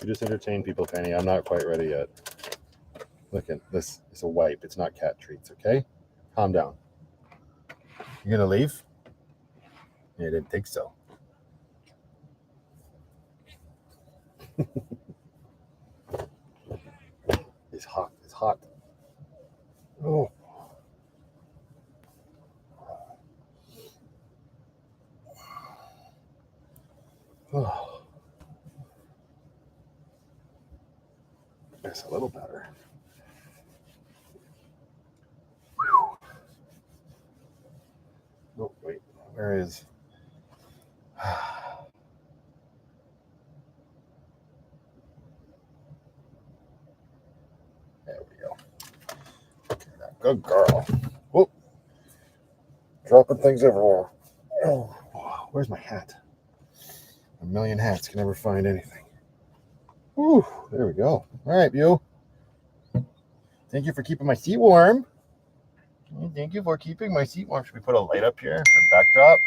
You just entertain people, Penny. I'm not quite ready yet. Look at this. It's a wipe. It's not cat treats, okay? Calm down. You gonna leave? Yeah, I didn't think so. It's hot. It's hot. Oh. Oh. That's a little better. Whew. Oh, wait. Where is... There we go. Good girl. Whoop. Dropping things everywhere. Oh, where's my hat? A million hats. Can never find anything. Whew. There we go. All right, you. Thank you for keeping my seat warm. Thank you for keeping my seat warm. Should we put a light up here for backdrop?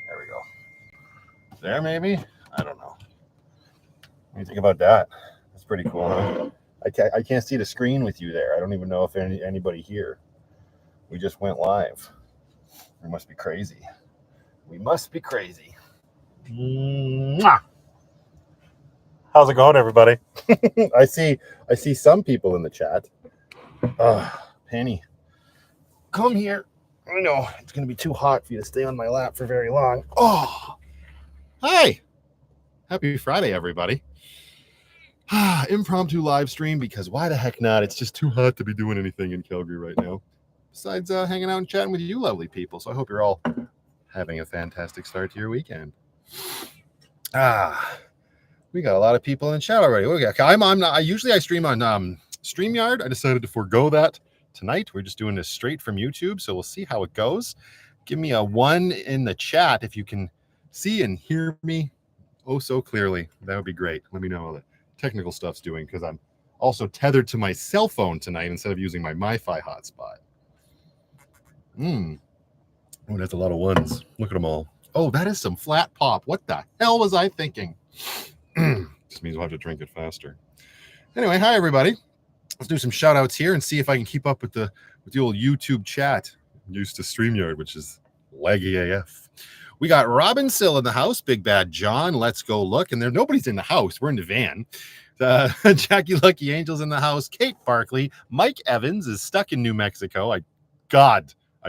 There we go. There, maybe? I don't know. What do you think about that? That's pretty cool, huh? I can't see the screen with you there. I don't even know if anybody here. We just went live. We must be crazy. We must be crazy. Mwah! How's it going, everybody? I see some people in the chat. Penny, come here. I know it's going to be too hot for you to stay on my lap for very long. Oh, hi. Happy Friday, everybody. Impromptu live stream because why the heck not? It's just too hot to be doing anything in Calgary right now. Besides hanging out and chatting with you lovely people. So I hope you're all having a fantastic start to your weekend. We got a lot of people in chat already. What do we got? I usually stream on StreamYard. I decided to forego that tonight. We're just doing this straight from YouTube, so we'll see how it goes. Give me a 1 in the chat if you can see and hear me oh so clearly. That would be great. Let me know how the technical stuff's doing because I'm also tethered to my cell phone tonight instead of using my MiFi hotspot. Oh, that's a lot of ones. Look at them all. Oh, that is some flat pop. What the hell was I thinking? Just means we'll have to drink it faster. Anyway, hi everybody. Let's do some shout outs here and see if I can keep up with the old YouTube chat. I'm used to StreamYard, which is laggy AF. We got Robin Sill in the house, Big Bad John. Let's go look. And nobody's in the house. We're in the van. Jackie Lucky Angel's in the house. Kate Barkley. Mike Evans is stuck in New Mexico. I'd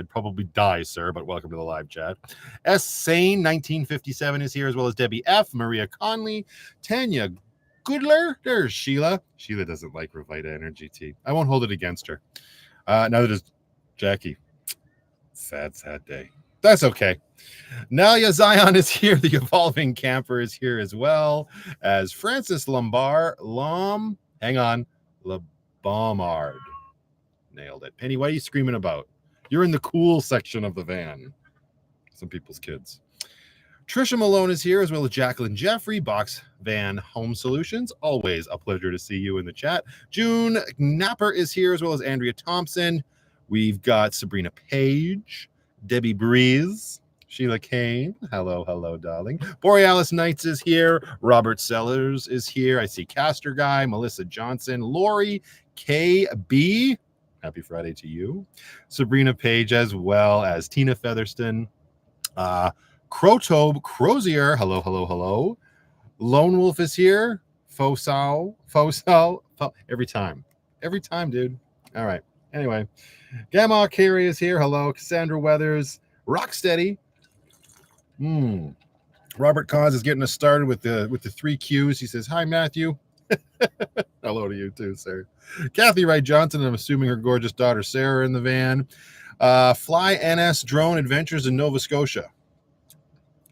probably die, sir, but welcome to the live chat. S. Sane, 1957 is here, as well as Debbie F., Maria Conley, Tanya Goodler. There's Sheila. Sheila doesn't like Revita Energy Tea. I won't hold it against her. Neither does Jackie. Sad, sad day. That's okay. Nalia Zion is here. The Evolving Camper is here as well as Francis Lombard. Lombard. Nailed it. Penny, what are you screaming about? You're in the cool section of the van. Some people's kids. Trisha Malone is here, as well as Jacqueline Jeffrey, Box Van Home Solutions. Always a pleasure to see you in the chat. June Knapper is here, as well as Andrea Thompson. We've got Sabrina Page, Debbie Breeze, Sheila Kane. Hello, hello, darling. Borealis Knights is here. Robert Sellers is here. I see Castor Guy, Melissa Johnson, Lori KB. Happy Friday to you. Sabrina Page, as well as Tina Featherston. Crotobe Crozier. Hello, hello, hello. Lone Wolf is here. Fosal. Every time, dude. All right. Anyway, Gamma Carey is here. Hello. Cassandra Weathers. Rocksteady. Robert Cause is getting us started with the 3 Qs. He says, hi, Matthew. Hello to you too, sir. Kathy Wright Johnson, I'm assuming her gorgeous daughter Sarah in the van. Fly NS Drone Adventures in Nova Scotia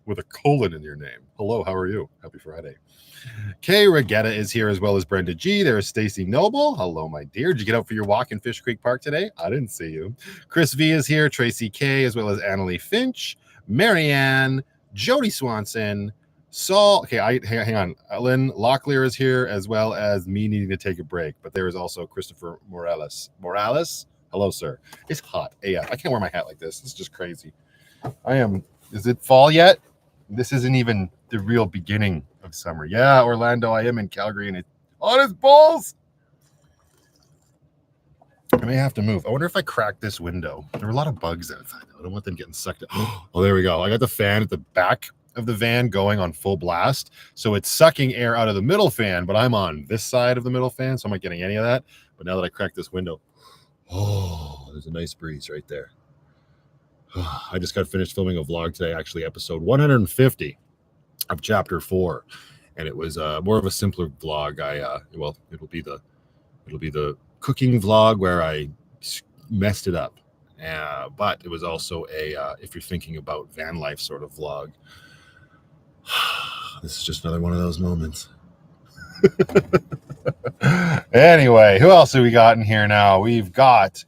with a colon in your name. Hello, how are you? Happy Friday. Kay Regetta is here, as well as Brenda G. There's Stacy Noble. Hello, my dear. Did you get out for your walk in Fish Creek Park today? I didn't see you. Chris V is here. Tracy K, as well as Annalie Finch, Marianne, Jody Swanson, Saul. Okay, hang on. Ellen Locklear is here, as well as me needing to take a break. But there is also Christopher Morales. Hello, sir. It's hot AF. I can't wear my hat like this. This is just crazy. Is it fall yet? This isn't even the real beginning of summer. Yeah, Orlando, I am in Calgary, and it's on his balls. I may have to move. I wonder if I crack this window. There were a lot of bugs outside. I don't want them getting sucked in. Oh, there we go. I got the fan at the back of the van going on full blast. So it's sucking air out of the middle fan, but I'm on this side of the middle fan, so I'm not getting any of that. But now that I cracked this window, oh, there's a nice breeze right there. I just got finished filming a vlog today, actually episode 150 of chapter 4. And it was more of a simpler vlog. It'll be the cooking vlog where I messed it up. But it was also if you're thinking about van life sort of vlog. This is just another one of those moments. Anyway, who else have we got in here now? We've got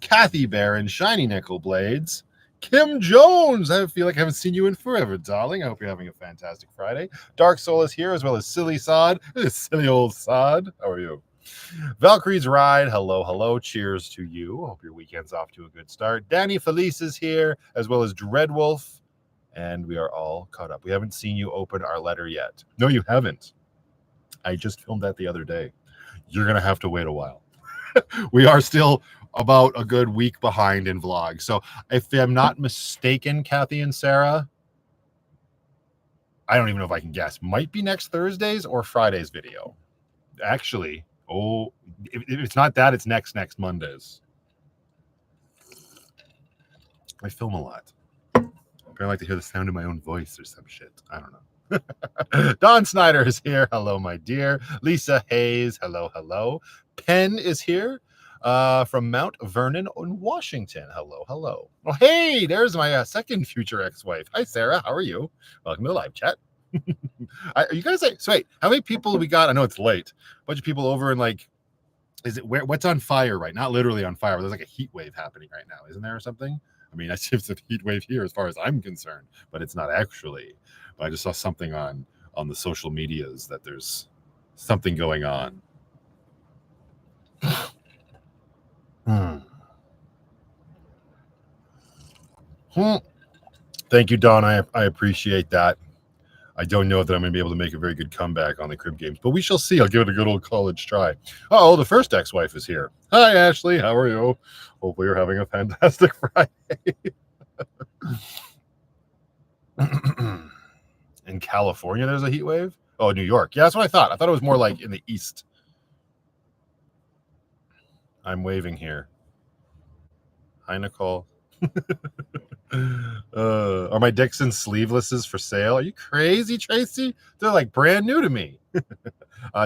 Kathy Barron, Shiny Nickel Blades, Kim Jones. I feel like I haven't seen you in forever, darling. I hope you're having a fantastic Friday. Dark Soul is here, as well as Silly Sod. Silly old Sod. How are you? Valkyrie's Ride. Hello, hello. Cheers to you. Hope your weekend's off to a good start. Danny Felice is here, as well as Dreadwolf. And we are all caught up. We haven't seen you open our letter yet. No, you haven't. I just filmed that the other day. You're going to have to wait a while. We are still about a good week behind in vlogs. So if I'm not mistaken, Kathy and Sarah, I don't even know if I can guess. Might be next Thursday's or Friday's video. Actually, if it's not that, it's next Mondays. I film a lot. I like to hear the sound of my own voice or some shit. I don't know. Don Snyder is here. Hello, my dear. Lisa Hayes. Hello, hello. Penn is here from Mount Vernon in Washington. Hello, hello. Oh, hey, there's my second future ex-wife. Hi, Sarah. How are you? Welcome to the live chat. Are you guys so wait, how many people we got? I know it's late. A bunch of people over in what's on fire right? Not literally on fire, but there's like a heat wave happening right now, isn't there, or something? I mean, I see it's a heat wave here as far as I'm concerned, but it's not actually. But I just saw something on the social medias that there's something going on. Thank you, Don. I appreciate that. I don't know that I'm going to be able to make a very good comeback on the crib games, but we shall see. I'll give it a good old college try. Oh, the first ex-wife is here. Hi, Ashley. How are you? Hopefully you're having a fantastic Friday. In California, there's a heat wave? Oh, New York. Yeah, that's what I thought. I thought it was more like in the east. I'm waving here. Hi, Nicole. Are my Dixon sleevelesses for sale? Are you crazy, Tracy? They're like brand new to me.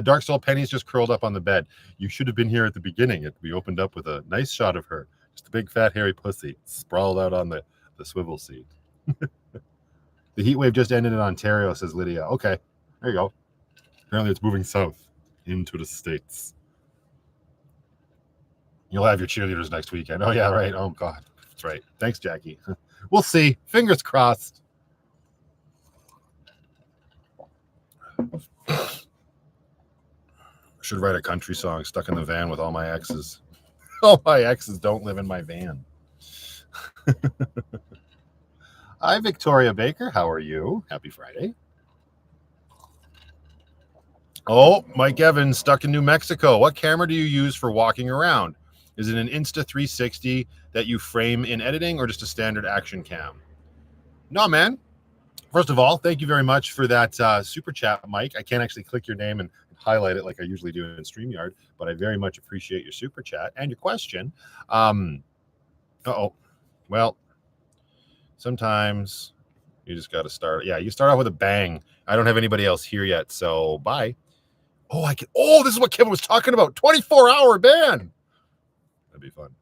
Dark Soul Penny's just curled up on the bed. You should have been here at the beginning. We opened up with a nice shot of her. Just a big fat hairy pussy sprawled out on the swivel seat. The heat wave just ended in Ontario, says Lydia. Okay, there you go. Apparently it's moving south into the States. You'll have your cheerleaders next weekend. Oh, yeah, right. Oh, God. That's right. Thanks, Jackie. We'll see. Fingers crossed. Should write a country song, Stuck in the Van with All My Exes. All my exes don't live in my van. Hi, Victoria Baker. How are you? Happy Friday. Oh, Mike Evans, stuck in New Mexico. What camera do you use for walking around? Is it an Insta360 that you frame in editing or just a standard action cam? No, man. First of all, thank you very much for that super chat, Mike. I can't actually click your name and highlight it like I usually do in StreamYard, but I very much appreciate your super chat and your question. Well, sometimes you just got to start. Yeah, you start off with a bang. I don't have anybody else here yet, so bye. Oh, this is what Kevin was talking about. 24-hour ban. That'd be fun.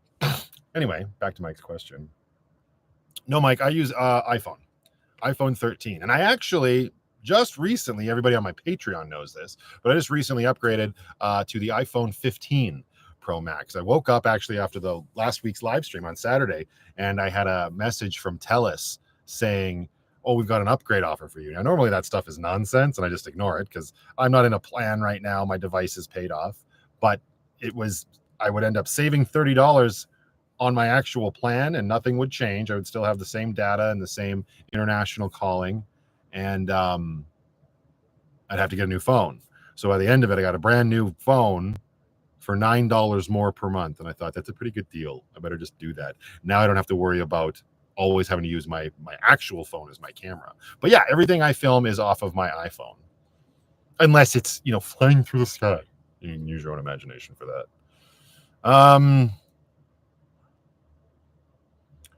Anyway, back to Mike's question. No, Mike, I use iPhone 13. And I actually just recently, everybody on my Patreon knows this, but I just recently upgraded to the iPhone 15 Pro Max. I woke up actually after the last week's live stream on Saturday, and I had a message from TELUS saying, oh, we've got an upgrade offer for you. Now, normally that stuff is nonsense, and I just ignore it because I'm not in a plan right now. My device is paid off, but I would end up saving $30 on my actual plan, and nothing would change. I would still have the same data and the same international calling. And I'd have to get a new phone. So by the end of it, I got a brand new phone for $9 more per month. And I thought, that's a pretty good deal. I better just do that. Now I don't have to worry about always having to use my actual phone as my camera. But yeah, everything I film is off of my iPhone. Unless it's, flying through the sky. You can use your own imagination for that.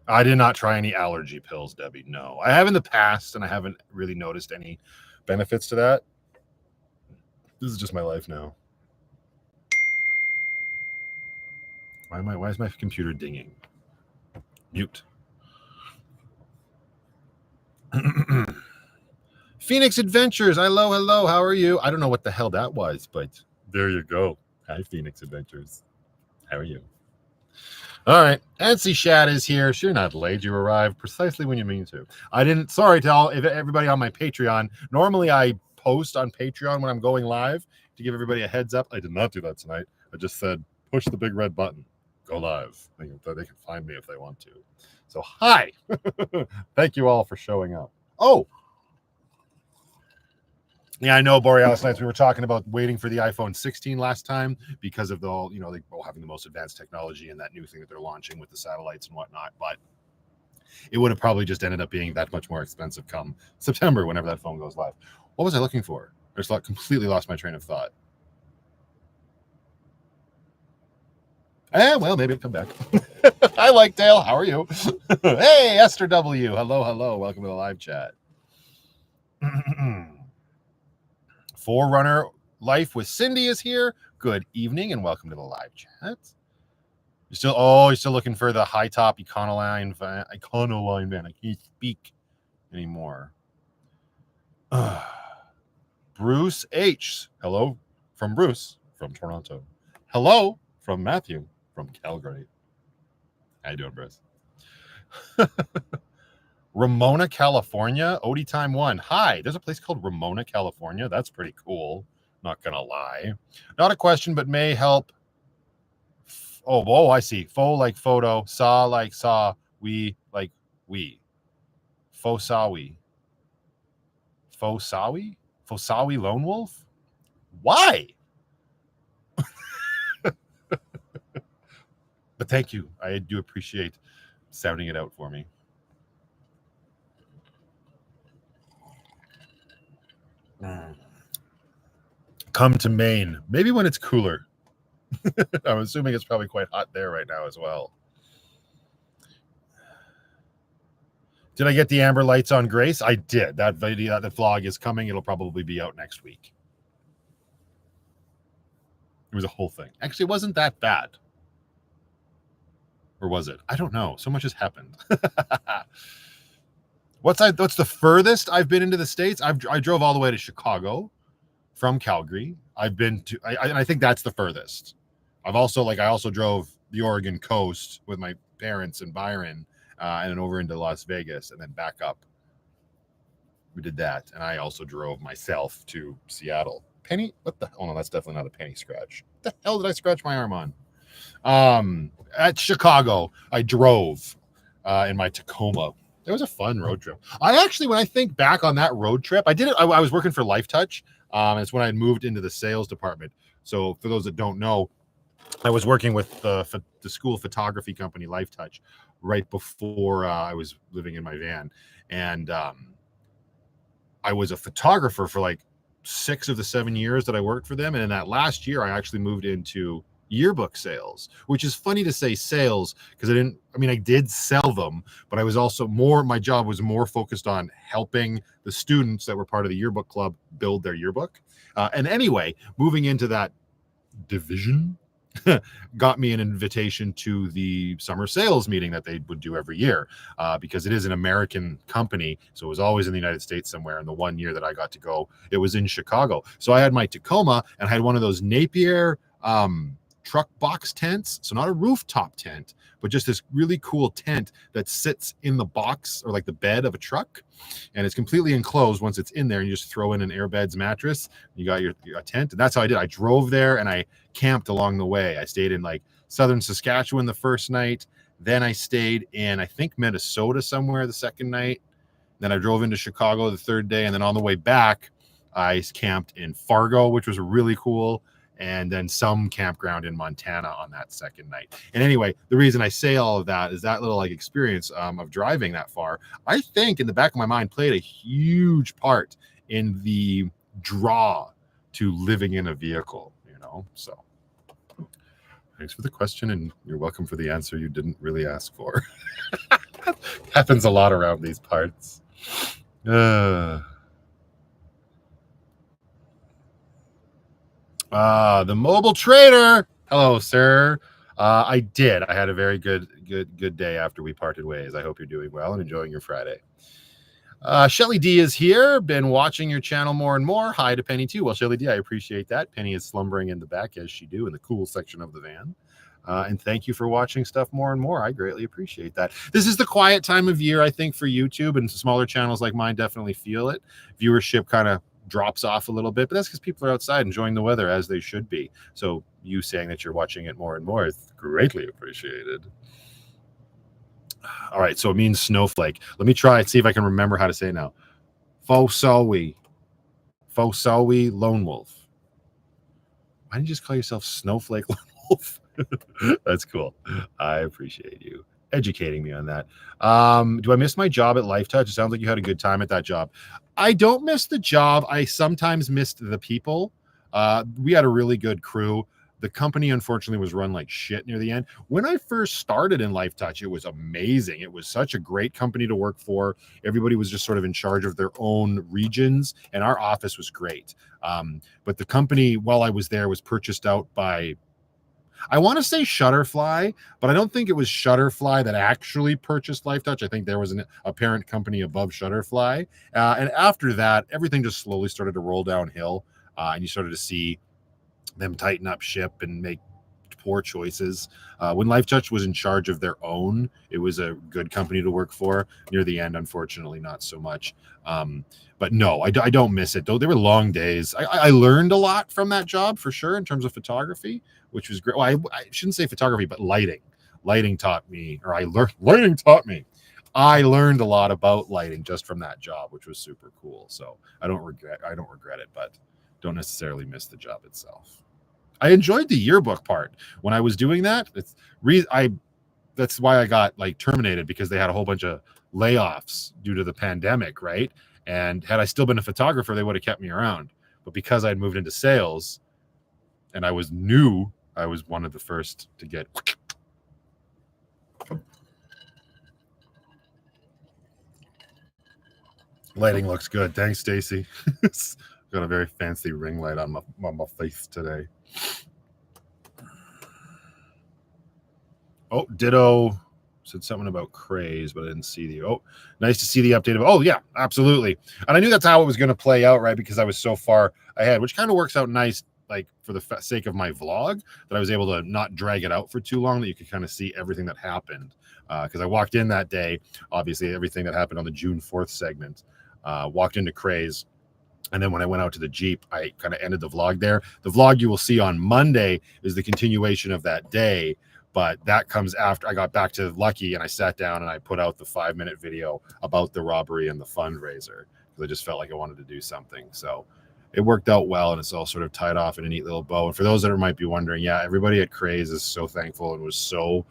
I did not try any allergy pills, Debbie. No, I have in the past, and I haven't really noticed any benefits to that. This is just my life now. Why is my computer dinging? Mute. Phoenix Adventures. Hello. How are you? I don't know what the hell that was, but there you go. Hi, Phoenix Adventures. How are you? All right. Nancy Shad is here. You're not late. You arrived precisely when you mean to. I didn't. Sorry to all everybody on my Patreon. Normally, I post on Patreon when I'm going live to give everybody a heads up. I did not do that tonight. I just said, push the big red button. Go live. They can find me if they want to. So, hi. Thank you all for showing up. Oh. Yeah, I know, Borealis Nights. We were talking about waiting for the iPhone 16 last time because of the, they all having the most advanced technology and that new thing that they're launching with the satellites and whatnot. But it would have probably just ended up being that much more expensive come September, whenever that phone goes live. What was I looking for? I just completely lost my train of thought. Well, maybe it'll come back. Hi, like Dale. How are you? Hey, Esther W. Hello. Welcome to the live chat. Forerunner Life with Cindy is here. Good evening and welcome to the live chat. You're still looking for the high top Econoline van. I can't speak anymore. Bruce H. Hello from Bruce from Toronto. Hello from Matthew from Calgary. How you doing, Bruce? Ramona, California. Odie Time 1. Hi, there's a place called Ramona, California. That's pretty cool. Not gonna lie. Not a question, but may help. Oh, I see. Fo like photo. Saw like saw. We like we. Fosawi. Fosawi? Fosawi Lone Wolf? Why? But thank you. I do appreciate sounding it out for me. Come to Maine. Maybe when it's cooler. I'm assuming it's probably quite hot there right now as well. Did I get the amber lights on Grace? I did. That video, the vlog is coming. It'll probably be out next week. It was a whole thing. Actually, it wasn't that bad. Or was it? I don't know. So much has happened. What's the furthest I've been into the States? I drove all the way to Chicago from Calgary. I've been to, I think that's the furthest. I also drove the Oregon coast with my parents in Byron, and then over into Las Vegas and then back up. We did that. And I also drove myself to Seattle. Penny? What the? Oh no, that's definitely not a penny scratch. What the hell did I scratch my arm on? At Chicago, I drove in my Tacoma. It was a fun road trip. When I think back on that road trip, I did it. I was working for LifeTouch. It's when I moved into the sales department. So for those that don't know, I was working with the school photography company LifeTouch right before I was living in my van, and I was a photographer for like 6 of the 7 years that I worked for them. And in that last year, I actually moved into yearbook sales, which is funny to say sales because I did sell them, but I was also my job was more focused on helping the students that were part of the yearbook club build their yearbook. And anyway, moving into that division got me an invitation to the summer sales meeting that they would do every year, because it is an American company. So it was always in the United States somewhere. And the one year that I got to go, it was in Chicago. So I had my Tacoma and I had one of those Napier truck box tents. So not a rooftop tent, but just this really cool tent that sits in the box or like the bed of a truck, and it's completely enclosed. Once it's in there, and you just throw in an airbeds mattress, you got your tent. And that's how I did. I drove there and I camped along the way. I stayed in like southern Saskatchewan the first night. Then I stayed in, I think, Minnesota somewhere the second night. Then I drove into Chicago the third day. And then on the way back, I camped in Fargo, which was really cool, and then some campground in Montana on that second night. And anyway, the reason I say all of that is that little like experience of driving that far, I think in the back of my mind played a huge part in the draw to living in a vehicle, you know. So thanks for the question, and you're welcome for the answer you didn't really ask for. Happens a lot around these parts. The mobile trader. Hello, sir. I did. I had a very good day after we parted ways. I hope you're doing well and enjoying your Friday. Shelly D is here. Been watching your channel more and more. Hi to Penny too. Well, Shelly D, I appreciate that. Penny is slumbering in the back as she do in the cool section of the van. And thank you for watching stuff more and more. I greatly appreciate that. This is the quiet time of year, I think, for YouTube, and smaller channels like mine definitely feel it. Viewership kind of drops off a little bit, but that's because people are outside enjoying the weather as they should be. So you saying that you're watching it more and more is greatly appreciated. All right, so it means snowflake. Let me try and see if I can remember how to say it now. Fosowi lone wolf. Why didn't you just call yourself Snowflake Lone Wolf? That's cool. I appreciate you educating me on that. Do I miss my job at LifeTouch? It sounds like you had a good time at that job. I don't miss the job. I sometimes missed the people. We had a really good crew. The company, unfortunately, was run like shit near the end. When I first started in LifeTouch, it was amazing. It was such a great company to work for. Everybody was just sort of in charge of their own regions, and our office was great. But the company, while I was there, was purchased out by, I want to say Shutterfly, but I don't think it was Shutterfly that actually purchased LifeTouch. I think there was a parent company above Shutterfly. And after that, everything just slowly started to roll downhill, and you started to see them tighten up ship and make poor choices. When LifeTouch was in charge of their own, it was a good company to work for. Near the end, unfortunately, not so much. But no, I don't miss it, though. They were long days. I learned a lot from that job, for sure, in terms of photography, which was great. Well, I shouldn't say photography, but lighting. Lighting taught me, or lighting taught me. I learned a lot about lighting just from that job, which was super cool. So I don't regret it, but don't necessarily miss the job itself. I enjoyed the yearbook part when I was doing that. That's why I got like terminated, because they had a whole bunch of layoffs due to the pandemic, right? And had I still been a photographer, they would have kept me around. But because I'd moved into sales and I was new, I was one of the first to get. Lighting looks good. Thanks, Stacy. Got a very fancy ring light on my face today. Oh, Ditto said something about Craze, but I didn't see the. Oh, nice to see the update of. Oh, yeah, absolutely. And I knew that's how it was going to play out, right? Because I was so far ahead, which kind of works out nice, like for the sake of my vlog, that I was able to not drag it out for too long, that you could kind of see everything that happened. Because I walked in that day, obviously, everything that happened on the June 4th segment, walked into Craze. And then when I went out to the Jeep, I kind of ended the vlog there. The vlog you will see on Monday is the continuation of that day. But that comes after I got back to Lucky and I sat down and I put out the 5-minute video about the robbery and the fundraiser, because I just felt like I wanted to do something. So it worked out well, and it's all sort of tied off in a neat little bow. And for those that might be wondering, yeah, everybody at Craze is so thankful and was so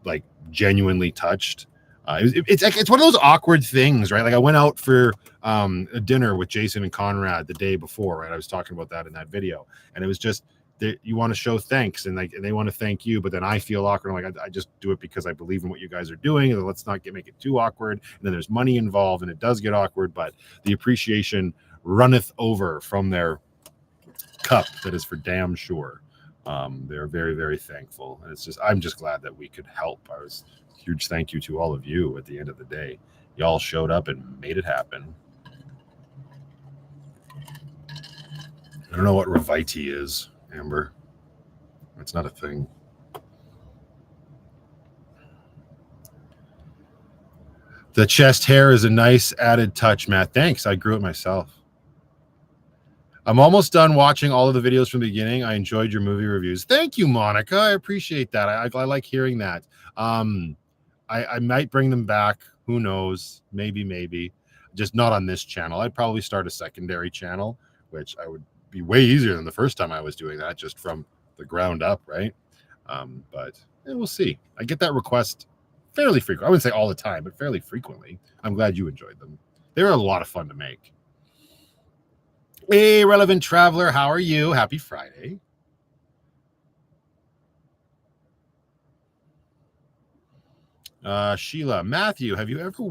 like genuinely touched. It's one of those awkward things, right? Like I went out for a dinner with Jason and Conrad the day before, right? I was talking about that in that video, and it was just that you want to show thanks, and like, and they want to thank you, but then I feel awkward. I'm like, I just do it because I believe in what you guys are doing, and let's not make it too awkward. And then there's money involved, and it does get awkward, but the appreciation runneth over from their cup. That is for damn sure. They're very, very thankful, and I'm just glad that we could help. Huge thank you to all of you at the end of the day. Y'all showed up and made it happen. I don't know what Revite is, Amber. It's not a thing. The chest hair is a nice added touch, Matt. Thanks. I grew it myself. I'm almost done watching all of the videos from the beginning. I enjoyed your movie reviews. Thank you, Monica. I appreciate that. I like hearing that. I might bring them back. Who knows? Maybe. Just not on this channel. I'd probably start a secondary channel which I would be way easier than the first time I was doing that, just from the ground up, right? But we'll see. I get that request fairly frequently. I wouldn't say all the time, but fairly frequently. I'm glad you enjoyed them. They were a lot of fun to make. Hey, Relevant Traveler, how are you? Happy Friday. Sheila, Matthew, have you ever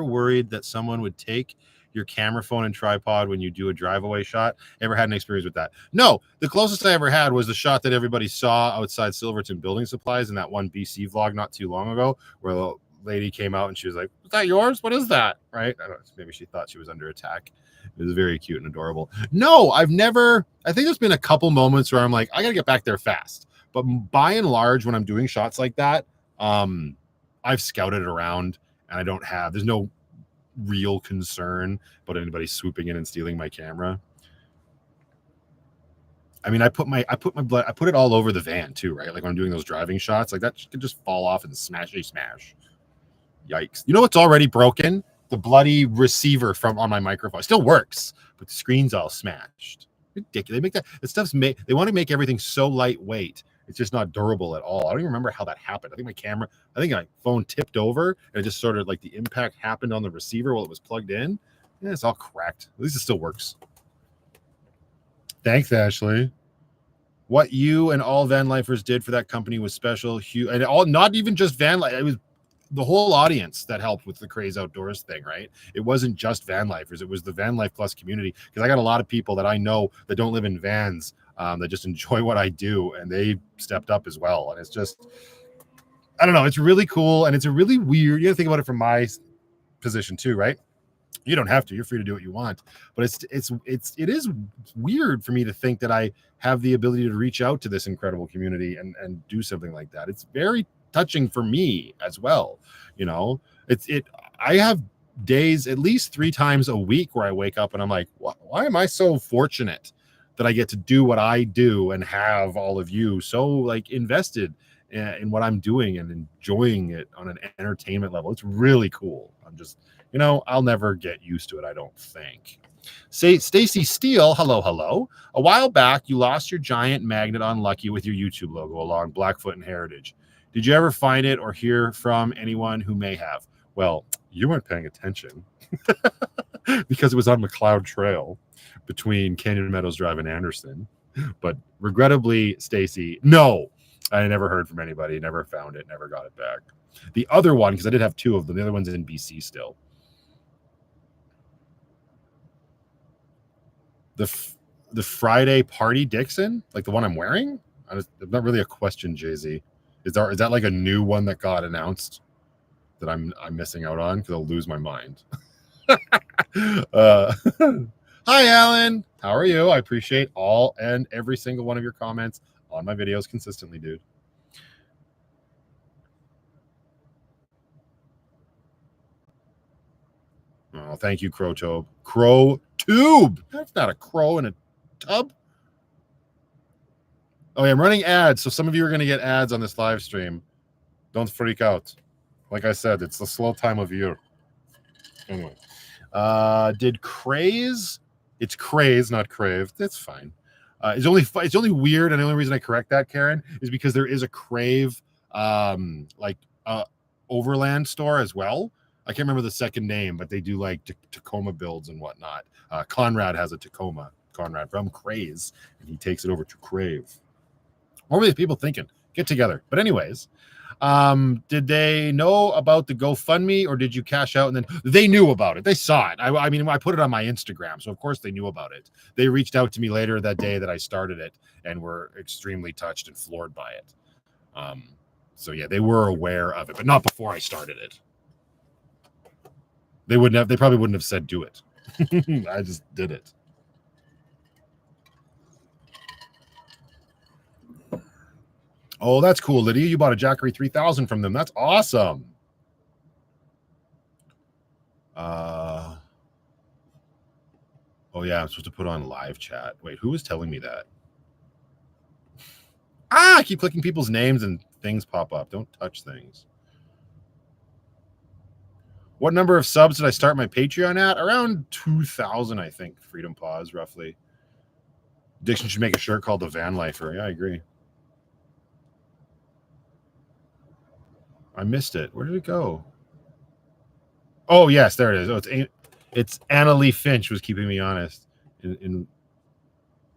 worried that someone would take your camera phone and tripod when you do a drive-away shot? Ever had an experience with that? No, the closest I ever had was the shot that everybody saw outside Silverton Building Supplies in that one BC vlog not too long ago, where the lady came out and she was like, "Is that yours? What is that?" Right? I don't know, maybe she thought she was under attack. It was very cute and adorable. No, I think there's been a couple moments where I'm like, I gotta get back there fast. But by and large, when I'm doing shots like that, I've scouted it around, and there's no real concern about anybody swooping in and stealing my camera. I mean, I put it all over the van too, right? Like when I'm doing those driving shots, like that could just fall off and smash. Yikes. You know what's already broken? The bloody receiver on my microphone. It still works, but the screen's all smashed. Ridiculous. They make they want to make everything so lightweight. It's just not durable at all. I don't even remember how that happened. I think my phone tipped over and it just sort of like the impact happened on the receiver while it was plugged in. Yeah, it's all cracked. At least it still works. Thanks, Ashley. What you and all van lifers did for that company was special. And not even just van life. It was the whole audience that helped with the Craze Outdoors thing, right? It wasn't just van lifers. It was the VanlifePLUS community, because I got a lot of people that I know that don't live in vans, that just enjoy what I do, and they stepped up as well. And it's just, I don't know, it's really cool, and it's a really weird, you gotta think about it from my position too, right? You don't have to, you're free to do what you want, but it is weird for me to think that I have the ability to reach out to this incredible community and do something like that. It's very touching for me as well. You know, I have days at least 3 times a week where I wake up and I'm like, why am I so fortunate that I get to do what I do and have all of you so like invested in what I'm doing and enjoying it on an entertainment level? It's really cool. I'm just, I'll never get used to it, I don't think. Say, Stacy Steele, hello. A while back, you lost your giant magnet on Lucky with your YouTube logo along Blackfoot and Heritage. Did you ever find it or hear from anyone who may have? Well, you weren't paying attention because it was on Macleod Trail between Canyon Meadows Drive and Anderson. But regrettably, Stacy, no, I never heard from anybody, never found it, never got it back. The other one, because I did have 2 of them, the other one's in BC still. The Friday Party Dixon, like the one I'm wearing? It's not really a question, Jay-Z. Is that like a new one that got announced that I'm missing out on? Because I'll lose my mind. Hi, Alan. How are you? I appreciate all and every single one of your comments on my videos consistently, dude. Oh, thank you, Crowtube. Crowtube. That's not a crow in a tub. Oh, yeah, I'm running ads, so some of you are going to get ads on this live stream. Don't freak out. Like I said, it's the slow time of year. Anyway, did Craze? It's Craze, not Crave. That's fine. It's only weird, and the only reason I correct that, Karen, is because there is a Crave overland store as well. I can't remember the second name, but they do like Tacoma builds and whatnot. Conrad has a Tacoma. Conrad from Craze, and he takes it over to Crave. What were these people thinking? Get together. But anyways, did they know about the GoFundMe, or did you cash out and then they knew about it? They saw it. I mean, I put it on my Instagram, so of course they knew about it. They reached out to me later that day that I started it and were extremely touched and floored by it. So yeah, they were aware of it, but not before I started it. They probably wouldn't have said do it. I just did it. Oh, that's cool, Lydia. You bought a Jackery 3000 from them. That's awesome. Oh, yeah, I'm supposed to put on live chat. Wait, who was telling me that? I keep clicking people's names and things pop up. Don't touch things. What number of subs did I start my Patreon at? Around 2,000, I think. Freedom Pause, roughly. Dixon should make a shirt called the Van Lifer. Yeah, I agree. I missed it. Where did it go? Oh, yes, there it is. Oh, it's Anna Lee Finch was keeping me honest in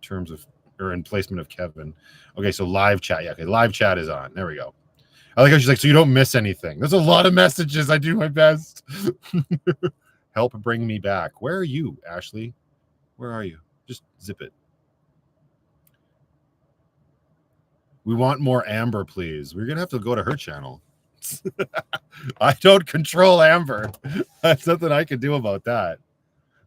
terms of, or in placement of Kevin. Okay, so live chat. Yeah, okay, live chat is on. There we go. I like how she's like, so you don't miss anything. There's a lot of messages. I do my best. Help bring me back. Where are you, Ashley? Where are you? Just zip it. We want more Amber, please. We're going to have to go to her channel. I don't control Amber. That's nothing I can do about that.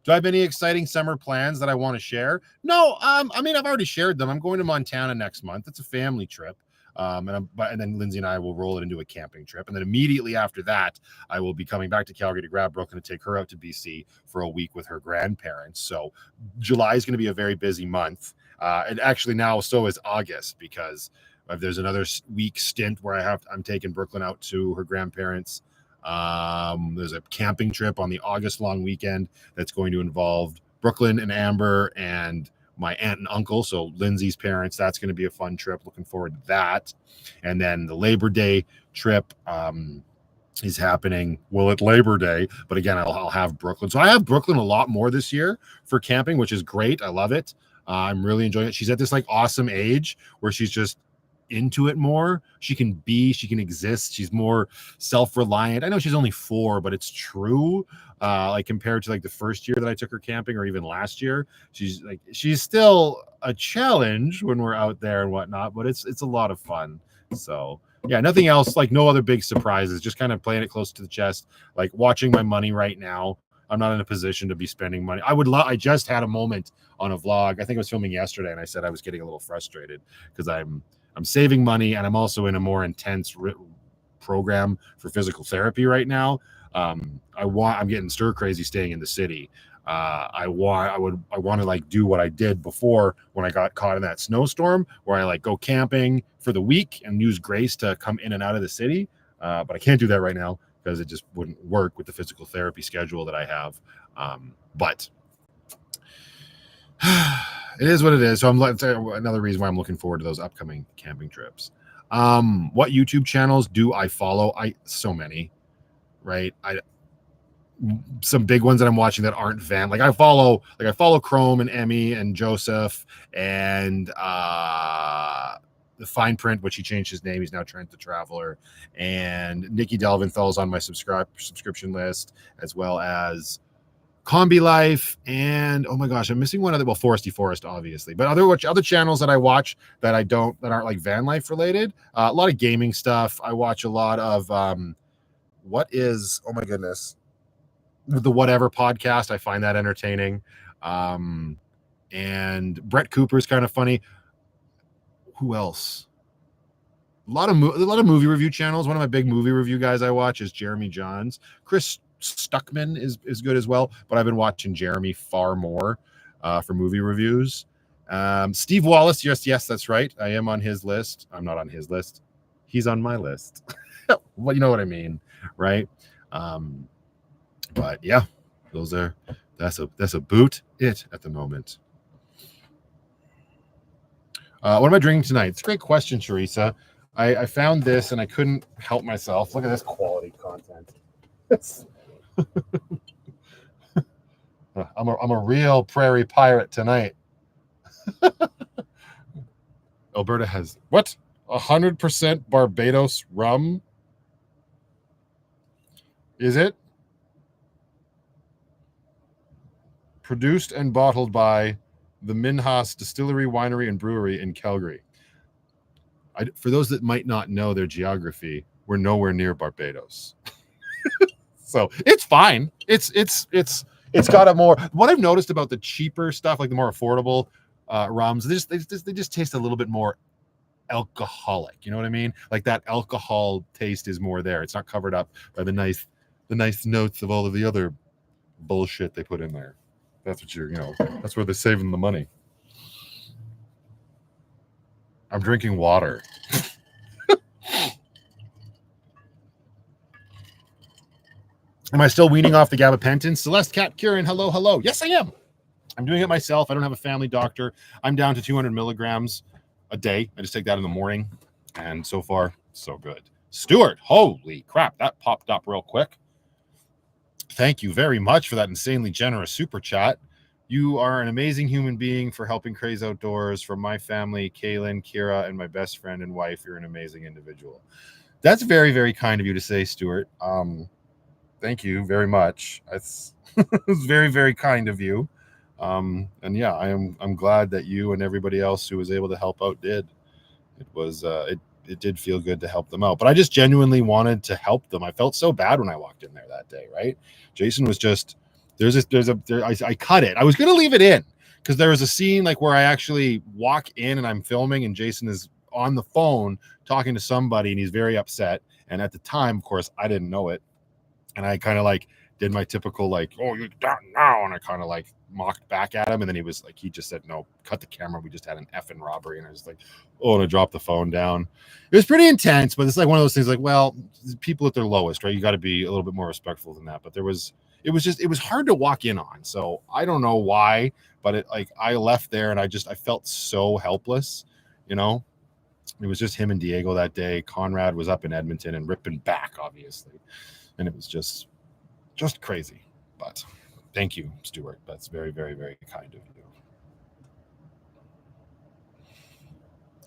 Do I have any exciting summer plans that I want to share? No, I mean, I've already shared them. I'm going to Montana next month. It's a family trip. And then Lindsay and I will roll it into a camping trip. And then immediately after that, I will be coming back to Calgary to grab Brooklyn to take her out to BC for a week with her grandparents. So July is going to be a very busy month. And actually now so is August, because there's another week stint where I'm taking Brooklyn out to her grandparents. There's a camping trip on the August long weekend that's going to involve Brooklyn and Amber and my aunt and uncle, so Lindsay's parents. That's going to be a fun trip. Looking forward to that. And then the Labor Day trip is happening, well, at Labor Day, but again, I'll have Brooklyn. So I have Brooklyn a lot more this year for camping, which is great. I love it. I'm really enjoying it. She's at this like awesome age where she's just into it more. She can exist. She's more self-reliant. I know she's only 4, but it's true. Like compared to like the first year that I took her camping, or even last year, she's still a challenge when we're out there and whatnot, but it's a lot of fun. So yeah, nothing else, like no other big surprises, just kind of playing it close to the chest, like watching my money right now. I'm not in a position to be spending money. I just had a moment on a vlog. I think I was filming yesterday, and I said I was getting a little frustrated because I'm saving money, and I'm also in a more intense program for physical therapy right now. I'm getting stir crazy staying in the city. I want to like do what I did before when I got caught in that snowstorm, where I like go camping for the week and use Grace to come in and out of the city. But I can't do that right now because it just wouldn't work with the physical therapy schedule that I have. But it is what it is. So another reason why I'm looking forward to those upcoming camping trips. What YouTube channels do I follow? So many, right? Some big ones that I'm watching that aren't Van. I follow Chrome and Emmy and Joseph and the Fine Print, which he changed his name. He's now Trent the Traveler, and Nikki Delventhal's on my subscription list, as well as Combi Life, and oh my gosh, I'm missing one other. Well, Foresty Forest, obviously, but other channels that I watch that aren't like van life related. A lot of gaming stuff. I watch a lot of oh my goodness, the Whatever podcast. I find that entertaining. And Brett Cooper's kind of funny. Who else? A lot of movie review channels. One of my big movie review guys I watch is Jeremy Johns. Chris Stuckman is good as well, but I've been watching Jeremy far more for movie reviews. Steve Wallace, yes, that's right. I am on his list. I'm not on his list. He's on my list. Well, you know what I mean, right? But yeah, that's a boot it at the moment. What am I drinking tonight? It's a great question, Teresa. I found this and I couldn't help myself. Look at this quality content. I'm a real prairie pirate tonight. Alberta has what? 100% Barbados rum? Is it? Produced and bottled by the Minhas Distillery, Winery, and Brewery in Calgary. For those that might not know their geography, we're nowhere near Barbados. So it's fine. It's got a more, what I've noticed about the cheaper stuff, like the more affordable rums, they just taste a little bit more alcoholic. You know what I mean? Like that alcohol taste is more there. It's not covered up by the nice notes of all of the other bullshit they put in there. That's what that's where they're saving the money. I'm drinking water. Am I still weaning off the gabapentin? Celeste Cat Kieran, hello, hello. Yes, I am. I'm doing it myself. I don't have a family doctor. I'm down to 200 milligrams a day. I just take that in the morning. And so far, so good. Stuart, holy crap, that popped up real quick. Thank you very much for that insanely generous super chat. You are an amazing human being for helping Craze Outdoors. From my family, Kaylin, Kira, and my best friend and wife, you're an amazing individual. That's very, very kind of you to say, Stuart. Thank you very much. It's very, very kind of you. And yeah, I'm glad that you and everybody else who was able to help out did. It was it did feel good to help them out. But I just genuinely wanted to help them. I felt so bad when I walked in there that day, right? Jason was just I cut it. I was gonna leave it in because there was a scene like where I actually walk in and I'm filming and Jason is on the phone talking to somebody and he's very upset. And at the time, of course, I didn't know it. And I kind of like did my typical like, oh, you're done now. And I kind of like mocked back at him. And then he was like, he just said, no, cut the camera. We just had an effing robbery. And I was like, oh, and I dropped the phone down. It was pretty intense, but it's like one of those things like, well, people at their lowest, right? You got to be a little bit more respectful than that. But it was hard to walk in on. So I don't know why, but I left there and I felt so helpless, you know? It was just him and Diego that day. Conrad was up in Edmonton and ripping back, obviously. And it was just crazy. But thank you, Stuart. That's very, very, very kind of you.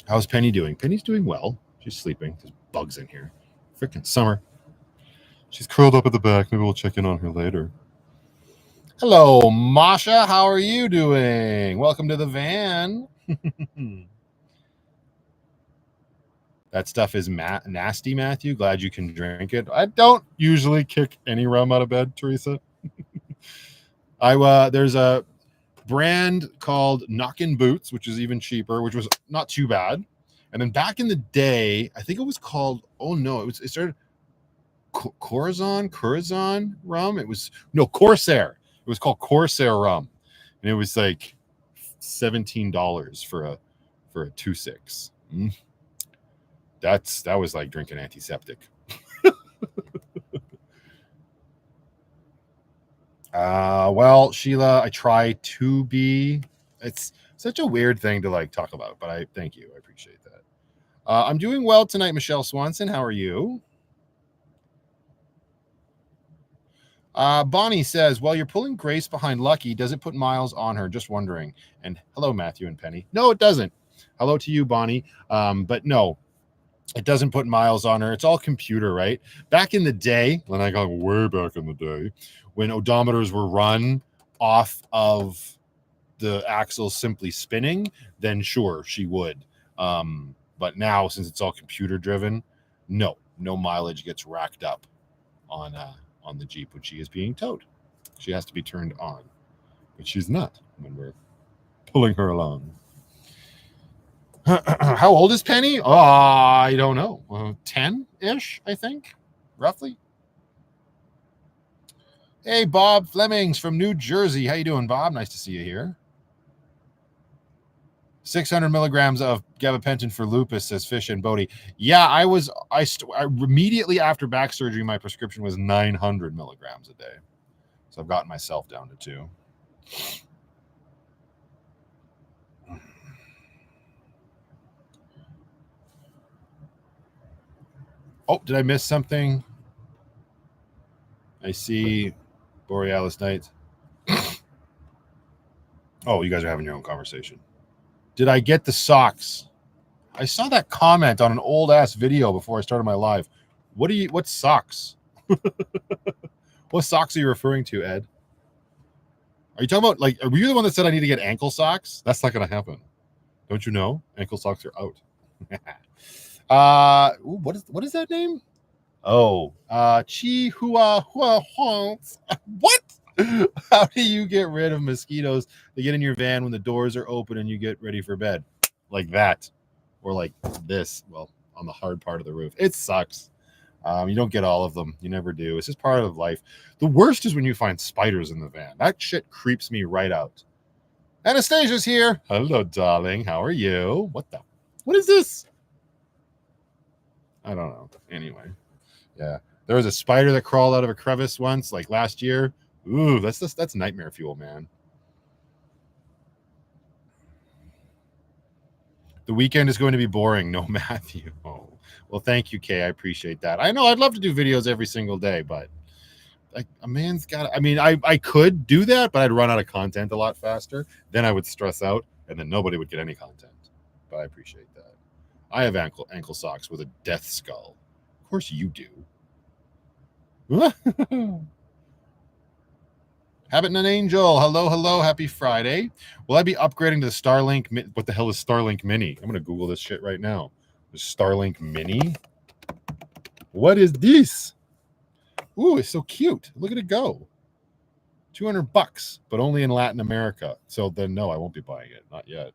How's Penny doing? Penny's doing well. She's sleeping. There's bugs in here. Freaking summer. She's curled up at the back. Maybe we'll check in on her later. Hello, Masha. How are you doing? Welcome to the van. That stuff is nasty, Matthew. Glad you can drink it. I don't usually kick any rum out of bed, Teresa. There's a brand called Knockin' Boots, which is even cheaper, which was not too bad. And then back in the day, I think it was called, it started Corazon rum. Corsair. It was called Corsair rum. And it was like $17 for a 2.6. That was like drinking antiseptic. Well, Sheila, I try to be. It's such a weird thing to like talk about, but I thank you. I appreciate that. I'm doing well tonight, Michelle Swanson. How are you? Bonnie says, well, you're pulling Grace behind Lucky. Does it put miles on her? Just wondering. And hello, Matthew and Penny. No, it doesn't. Hello to you, Bonnie. But no, it doesn't put miles on her. It's all computer, right? Back in the day, when I got way back in the day, when odometers were run off of the axle simply spinning, then sure, she would. But now, since it's all computer driven, no mileage gets racked up on the Jeep when she is being towed. She has to be turned on, but she's not when we're pulling her along. How old is Penny? Oh, I don't know. 10-ish, I think, roughly. Hey, Bob Flemings from New Jersey. How you doing, Bob? Nice to see you here. 600 milligrams of gabapentin for lupus, says Fish and Bodie. Yeah, I immediately after back surgery, my prescription was 900 milligrams a day. So I've gotten myself down to 2. Oh, did I miss something? I see Borealis Nights. Oh, you guys are having your own conversation. Did I get the socks? I saw that comment on an old ass video before I started my live. What socks? What socks are you referring to, Ed? Are you talking about, like, are you the one that said I need to get ankle socks? That's not going to happen. Don't you know? Ankle socks are out. What is that name? Oh, Chi Hua Hua Honks. What? How do you get rid of mosquitoes that get in your van when the doors are open and you get ready for bed? Like that. Or like this. Well, on the hard part of the roof. It sucks. You don't get all of them. You never do. It's just part of life. The worst is when you find spiders in the van. That shit creeps me right out. Anastasia's here. Hello, darling. How are you? What is this? I don't know. Anyway. Yeah. There was a spider that crawled out of a crevice once, like last year. Ooh, that's nightmare fuel, man. The weekend is going to be boring. No, Matthew. Oh, well, thank you, Kay. I appreciate that. I know I'd love to do videos every single day, but like a man's got. I mean, I could do that, but I'd run out of content a lot faster. Then I would stress out, and then nobody would get any content. But I appreciate that. I have ankle socks with a death skull. Of course you do. Habit and Angel. Hello, hello. Happy Friday. Will I be upgrading to the Starlink? What the hell is Starlink Mini? I'm going to Google this shit right now. The Starlink Mini? What is this? Ooh, it's so cute. Look at it go. $200, but only in Latin America. So then, no, I won't be buying it. Not yet.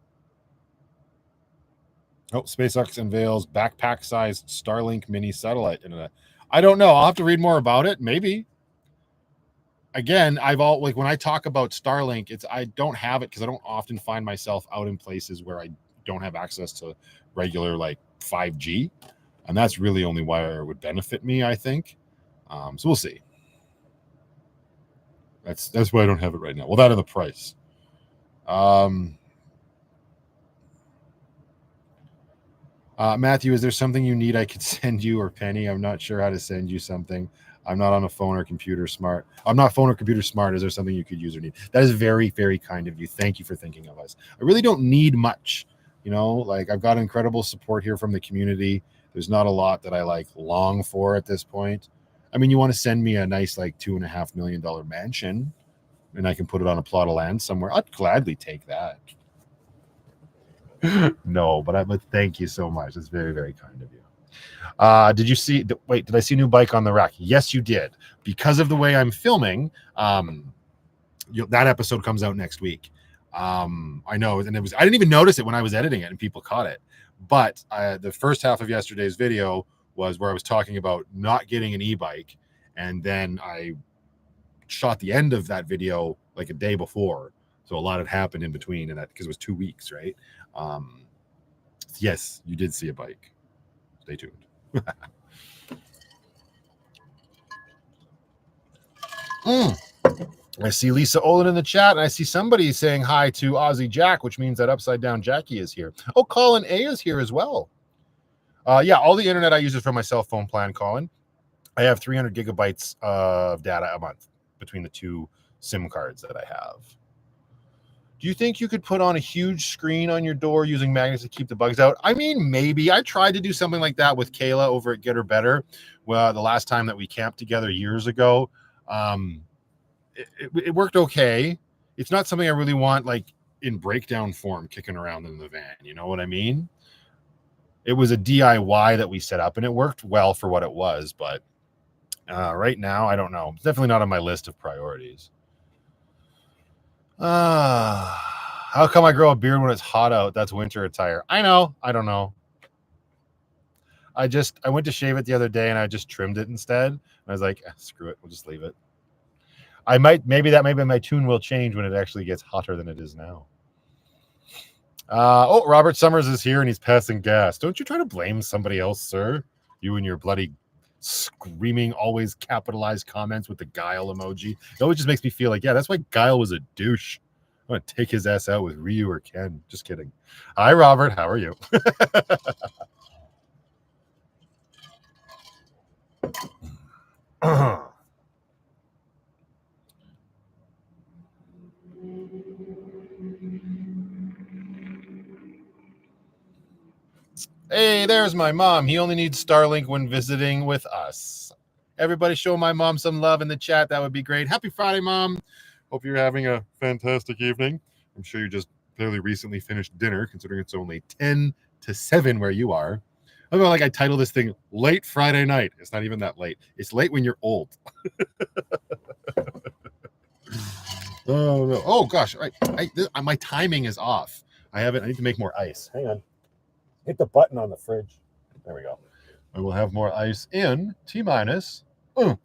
Oh, SpaceX unveils backpack-sized Starlink Mini satellite internet. I don't know. I'll have to read more about it. Maybe. Again, like when I talk about Starlink, I don't have it because I don't often find myself out in places where I don't have access to regular like 5G, and that's really only why it would benefit me, I think. So we'll see. That's why I don't have it right now. Well, that and the price. Matthew, is there something you need I could send you, or Penny? I'm not sure how to send you something. I'm not on a phone or computer smart. I'm not phone or computer smart. Is there something you could use or need? That is very, very kind of you. Thank you for thinking of us. I really don't need much. You know, like I've got incredible support here from the community. There's not a lot that I like long for at this point. I mean, you want to send me a nice like $2.5 million mansion and I can put it on a plot of land somewhere. I'd gladly take that. No, but thank you so much. It's very, very kind of you. Did you see? Wait, did I see a new bike on the rack? Yes, you did. Because of the way I'm filming, that episode comes out next week. I know, and I didn't even notice it when I was editing it, and people caught it. But the first half of yesterday's video was where I was talking about not getting an e-bike, and then I shot the end of that video like a day before. So a lot had happened in between, and that because it was 2 weeks, right? Yes, you did see a bike. Stay tuned. I see Lisa Olin in the chat, and I see somebody saying hi to Aussie Jack, which means that Upside Down Jackie is here. Oh, Colin A is here as well. Yeah, all the internet I use is from my cell phone plan, Colin. I have 300 gigabytes of data a month between the two SIM cards that I have. Do you think you could put on a huge screen on your door using magnets to keep the bugs out? I mean, maybe. I tried to do something like that with Kayla over at Get Her Better. Well, the last time that we camped together years ago, it worked okay. It's not something I really want like in breakdown form kicking around in the van. You know what I mean? It was a DIY that we set up, and it worked well for what it was. But right now, I don't know. It's definitely not on my list of priorities. How come I grow a beard when it's hot out? That's winter attire. I know. I don't know. I went to shave it the other day and I just trimmed it instead. And I was like, screw it. We'll just leave it. Maybe my tune will change when it actually gets hotter than it is now. Robert Summers is here and he's passing gas. Don't you try to blame somebody else, sir. You and your bloody screaming, always capitalized comments with the Guile emoji. It always just makes me feel like, yeah, that's why Guile was a douche. I'm going to take his ass out with Ryu or Ken. Just kidding. Hi, Robert. How are you? Hey, there's my mom. He only needs Starlink when visiting with us. Everybody show my mom some love in the chat. That would be great. Happy Friday, Mom. Hope you're having a fantastic evening. I'm sure you just fairly recently finished dinner, considering it's only 10 to 7 where you are. I feel like I titled this thing Late Friday Night. It's not even that late. It's late when you're old. Oh, no. Oh, gosh. My timing is off. I need to make more ice. Hang on. Hit the button on the fridge. There we go. I will have more ice in T-minus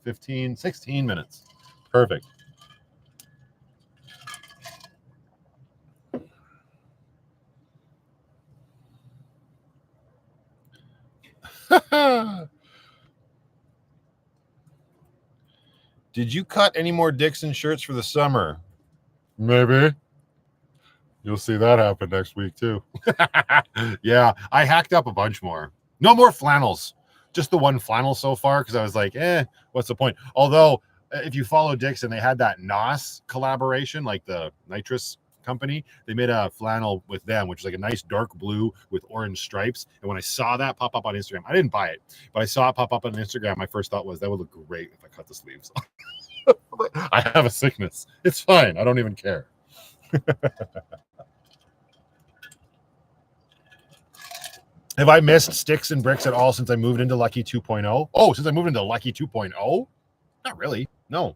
15, 16 minutes. Perfect. Did you cut any more Dixon shirts for the summer? Maybe. You'll see that happen next week too. Yeah, I hacked up a bunch more. No more flannels. Just the one flannel so far because I was like, what's the point? Although, if you follow Dixon, they had that NOS collaboration, like the nitrous company. They made a flannel with them, which is like a nice dark blue with orange stripes. And when I saw that pop up on Instagram, I didn't buy it, but I saw it pop up on Instagram. My first thought was that would look great if I cut the sleeves. I have a sickness. It's fine. I don't even care. Have I missed sticks and bricks at all since I moved into Lucky 2.0? Oh, since I moved into Lucky 2.0? Not really. No.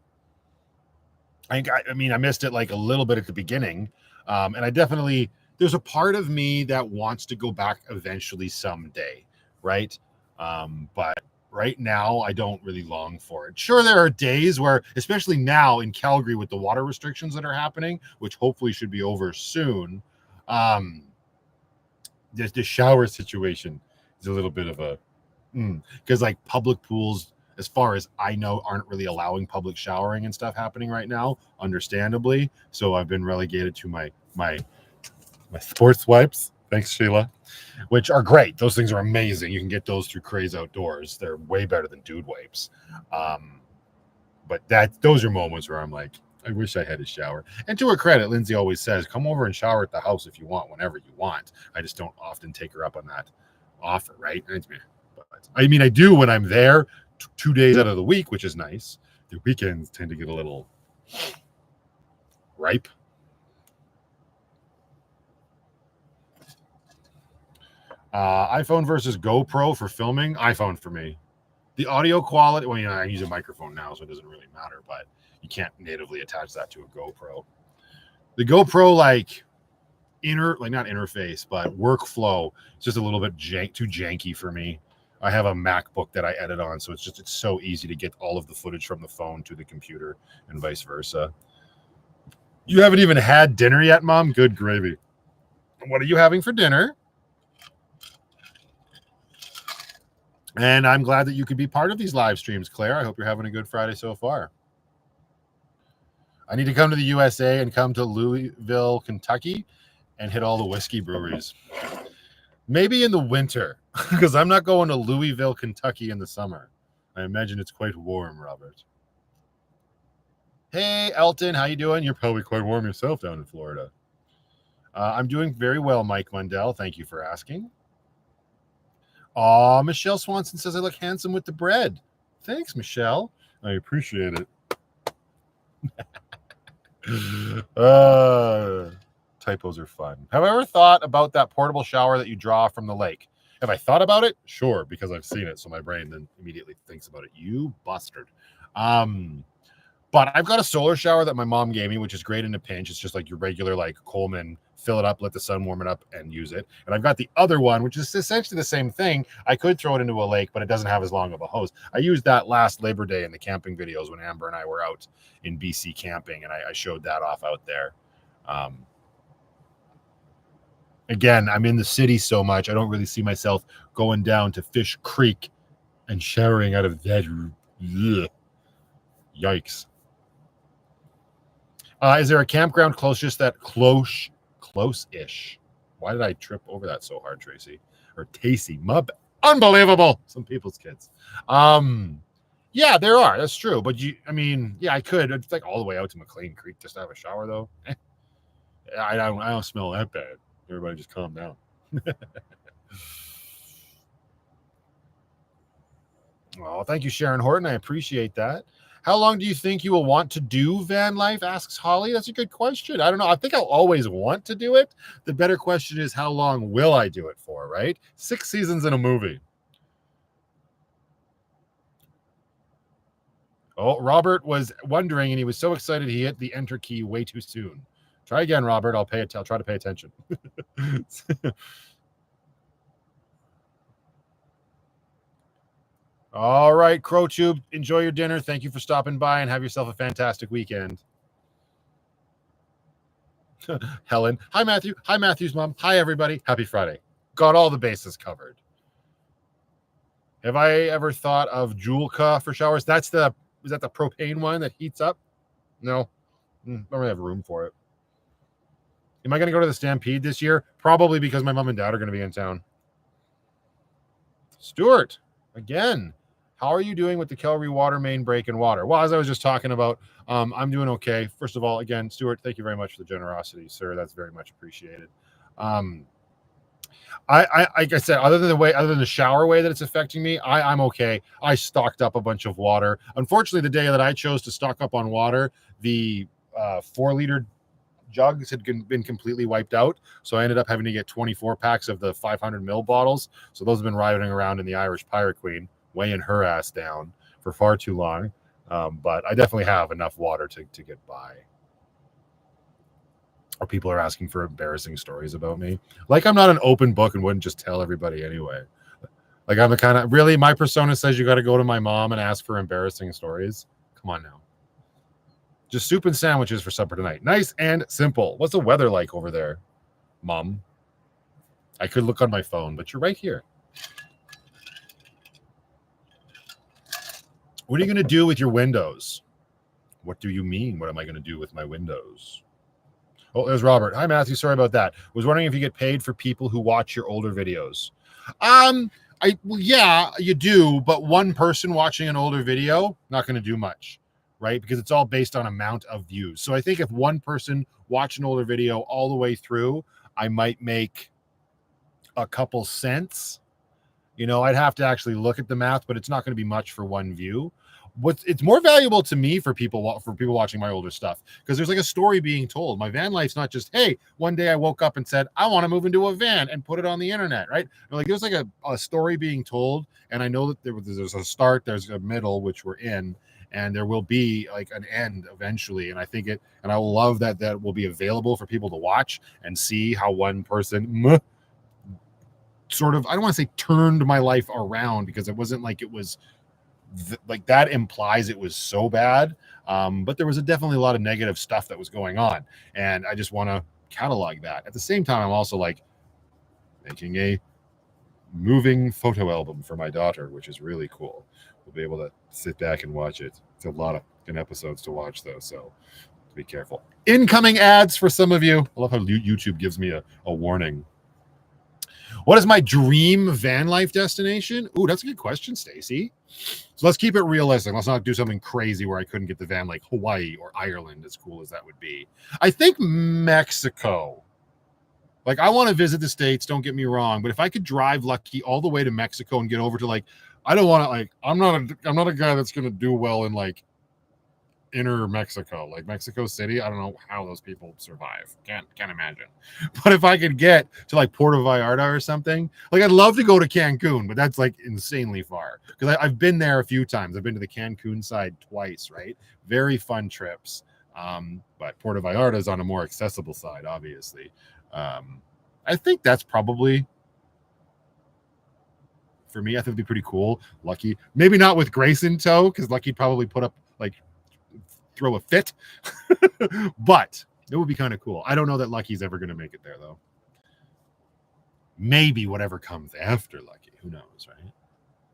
I mean, I missed it like a little bit at the beginning. And I definitely, there's a part of me that wants to go back eventually someday, right? But right now, I don't really long for it. Sure, there are days where, especially now in Calgary with the water restrictions that are happening, which hopefully should be over soon, the shower situation is a little bit of a because like public pools, as far as I know, aren't really allowing public showering and stuff happening right now, understandably. So I've been relegated to my sports wipes. Thanks, Sheila, which are great. Those things are amazing. You can get those through Craze Outdoors. They're way better than dude wipes. But those are moments where I'm like, I wish I had a shower. And to her credit, Lindsay always says, come over and shower at the house if you want, whenever you want. I just don't often take her up on that offer, right? But, I mean, I do when I'm there 2 days out of the week, which is nice. The weekends tend to get a little ripe. iPhone versus GoPro for filming. iPhone for me. The audio quality, well, I use a microphone now, so it doesn't really matter, but you can't natively attach that to a GoPro. The GoPro, like not interface, but workflow, it's just a little bit too janky for me. I have a MacBook that I edit on, so it's so easy to get all of the footage from the phone to the computer and vice versa. You haven't even had dinner yet, Mom? Good gravy. What are you having for dinner? And I'm glad that you could be part of these live streams, Claire. I hope you're having a good Friday so far. I need to come to the USA and come to Louisville, Kentucky, and hit all the whiskey breweries. Maybe in the winter, because I'm not going to Louisville, Kentucky in the summer. I imagine it's quite warm, Robert. Hey, Elton, how you doing? You're probably quite warm yourself down in Florida. I'm doing very well, Mike Mundell. Thank you for asking. Michelle Swanson says I look handsome with the bread. Thanks, Michelle. I appreciate it. Typos are fun. Have I ever thought about that portable shower that you draw from the lake? Have I thought about it? Sure, because I've seen it, so my brain then immediately thinks about it. You bastard. But I've got a solar shower that my mom gave me, which is great in a pinch. It's just like your regular, like Coleman, fill it up, let the sun warm it up, and use it. And I've got the other one, which is essentially the same thing. I could throw it into a lake, but it doesn't have as long of a hose. I used that last Labor Day in the camping videos when Amber and I were out in BC camping, and I showed that off out there. Again, I'm in the city so much, I don't really see myself going down to Fish Creek and showering out of that. Ugh. Yikes. Is there a campground close-ish? Why did I trip over that so hard, Tracy? Or Tacey? Unbelievable. Some people's kids. Yeah, there are. That's true. But I could. It's like all the way out to McLean Creek just to have a shower, though. I don't smell that bad. Everybody just calm down. Well, thank you, Sharon Horton. I appreciate that. How long do you think you will want to do van life? Asks Holly. That's a good question. I don't know. I think I'll always want to do it. The better question is, how long will I do it for, right? 6 seasons in a movie. Oh, Robert was wondering, and he was so excited he hit the enter key way too soon. Try again, Robert. I'll try to pay attention. All right, CrowTube, enjoy your dinner. Thank you for stopping by and have yourself a fantastic weekend. Helen. Hi, Matthew. Hi, Matthew's mom. Hi, everybody. Happy Friday. Got all the bases covered. Have I ever thought of Julka for showers? That's the is that the propane one that heats up? No, don't really have room for it. Am I going to go to the Stampede this year? Probably, because my mom and dad are going to be in town. Stuart, again, how are you doing with the Calgary water main break in water? Well, as I was just talking about, I'm doing okay. First of all, again, Stuart, thank you very much for the generosity, sir. That's very much appreciated. Like I said, other than the shower way that it's affecting me, I'm okay. I stocked up a bunch of water. Unfortunately, the day that I chose to stock up on water, the 4-liter jugs had been completely wiped out. So I ended up having to get 24 packs of the 500 ml bottles. So those have been riding around in the Irish Pirate Queen, weighing her ass down for far too long. But I definitely have enough water to get by. Or people are asking for embarrassing stories about me. Like I'm not an open book and wouldn't just tell everybody anyway. Like I'm the kind of, really, my persona says you got to go to my mom and ask for embarrassing stories. Come on now. Just soup and sandwiches for supper tonight. Nice and simple. What's the weather like over there, Mom? I could look on my phone, but you're right here. What are you going to do with your windows? What do you mean? What am I going to do with my windows? Oh, there's Robert. Hi, Matthew. Sorry about that. Was wondering if you get paid for people who watch your older videos. Well, yeah, you do, but one person watching an older video, not going to do much, right? Because it's all based on amount of views. So I think if one person watched an older video all the way through, I might make a couple cents. You know, I'd have to actually look at the math, but it's not going to be much for one view. It's more valuable to me for people watching my older stuff, because there's like a story being told. My van life's not just, hey, one day I woke up and said I want to move into a van and put it on the internet, right? Like there's like a story being told, and I know that there's a start, there's a middle, which we're in, and there will be like an end eventually. And I think and I will love that will be available for people to watch and see how one person sort of, I don't want to say turned my life around, because it wasn't like it was like that implies it was so bad, but there was definitely a lot of negative stuff that was going on, and I just want to catalog that. At the same time, I'm also like making a moving photo album for my daughter, which is really cool. We'll be able to sit back and watch it. It's a lot of episodes to watch though, so be careful. Incoming ads for some of you. I love how YouTube gives me a warning. What is my dream van life destination? Ooh, that's a good question, Stacy. So let's keep it realistic. Let's not do something crazy where I couldn't get the van like Hawaii or Ireland, as cool as that would be. I think Mexico. Like, I want to visit the States, don't get me wrong, but if I could drive Lucky all the way to Mexico and get over to, like, I don't want to, like, I'm not a guy that's going to do well in like inner Mexico, like Mexico City. I don't know how those people survive. Can't imagine. But if I could get to like Puerto Vallarta or something, like I'd love to go to Cancun, but that's like insanely far, because I've been there a few times. I've been to the Cancun side twice, right? Very fun trips. But Puerto Vallarta is on a more accessible side, obviously. I think that's probably, for me, I think it'd be pretty cool. Lucky, maybe not with Grace in tow, because Lucky'd probably put up like throw a fit, but it would be kind of cool. I don't know that Lucky's ever going to make it there though. Maybe whatever comes after Lucky, who knows, right?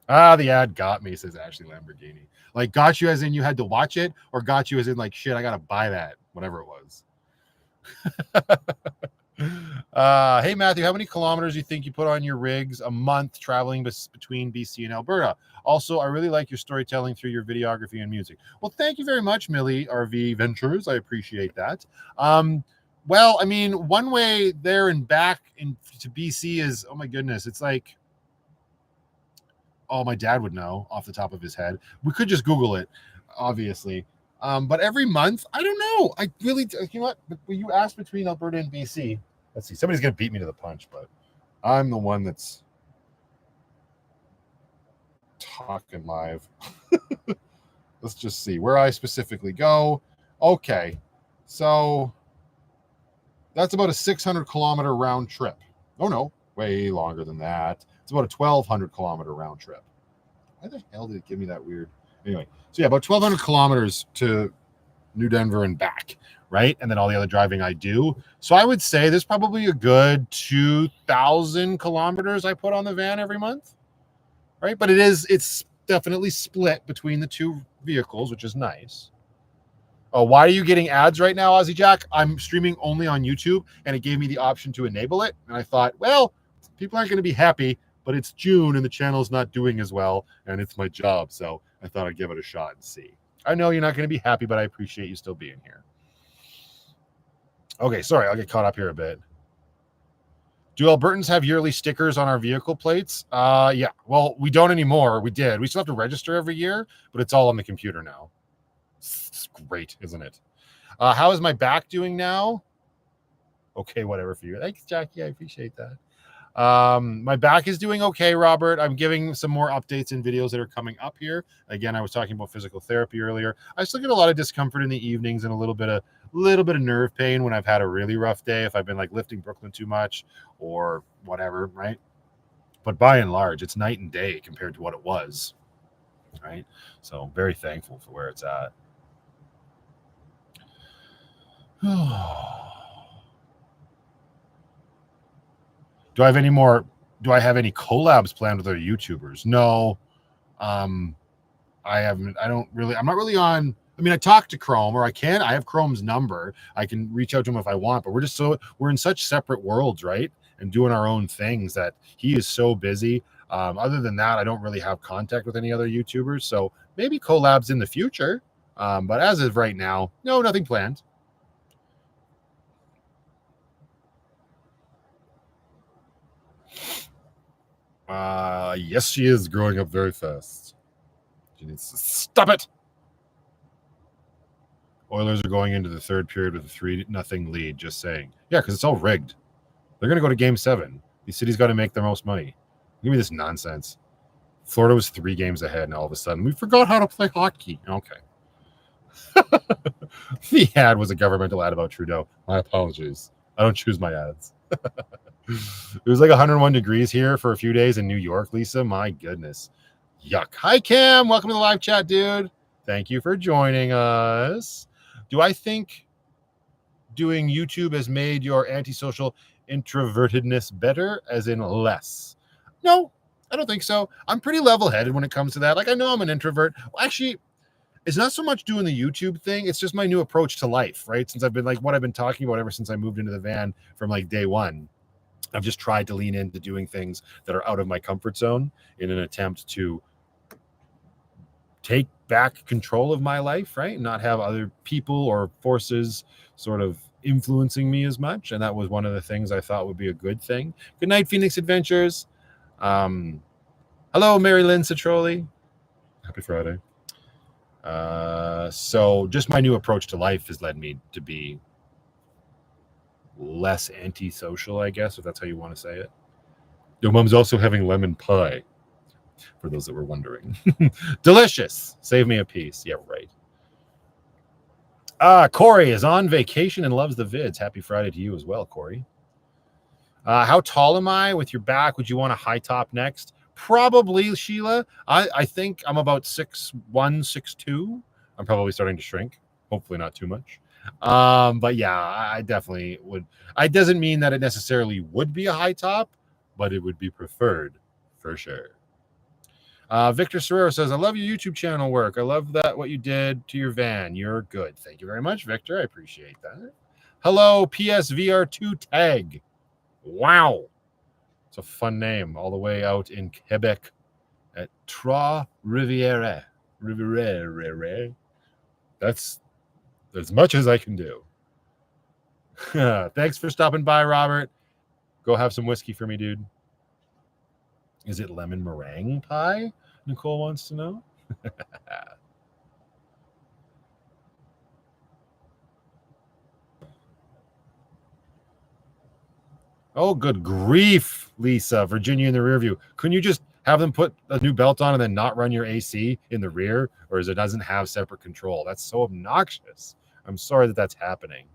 Ah, the ad got me, says Ashley Lamborghini. Like, got you as in you had to watch it, or got you as in like, shit, I gotta buy that, whatever it was. Hey Matthew, how many kilometers do you think you put on your rigs a month traveling between BC and Alberta? Also, I really like your storytelling through your videography and music. Well, thank you very much, Millie RV Ventures. I appreciate that. Well, I mean, one way there and back to BC is, oh my goodness, it's like, oh, my dad would know off the top of his head. We could just Google it, obviously. But every month, I don't know. I really, you know what? When you asked between Alberta and BC, let's see. Somebody's going to beat me to the punch, but I'm the one that's talking live. Let's just see where I specifically go. Okay. So that's about a 600 kilometer round trip. Oh, no, way longer than that. It's about a 1,200 kilometer round trip. Why the hell did it give me that weird? Anyway, so yeah, about 1,200 kilometers to New Denver and back, right? And then all the other driving I do. So I would say there's probably a good 2,000 kilometers I put on the van every month, right? But it's definitely split between the two vehicles, which is nice. Oh, why are you getting ads right now, Aussie Jack? I'm streaming only on YouTube, and it gave me the option to enable it. And I thought, well, people aren't going to be happy, but it's June and the channel's not doing as well, and it's my job. So I thought I'd give it a shot and see. I know you're not going to be happy, but I appreciate you still being here. Okay, sorry, I'll get caught up here a bit. Do Albertans have yearly stickers on our vehicle plates? Yeah. Well, we don't anymore. We did. We still have to register every year, but it's all on the computer now. It's great, isn't it? How is my back doing now? Okay, whatever for you. Thanks, Jackie. I appreciate that. My back is doing okay, Robert. I'm giving some more updates and videos that are coming up here. Again, I was talking about physical therapy earlier. I still get a lot of discomfort in the evenings and a little bit of nerve pain when I've had a really rough day, if I've been like lifting Brooklyn too much or whatever, right? But by and large, it's night and day compared to what it was, right? So very thankful for where it's at. Do I have any collabs planned with other YouTubers? No. I haven't. I don't really. I'm not really on. I mean, I talk to Chrome, or I have Chrome's number. I can reach out to him if I want, but we're in such separate worlds, right? And doing our own things that he is so busy. Other than that, I don't really have contact with any other YouTubers. So maybe collabs in the future. But as of right now, no, nothing planned. Yes, she is growing up very fast. She needs to stop it. Oilers are going into the third period with a 3-0 lead. Just saying. Yeah, because it's all rigged. They're going to go to Game 7. These cities got to make their most money. Give me this nonsense. Florida was 3 games ahead, and all of a sudden, we forgot how to play hockey. Okay. The ad was a governmental ad about Trudeau. My apologies. I don't choose my ads. It was like 101 degrees here for a few days in New York, Lisa. My goodness. Yuck. Hi, Cam. Welcome to the live chat, dude. Thank you for joining us. Do I think doing YouTube has made your antisocial introvertedness better, as in less? No, I don't think so. I'm pretty level-headed when it comes to that. Like, I know I'm an introvert. Well, actually, it's not so much doing the YouTube thing. It's just my new approach to life, right? Since I've been like what I've been talking about ever since I moved into the van from like day one. I've just tried to lean into doing things that are out of my comfort zone in an attempt to take back control of my life, right? And not have other people or forces sort of influencing me as much. And that was one of the things I thought would be a good thing. Good night, Phoenix Adventures. Hello, Mary Lynn Citroli. Happy Friday. So just my new approach to life has led me to be less antisocial, I guess, if that's how you want to say it. Your mom's also having lemon pie, for those that were wondering. Delicious. Save me a piece. Yeah, right. Corey is on vacation and loves the vids. Happy Friday to you as well, Corey. How tall am I with your back? Would you want a high top next? Probably, Sheila. I think I'm about 6'1", 6'2". I'm probably starting to shrink. Hopefully not too much. But yeah, I definitely would. It doesn't mean that it necessarily would be a high top, but it would be preferred for sure. Victor Serrero says, I love your YouTube channel work. I love that what you did to your van. You're good. Thank you very much, Victor. I appreciate that. Hello, PSVR2 Tag. Wow. It's a fun name, all the way out in Quebec at Trois-Rivières. That's as much as I can do. Thanks for stopping by, Robert. Go have some whiskey for me, dude. Is it lemon meringue pie? Nicole wants to know. Oh, good grief, Lisa. Virginia in the rear view. Couldn't you just have them put a new belt on and then not run your AC in the rear? Or is it doesn't have separate control? That's so obnoxious. I'm sorry that that's happening.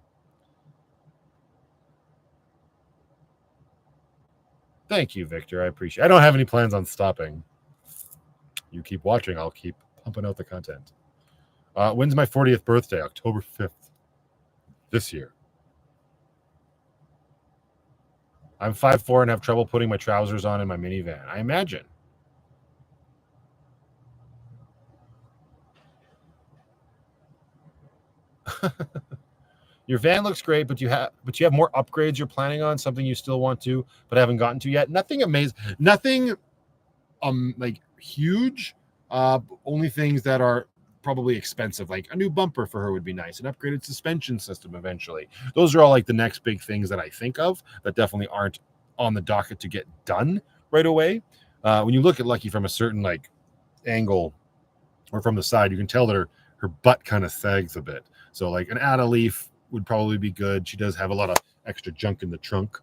Thank you, Victor. I appreciate it. I don't have any plans on stopping. You keep watching. I'll keep pumping out the content. When's my 40th birthday? October 5th. This year. I'm 5'4" and have trouble putting my trousers on in my minivan. I imagine. Your van looks great, but you have more upgrades you're planning on, something you still want to, but haven't gotten to yet. Nothing amazing, nothing like huge. Only things that are probably expensive, like a new bumper for her would be nice, an upgraded suspension system eventually. Those are all like the next big things that I think of that definitely aren't on the docket to get done right away. When you look at Lucky from a certain like angle or from the side, you can tell that her butt kind of sags a bit. So like an add a leaf would probably be good. She does have a lot of extra junk in the trunk.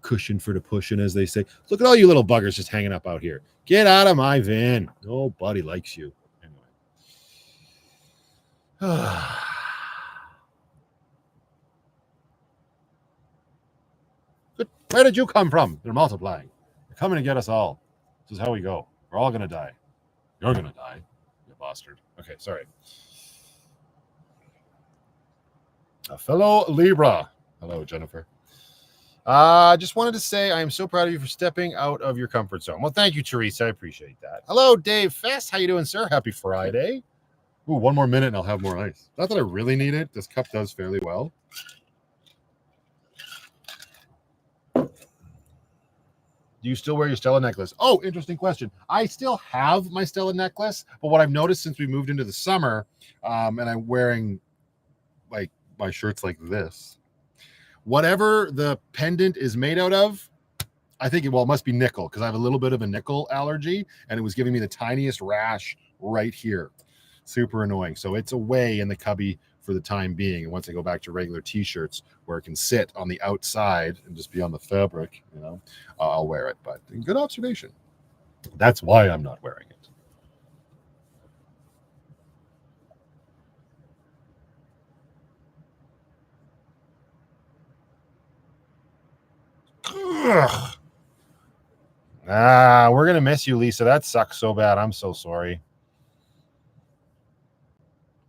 Cushion for the pushing, as they say. Look at all you little buggers just hanging up out here. Get out of my van. Nobody likes you. Anyway. Where did you come from? They're multiplying. They're coming to get us all. This is how we go. We're all going to die. You're going to die, you bastard. Okay, sorry. A fellow Libra. Hello, Jennifer. Just wanted to say I am so proud of you for stepping out of your comfort zone. Well, thank you, Teresa. I appreciate that. Hello, Dave Fest. How you doing, sir? Happy Friday. Ooh, one more minute and I'll have more ice. Not that I really need it. This cup does fairly well. Do you still wear your Stella necklace? Oh, interesting question. I still have my Stella necklace, but what I've noticed since we moved into the summer, and I'm wearing like my shirts like this, whatever the pendant is made out of, I think it must be nickel, because I have a little bit of a nickel allergy, and it was giving me the tiniest rash right here. Super annoying. So it's away in the cubby for the time being. And once I go back to regular t-shirts where it can sit on the outside and just be on the fabric, I'll wear it. But good observation. That's why I'm not wearing it. Ugh. We're going to miss you, Lisa. That sucks so bad. I'm so sorry.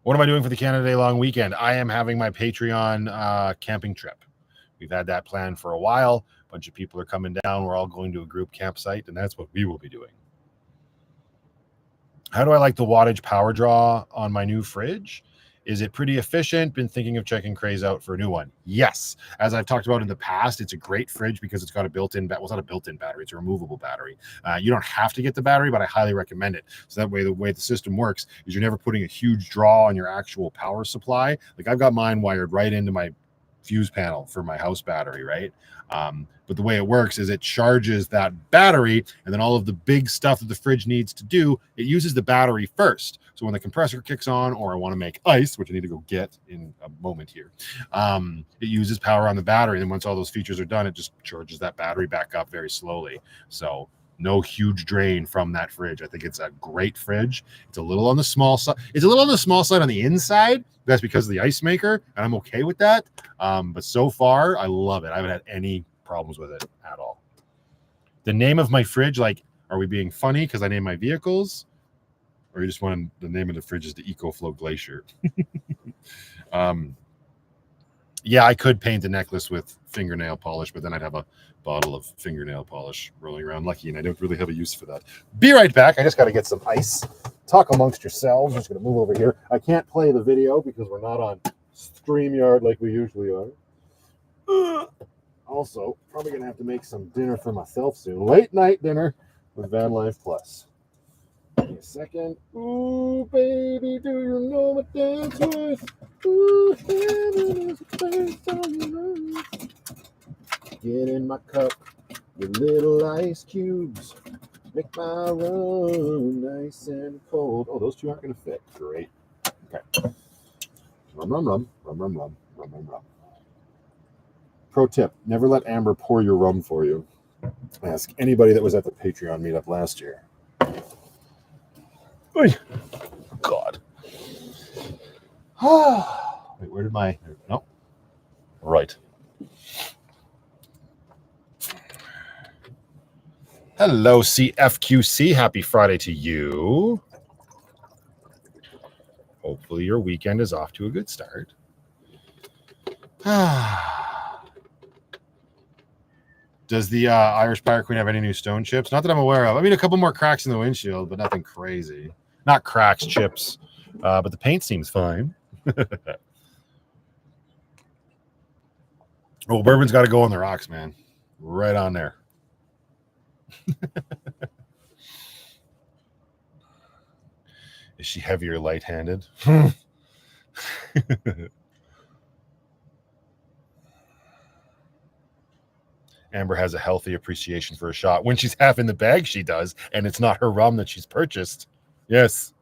What am I doing for the Canada Day long weekend? I am having my Patreon camping trip. We've had that planned for a while. A bunch of people are coming down. We're all going to a group campsite, and that's what we will be doing. How do I like the wattage power draw on my new fridge? Is it pretty efficient? Been thinking of checking Craze out for a new one. Yes. As I've talked about in the past, it's a great fridge because it's got a built-in, well, it's not a built-in battery, it's a removable battery. You don't have to get the battery, but I highly recommend it. So that way, the way the system works is you're never putting a huge draw on your actual power supply. Like I've got mine wired right into my fuse panel for my house battery, right? But the way it works is it charges that battery, and then all of the big stuff that the fridge needs to do, it uses the battery first. So when the compressor kicks on, or I want to make ice, which I need to go get in a moment here, it uses power on the battery. And then once all those features are done, it just charges that battery back up very slowly. So no huge drain from that fridge. I think it's a great fridge. It's a little on the small side. It's a little on the small side on the inside. That's because of the ice maker, and I'm okay with that. But so far, I love it. I haven't had any problems with it at all. The name of my fridge, like, are we being funny because I name my vehicles? Or you just want the name of the fridge is the EcoFlow Glacier? Yeah, I could paint the necklace with fingernail polish, but then I'd have a bottle of fingernail polish rolling around Lucky, and I don't really have a use for that. Be right back. I just got to get some ice. Talk amongst yourselves. I'm just going to move over here. I can't play the video because we're not on StreamYard like we usually are. Also, probably going to have to make some dinner for myself soon. Late night dinner with VanlifePLUS. Give me a second. Ooh, baby, do you know what that's worth? Ooh, heaven is a place on earth. Get in my cup with little ice cubes. Make my rum nice and cold. Oh, those two aren't going to fit. Great. Okay. Rum, rum, rum. Rum, rum, rum. Rum, rum, rum. Pro tip, never let Amber pour your rum for you. Ask anybody that was at the Patreon meetup last year. Oy. God. Wait, where did my... No. Right. Hello, CFQC. Happy Friday to you. Hopefully your weekend is off to a good start. Does the Irish Pirate Queen have any new stone chips? Not that I'm aware of. I mean, a couple more cracks in the windshield, but nothing crazy. Not cracks, chips. But the paint seems fine. Oh, bourbon's got to go on the rocks, man. Right on there. Is she heavy or light-handed? Amber has a healthy appreciation for a shot. When she's half in the bag, she does, and it's not her rum that she's purchased. Yes.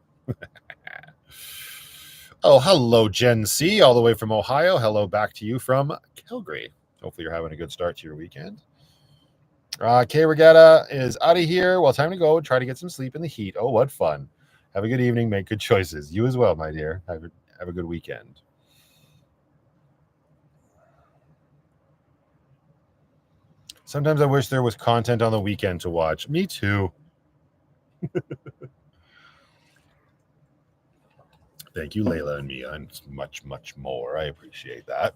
Oh, hello, Gen C, all the way from Ohio. Hello back to you from Calgary. Hopefully you're having a good start to your weekend. K Regatta is out of here. Well, time to go. Try to get some sleep in the heat. Oh, what fun. Have a good evening. Make good choices. You as well, my dear. Have a good weekend. Sometimes I wish there was content on the weekend to watch. Me too. Thank you, Layla and Mia, and much, much more. I appreciate that.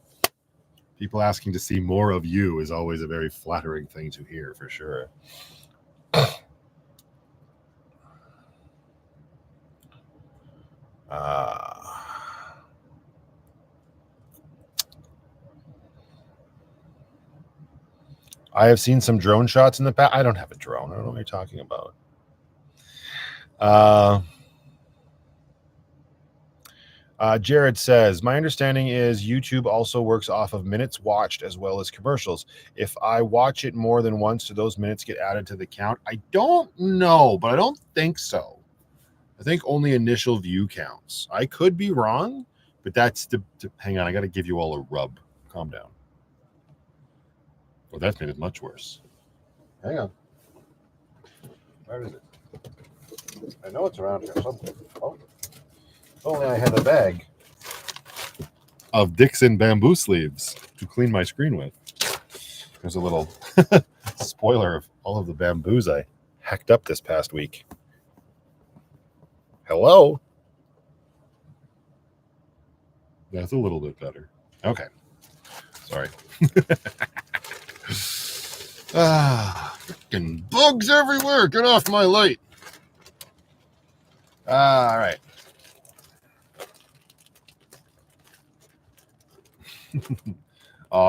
People asking to see more of you is always a very flattering thing to hear, for sure. I have seen some drone shots in the past. I don't have a drone. I don't know what you're talking about. Jared says, my understanding is YouTube also works off of minutes watched as well as commercials. If I watch it more than once, do those minutes get added to the count? I don't know, but I don't think so. I think only initial view counts. I could be wrong, but that's hang on. I got to give you all a rub. Calm down. Oh, that's made it much worse. Hang on. Where is it? I know it's around here somewhere. Oh. If only I had a bag of Dixon bamboo sleeves to clean my screen with. There's a little spoiler of all of the bamboos I hacked up this past week. Hello? That's a little bit better. Okay. Sorry. Freaking bugs everywhere. Get off my light. All right.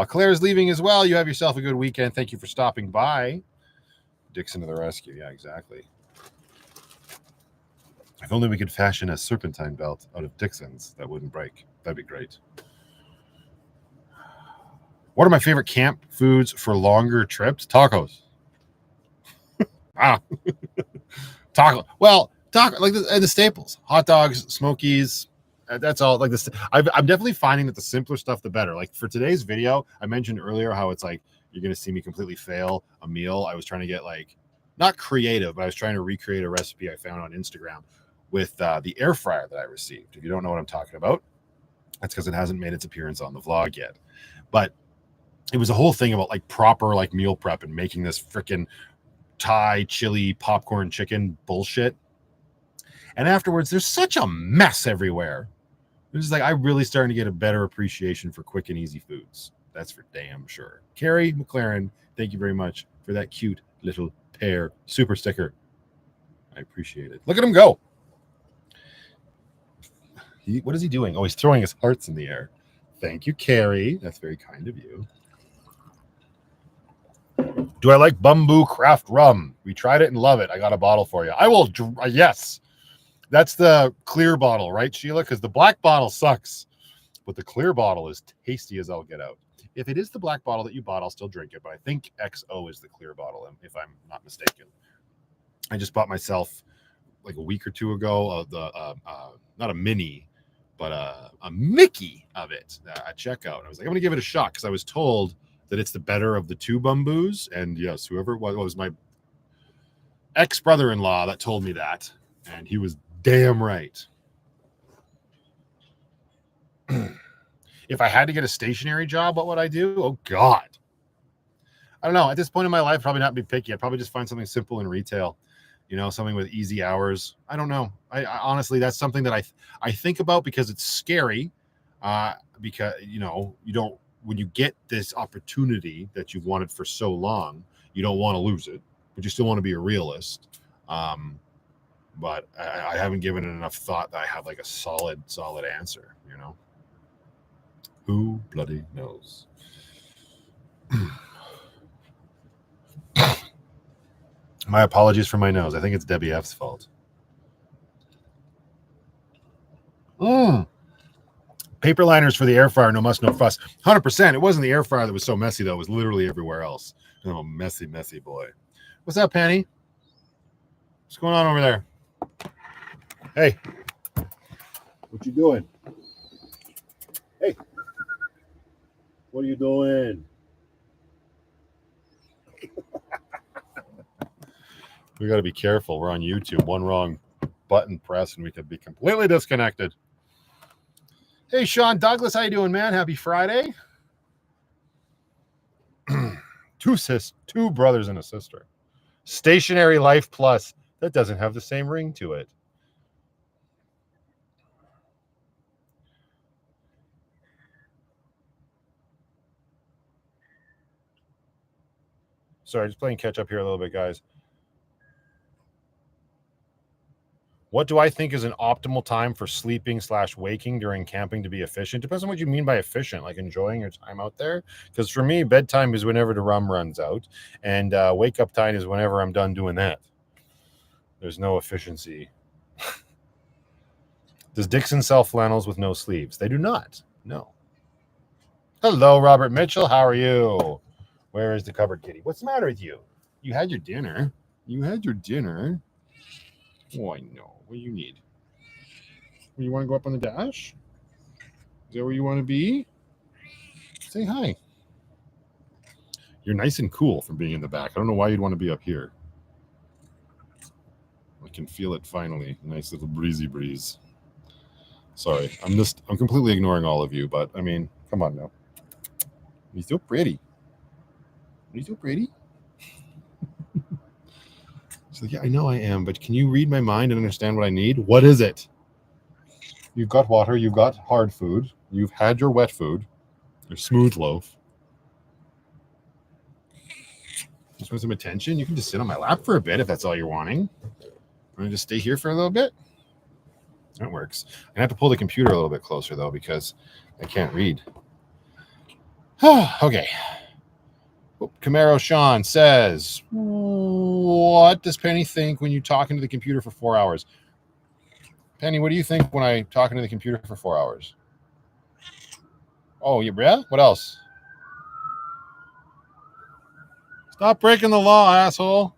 Claire's leaving as well. You have yourself a good weekend. Thank you for stopping by. Dixon to the rescue. Yeah, exactly. If only we could fashion a serpentine belt out of Dixon's that wouldn't break. That'd be great. What are my favorite camp foods for longer trips? Tacos. Taco. Well, taco like the staples: hot dogs, smokies. That's all. Like this, I'm definitely finding that the simpler stuff, the better. Like for today's video, I mentioned earlier how it's like you're gonna see me completely fail a meal. I was trying to get like not creative, but I was trying to recreate a recipe I found on Instagram with the air fryer that I received. If you don't know what I'm talking about, that's because it hasn't made its appearance on the vlog yet. But it was a whole thing about like proper like meal prep and making this freaking Thai chili popcorn chicken bullshit. And afterwards, there's such a mess everywhere. It's just like I'm really starting to get a better appreciation for quick and easy foods. That's for damn sure. Carrie McLaren, thank you very much for that cute little pear super sticker. I appreciate it. Look at him go. What is he doing? Oh, he's throwing his hearts in the air. Thank you, Carrie. That's very kind of you. Do I like Bamboo Craft Rum? We tried it and love it. I got a bottle for you. I will. Yes. That's the clear bottle, right, Sheila? Because the black bottle sucks, but the clear bottle is tasty as I'll get out. If it is the black bottle that you bought, I'll still drink it, but I think XO is the clear bottle, if I'm not mistaken. I just bought myself like a week or two ago not a mini, but a Mickey of it at checkout. I was like, I'm going to give it a shot because I was told that it's the better of the two bamboos. And yes, whoever it was my ex-brother-in-law that told me that, and he was damn right. If I had to get a stationary job, what would I do? Oh, God. I don't know. At this point in my life, probably not be picky. I'd probably just find something simple in retail, something with easy hours. I don't know. I honestly, that's something that I think about because it's scary. Because, you don't, when you get this opportunity that you've wanted for so long, you don't want to lose it, but you still want to be a realist. But I haven't given it enough thought that I have like a solid answer, Who bloody knows? My apologies for my nose. I think it's Debbie F's fault. Paper liners for the air fryer, no muss, no fuss. 100%. It wasn't the air fryer that was so messy, though. It was literally everywhere else. Oh, messy, messy boy. What's up, Penny? What's going on over there? Hey. What you doing? Hey. What are you doing? We got to be careful. We're on YouTube. One wrong button press and we could be completely disconnected. Hey, Sean Douglas, how you doing, man? Happy Friday. Two brothers and a sister. Stationary Life Plus. That doesn't have the same ring to it. Sorry, just playing catch up here a little bit, guys. What do I think is an optimal time for sleeping / waking during camping to be efficient? Depends on what you mean by efficient, like enjoying your time out there. Because for me, bedtime is whenever the rum runs out, and wake up time is whenever I'm done doing that. There's no efficiency. Does Dixon sell flannels with no sleeves? They do not. No. Hello, Robert Mitchell. How are you? Where is the cupboard kitty? What's the matter with you? You had your dinner. You had your dinner. Oh, I know. What do you need? You want to go up on the dash? Is that where you want to be? Say hi. You're nice and cool from being in the back. I don't know why you'd want to be up here. I can feel it finally. Nice little breezy breeze. Sorry, I'm completely ignoring all of you, but I mean, come on now. You're so pretty. You're so pretty. She's like, yeah, I know I am, but can you read my mind and understand what I need? What is it? You've got water, you've got hard food, you've had your wet food, your smooth loaf. Just want some attention? You can just sit on my lap for a bit if that's all you're wanting. Want to just stay here for a little bit? That works. I have to pull the computer a little bit closer, though, because I can't read. Okay. Camaro Sean says, what does Penny think when you're talking to the computer for 4 hours? Penny, what do you think when I'm talking to the computer for 4 hours? Oh, yeah? What else? Stop breaking the law, asshole.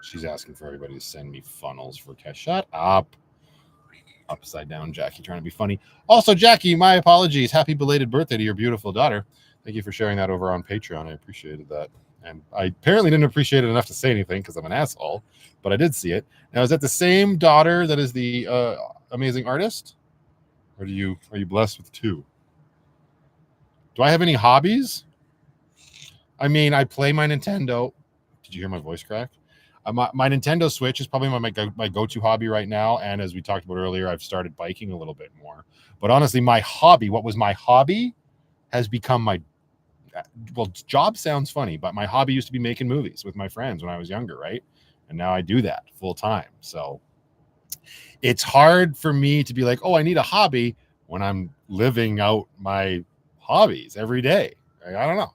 She's asking for everybody to send me funnels for cash. Shut up. Upside down Jackie trying to be funny. Also, Jackie, my apologies. Happy belated birthday to your beautiful daughter. Thank you for sharing that over on Patreon. I appreciated that. And I apparently didn't appreciate it enough to say anything because I'm an asshole, but I did see it. Now, is that the same daughter that is the amazing artist? Or are you blessed with two? Do I have any hobbies? I mean, I play my Nintendo. Did you hear my voice crack? My Nintendo Switch is probably my go-to hobby right now. And as we talked about earlier, I've started biking a little bit more. But honestly, my hobby, what was my hobby, has become my, well, job sounds funny, but my hobby used to be making movies with my friends when I was younger, right? And now I do that full time. So it's hard for me to be like, oh, I need a hobby when I'm living out my hobbies every day. I don't know.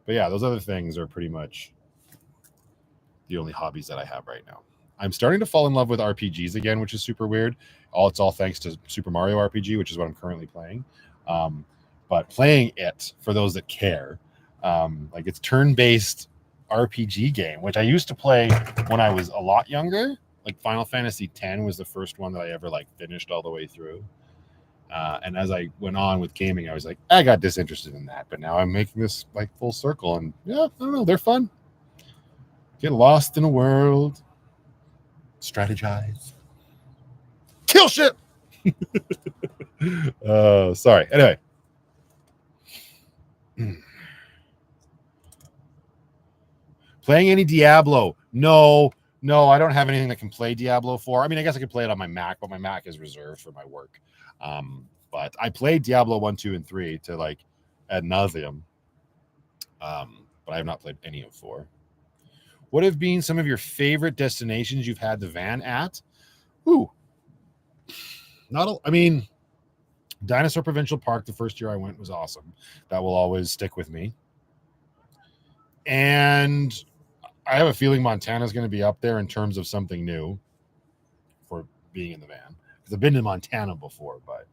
But yeah, those other things are pretty much the only hobbies that I have right now. I'm starting to fall in love with RPGs again, which is super weird. It's all thanks to Super Mario RPG, which is what I'm currently playing. But playing it, for those that care, like it's turn-based RPG game, which I used to play when I was a lot younger. Like Final Fantasy X was the first one that I ever like finished all the way through. And as I went on with gaming, I was like, I got disinterested in that. But now I'm making this like full circle, and yeah, I don't know, they're fun. Get lost in a world, strategize, kill shit. Sorry. Anyway. Playing any Diablo? No, I don't have anything that can play Diablo 4. I mean, I guess I could play it on my Mac, but my Mac is reserved for my work. But I played Diablo 1, 2, and 3 to like ad nauseum. But I have not played any of 4. What have been some of your favorite destinations you've had the van at? Ooh. I mean, Dinosaur Provincial Park, the first year I went, was awesome. That will always stick with me. And I have a feeling Montana's going to be up there in terms of something new for being in the van. Because I've been to Montana before, but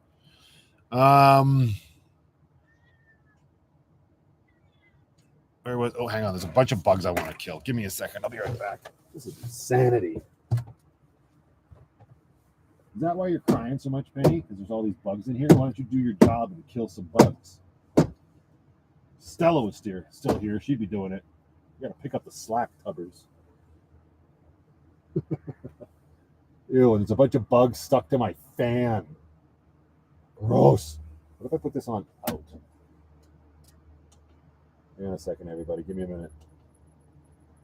where was? Oh, hang on. There's a bunch of bugs I want to kill. Give me a second. I'll be right back. This is insanity. Is that why you're crying so much, Penny? Because there's all these bugs in here? Why don't you do your job and kill some bugs? Stella was still here. She'd be doing it. You gotta pick up the slack, Tubbers. Ew, and there's a bunch of bugs stuck to my fan. Gross. What if I put this on out? Hang on a second, everybody. Give me a minute.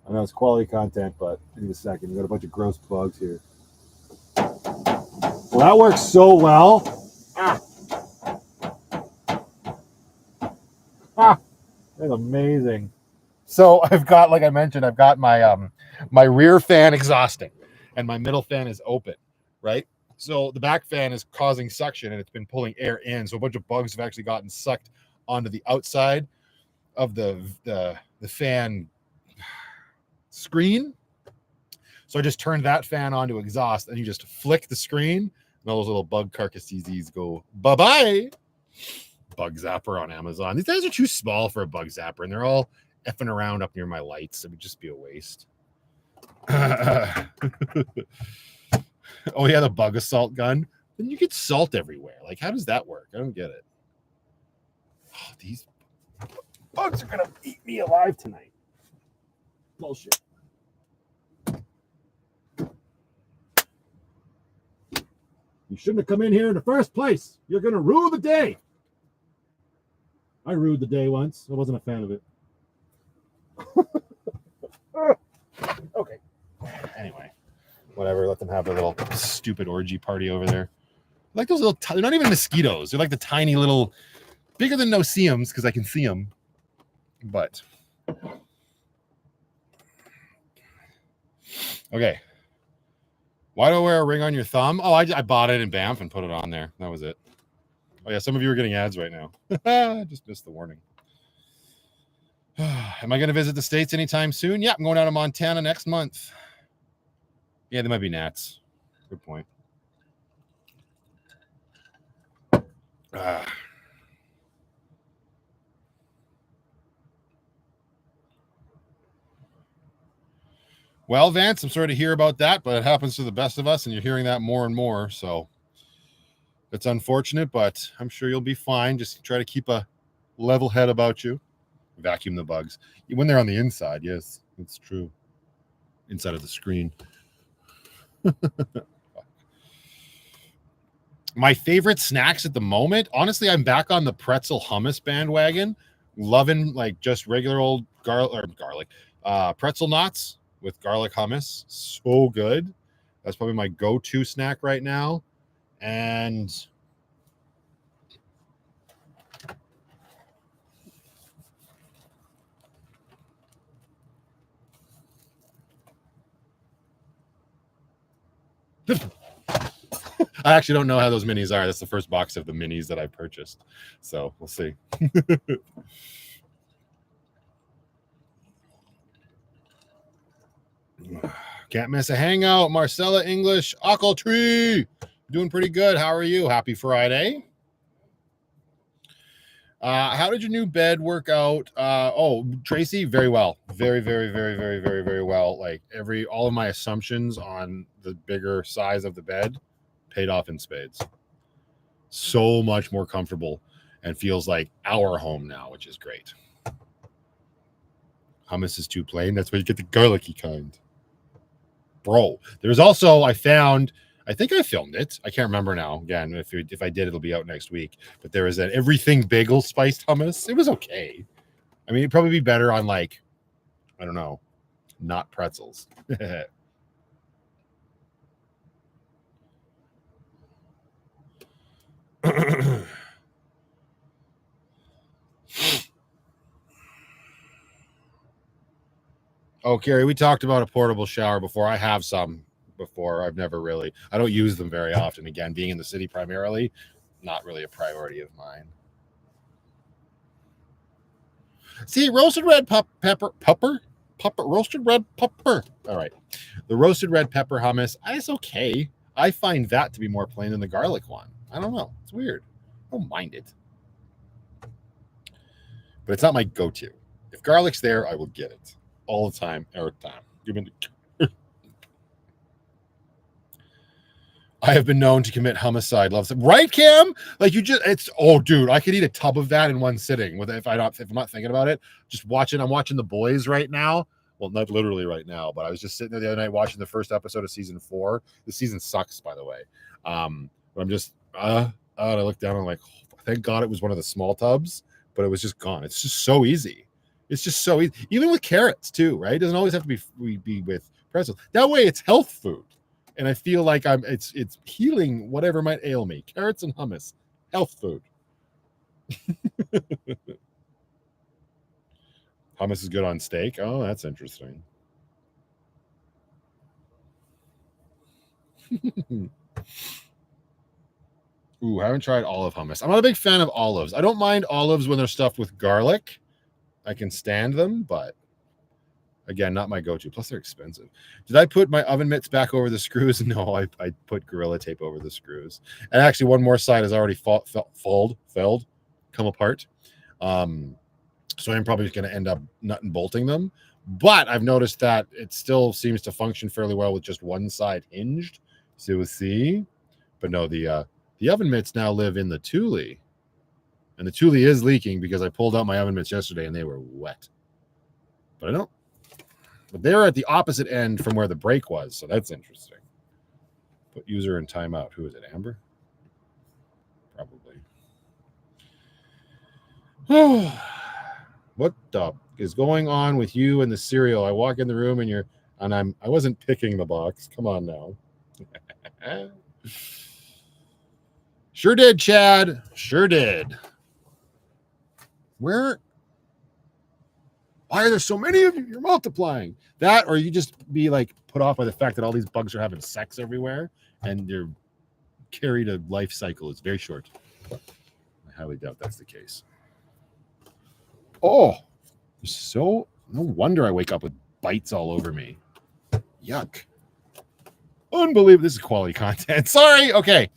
I know it's quality content, but I need a second. We got a bunch of gross bugs here. Well, that works so well. That's amazing. So I've got, like I mentioned, I've got my my rear fan exhausting, and my middle fan is open, right? So the back fan is causing suction, and it's been pulling air in. So a bunch of bugs have actually gotten sucked onto the outside of the fan screen. So I just turned that fan on to exhaust, and you just flick the screen, and all those little bug carcasses go bye-bye. Bug zapper on Amazon. These guys are too small for a bug zapper, and they're all effing around up near my lights. It would just be a waste. Oh yeah, the bug assault gun. Then you get salt everywhere. Like, how does that work? I don't get it. Oh, these bugs are gonna eat me alive tonight. Bullshit. You shouldn't have come in here in the first place. You're gonna rue the day. I rued the day once. I wasn't a fan of it. Okay. Anyway, whatever. Let them have their little stupid orgy party over there. I like those little. They're not even mosquitoes. They're like the tiny little, bigger than no-see-ums because I can see them. But okay. Why do I wear a ring on your thumb? Oh, I bought it in Banff and put it on there. That was it. Oh yeah, some of you are getting ads right now. I just missed the warning. Am I going to visit the States anytime soon? Yeah, I'm going out of Montana next month. Yeah, there might be gnats. Good point. Well, Vance, I'm sorry to hear about that, but it happens to the best of us, and you're hearing that more and more. So it's unfortunate, but I'm sure you'll be fine. Just try to keep a level head about you. Vacuum the bugs when they're on the inside. Yes, it's true. Inside of the screen. My favorite snacks at the moment, honestly, I'm back on the pretzel hummus bandwagon. Loving like just regular old garlic pretzel knots with garlic hummus. So good. That's probably my go-to snack right now. And I actually don't know how those minis are. That's the first box of the minis that I purchased. So we'll see. Can't miss a hangout. Marcella English, Ockle Tree. Doing pretty good. How are you? Happy Friday. How did your new bed work out? Oh, Tracy, very well. Very, very, very, very, very, very well. Like all of my assumptions on the bigger size of the bed paid off in spades. So much more comfortable and feels like our home now, which is great. Hummus is too plain. That's why you get the garlicky kind. Bro, there's also, I think I filmed it. I can't remember now. Again, if I did, it'll be out next week. But there was an everything bagel spiced hummus. It was okay. I mean, it'd probably be better on like, I don't know, not pretzels. Oh, Carrie, we talked about a portable shower before. I have some. before. I've never really, I don't use them very often. Again, being in the city primarily, not really a priority of mine. See, roasted red roasted red pepper. All right. The roasted red pepper hummus, it's okay. I find that to be more plain than the garlic one. I don't know. It's weird. I don't mind it. But it's not my go-to. If garlic's there, I will get it all the time, every time. Give me the... I have been known to commit homicide. Loves it, right, Cam? Like it's dude, I could eat a tub of that in one sitting. If I'm not thinking about it, just watching. I'm watching The Boys right now. Well, not literally right now, but I was just sitting there the other night watching the first episode of season 4. The season sucks, by the way. But I'm just I looked down and I'm like, oh, thank God it was one of the small tubs, but it was just gone. It's just so easy. It's just so easy. Even with carrots too, right? It doesn't always have to be with pretzels. That way, it's health food. And I feel like it's healing whatever might ail me. Carrots and hummus, health food. Hummus is good on steak. Oh, that's interesting. Ooh, I haven't tried olive hummus. I'm not a big fan of olives. I don't mind olives when they're stuffed with garlic. I can stand them, but again, not my go-to. Plus, they're expensive. Did I put my oven mitts back over the screws? No, I put Gorilla Tape over the screws. And actually, one more side has already felled, come apart. So I'm probably going to end up nut and bolting them. But I've noticed that it still seems to function fairly well with just one side hinged. So we'll see. But no, the oven mitts now live in the Thule. And the Thule is leaking because I pulled out my oven mitts yesterday and they were wet. But I don't. But they're at the opposite end from where the break was, so that's interesting. Put user in timeout. Who is it, Amber? Probably. What is going on with you and the cereal? I walk in the room and I wasn't picking the box. Come on now. Sure did, Chad. Sure did. Why are there so many of you? You're multiplying. That, or you just be like put off by the fact that all these bugs are having sex everywhere and they're carried a life cycle. It's very short. I highly doubt that's the case. Oh, no wonder I wake up with bites all over me. Yuck. Unbelievable. This is quality content. Sorry. Okay.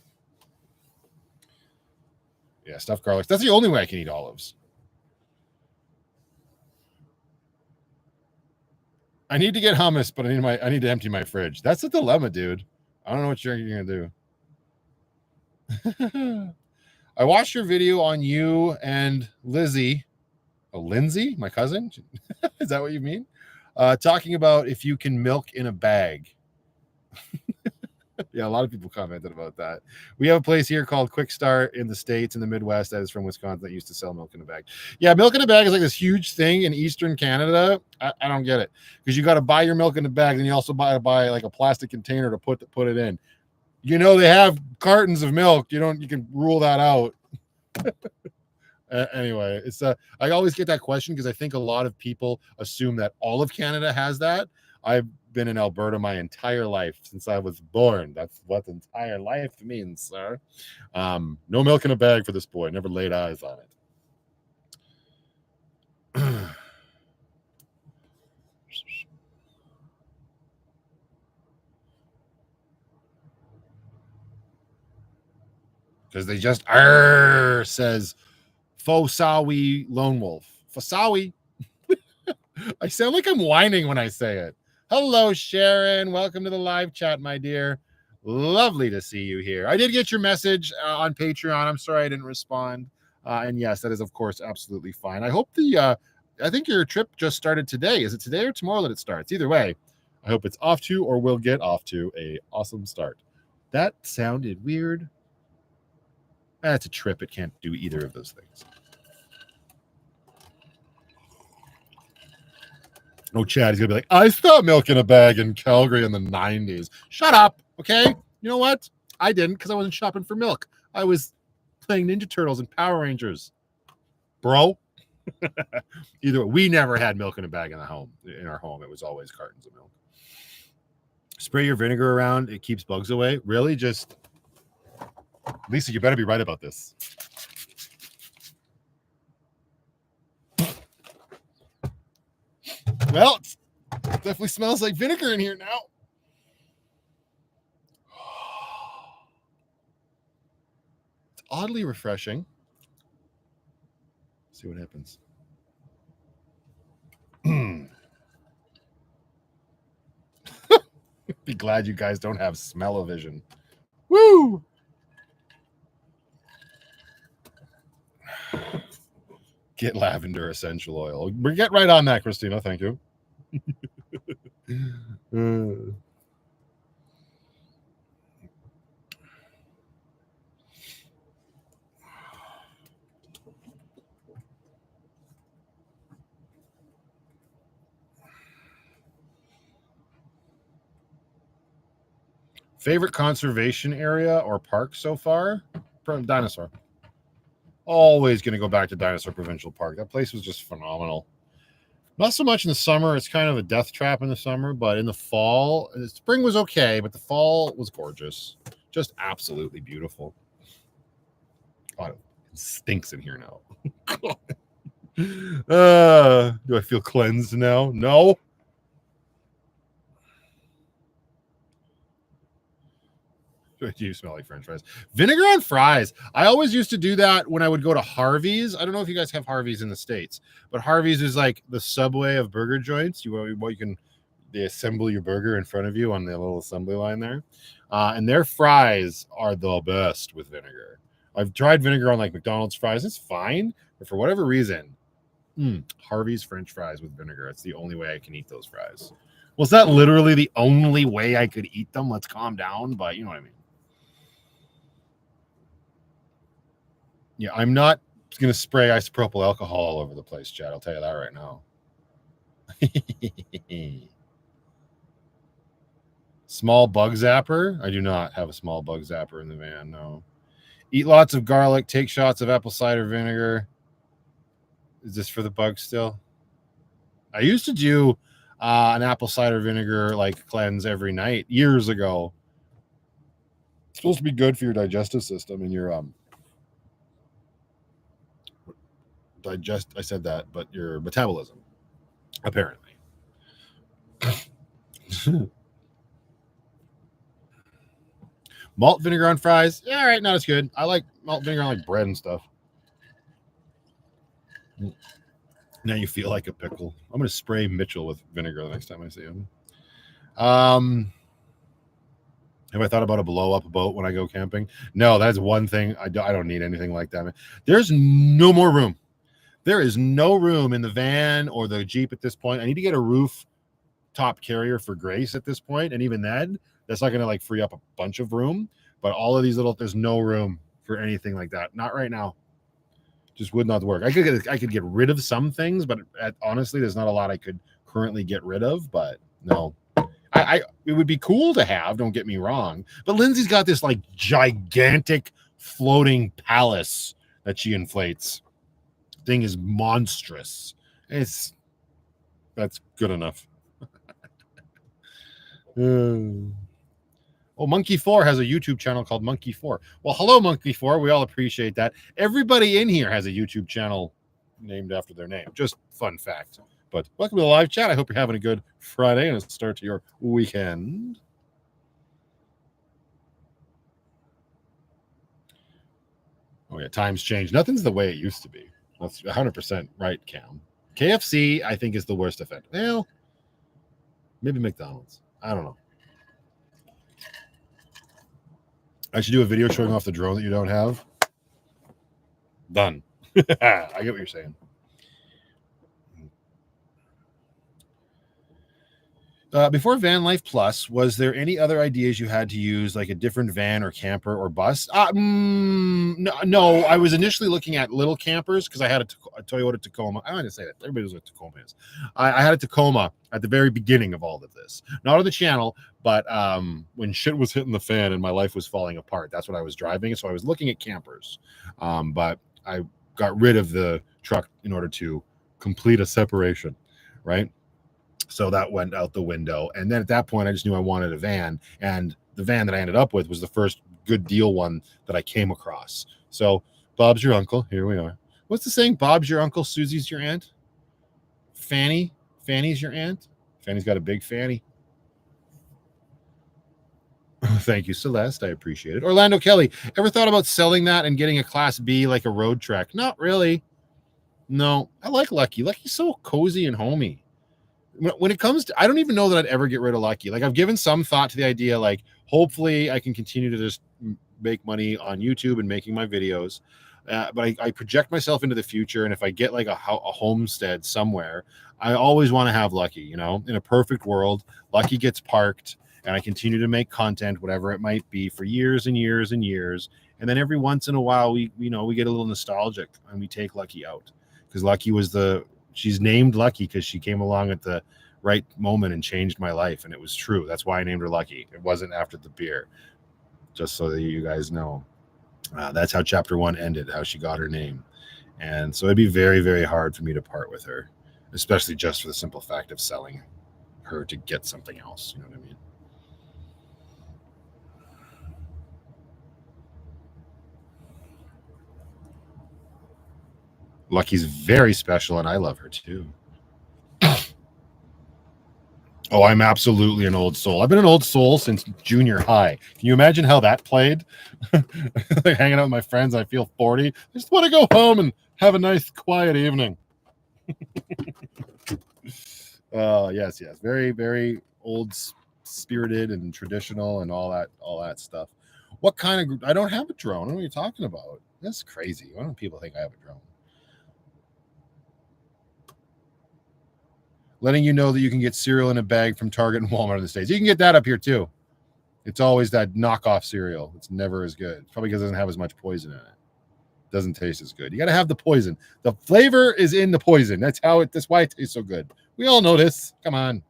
Yeah, stuffed garlic. That's the only way I can eat olives. I need to get hummus, but I need to empty my fridge. That's a dilemma, dude. I don't know what you're gonna do. I watched your video on you and Lizzie. Oh, Lindsay, my cousin. Is that what you mean? Talking about if you can milk in a bag. Yeah, a lot of people commented about that. We have a place here called Quick Start in the States, in the Midwest, that is from Wisconsin, that used to sell milk in a bag. Yeah, milk in a bag is like this huge thing in Eastern Canada. I don't get it, because you got to buy your milk in a bag, and you also buy like a plastic container to put it in. You know, they have cartons of milk. You can rule that out. Anyway, it's I always get that question because I think a lot of people assume that all of Canada has that. I've been in Alberta my entire life since I was born. That's what entire life means, sir. No milk in a bag for this boy. Never laid eyes on it. Because they just says Fosawi Lone Wolf. Fosawi. I sound like I'm whining when I say it. Hello, Sharon. Welcome to the live chat, my dear. Lovely to see you here. I did get your message on Patreon. I'm sorry I didn't respond. And yes, that is, of course, absolutely fine. I hope I think your trip just started today. Is it today or tomorrow that it starts? Either way, I hope it's off to or will get off to a awesome start. That sounded weird. That's a trip. It can't do either of those things. No, Chad, he's gonna be like, I saw milk in a bag in Calgary in the 90s. Shut up, okay? You know what? I didn't, because I wasn't shopping for milk. I was playing Ninja Turtles and Power Rangers, bro. Either way, we never had milk in a bag in our home. It was always cartons of milk. Spray your vinegar around. It keeps bugs away. Really? Just, Lisa, you better be right about this. Well, it definitely smells like vinegar in here now. It's oddly refreshing. Let's see what happens. Be glad you guys don't have smell-o-vision. Woo! Get lavender essential oil. We get right on that, Christina. Thank you. Favorite conservation area or park so far? Dinosaur. Always going to go back to Dinosaur Provincial Park. That place was just phenomenal. Not so much in the summer. It's kind of a death trap in the summer, but in the fall, the spring was okay, but the fall was gorgeous. Just absolutely beautiful. Oh, it stinks in here now. Do I feel cleansed now? No. Do you smell like French fries? Vinegar on fries. I always used to do that when I would go to Harvey's. I don't know if you guys have Harvey's in the States, but Harvey's is like the Subway of burger joints. They assemble your burger in front of you on the little assembly line there. And their fries are the best with vinegar. I've tried vinegar on like McDonald's fries. It's fine, but for whatever reason, Harvey's French fries with vinegar. It's the only way I can eat those fries. Well, it's not literally the only way I could eat them. Let's calm down, but you know what I mean. Yeah, I'm not going to spray isopropyl alcohol all over the place, Chad. I'll tell you that right now. Small bug zapper? I do not have a small bug zapper in the van, no. Eat lots of garlic. Take shots of apple cider vinegar. Is this for the bugs still? I used to do an apple cider vinegar like cleanse every night years ago. It's supposed to be good for your digestive system and your I said that, but your metabolism, apparently. Malt vinegar on fries, yeah, all right, not as good. I like malt vinegar on like bread and stuff. Now you feel like a pickle. I'm going to spray Mitchell with vinegar the next time I see him. Have I thought about a blow-up boat when I go camping? No, that's one thing. I don't need anything like that. There's no more room. There is no room in the van or the Jeep at this point. I need to get a roof top carrier for Grace at this point, and even then, that's not going to like free up a bunch of room. But all of these there's no room for anything like that. Not right now. Just would not work. I could get rid of some things, but honestly, there's not a lot I could currently get rid of. But no, it would be cool to have. Don't get me wrong. But Lindsay's got this like gigantic floating palace that she inflates. Thing is monstrous. That's good enough. Monkey 4 has a YouTube channel called Monkey 4. Well, hello, Monkey 4. We all appreciate that. Everybody in here has a YouTube channel named after their name. Just fun fact. But welcome to the live chat. I hope you're having a good Friday and a start to your weekend. Oh, yeah, times change. Nothing's the way it used to be. That's 100% right, Cam. KFC, I think, is the worst offender. Well, maybe McDonald's. I don't know. I should do a video showing off the drone that you don't have. Done. I get what you're saying. Before VanlifePLUS, was there any other ideas you had to use, like a different van or camper or bus? No. I was initially looking at little campers because I had a Toyota Tacoma. I don't want to say that. Everybody knows what a Tacoma is. I had a Tacoma at the very beginning of all of this. Not on the channel, but when shit was hitting the fan and my life was falling apart, that's what I was driving. So I was looking at campers. But I got rid of the truck in order to complete a separation, right? So that went out the window. And then at that point, I just knew I wanted a van. And the van that I ended up with was the first good deal one that I came across. So Bob's your uncle. Here we are. What's the saying? Bob's your uncle, Susie's your aunt. Fanny's your aunt. Fanny's got a big fanny. Thank you, Celeste. I appreciate it. Orlando Kelly, ever thought about selling that and getting a Class B like a road trek? Not really. No, I like Lucky. Lucky's so cozy and homey. When it comes to, I don't even know that I'd ever get rid of Lucky. Like, I've given some thought to the idea, like, hopefully I can continue to just make money on YouTube and making my videos. But I project myself into the future. And if I get like a homestead somewhere, I always want to have Lucky, you know, in a perfect world, Lucky gets parked and I continue to make content, whatever it might be, for years and years and years. And then every once in a while, we get a little nostalgic and we take Lucky out, because Lucky was she's named Lucky because she came along at the right moment and changed my life. And it was true. That's why I named her Lucky. It wasn't after the beer, just so that you guys know. That's how chapter 1 ended, how she got her name. And so it'd be very, very hard for me to part with her, especially just for the simple fact of selling her to get something else. You know what I mean? Lucky's very special, and I love her too. Oh, I'm absolutely an old soul. I've been an old soul since junior high. Can you imagine how that played? Like hanging out with my friends, I feel 40. I just want to go home and have a nice, quiet evening. Yes. Very, very old spirited and traditional and all that stuff. What kind of, I don't have a drone. What are you talking about? That's crazy. Why don't people think I have a drone? Letting you know that you can get cereal in a bag from Target and Walmart in the States. You can get that up here too. It's always that knockoff cereal. It's never as good. It's probably because it doesn't have as much poison in it. Doesn't taste as good. You got to have the poison. The flavor is in the poison. That's why it tastes so good. We all know this. Come on.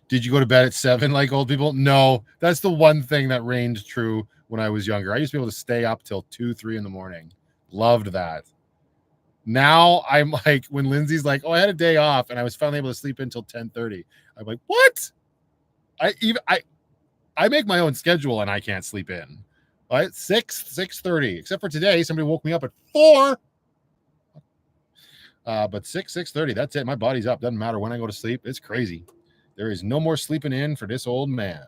Did you go to bed at 7 like old people? No, that's the one thing that reigned true when I was younger. I used to be able to stay up till 2, 3 in the morning. Loved that. Now I'm like, when Lindsay's like, oh, I had a day off and I was finally able to sleep until 10:30. I'm like, what? I make my own schedule and I can't sleep in. Right? 6:30. Except for today, somebody woke me up at 4. But 6:30. That's it. My body's up. Doesn't matter when I go to sleep. It's crazy. There is no more sleeping in for this old man.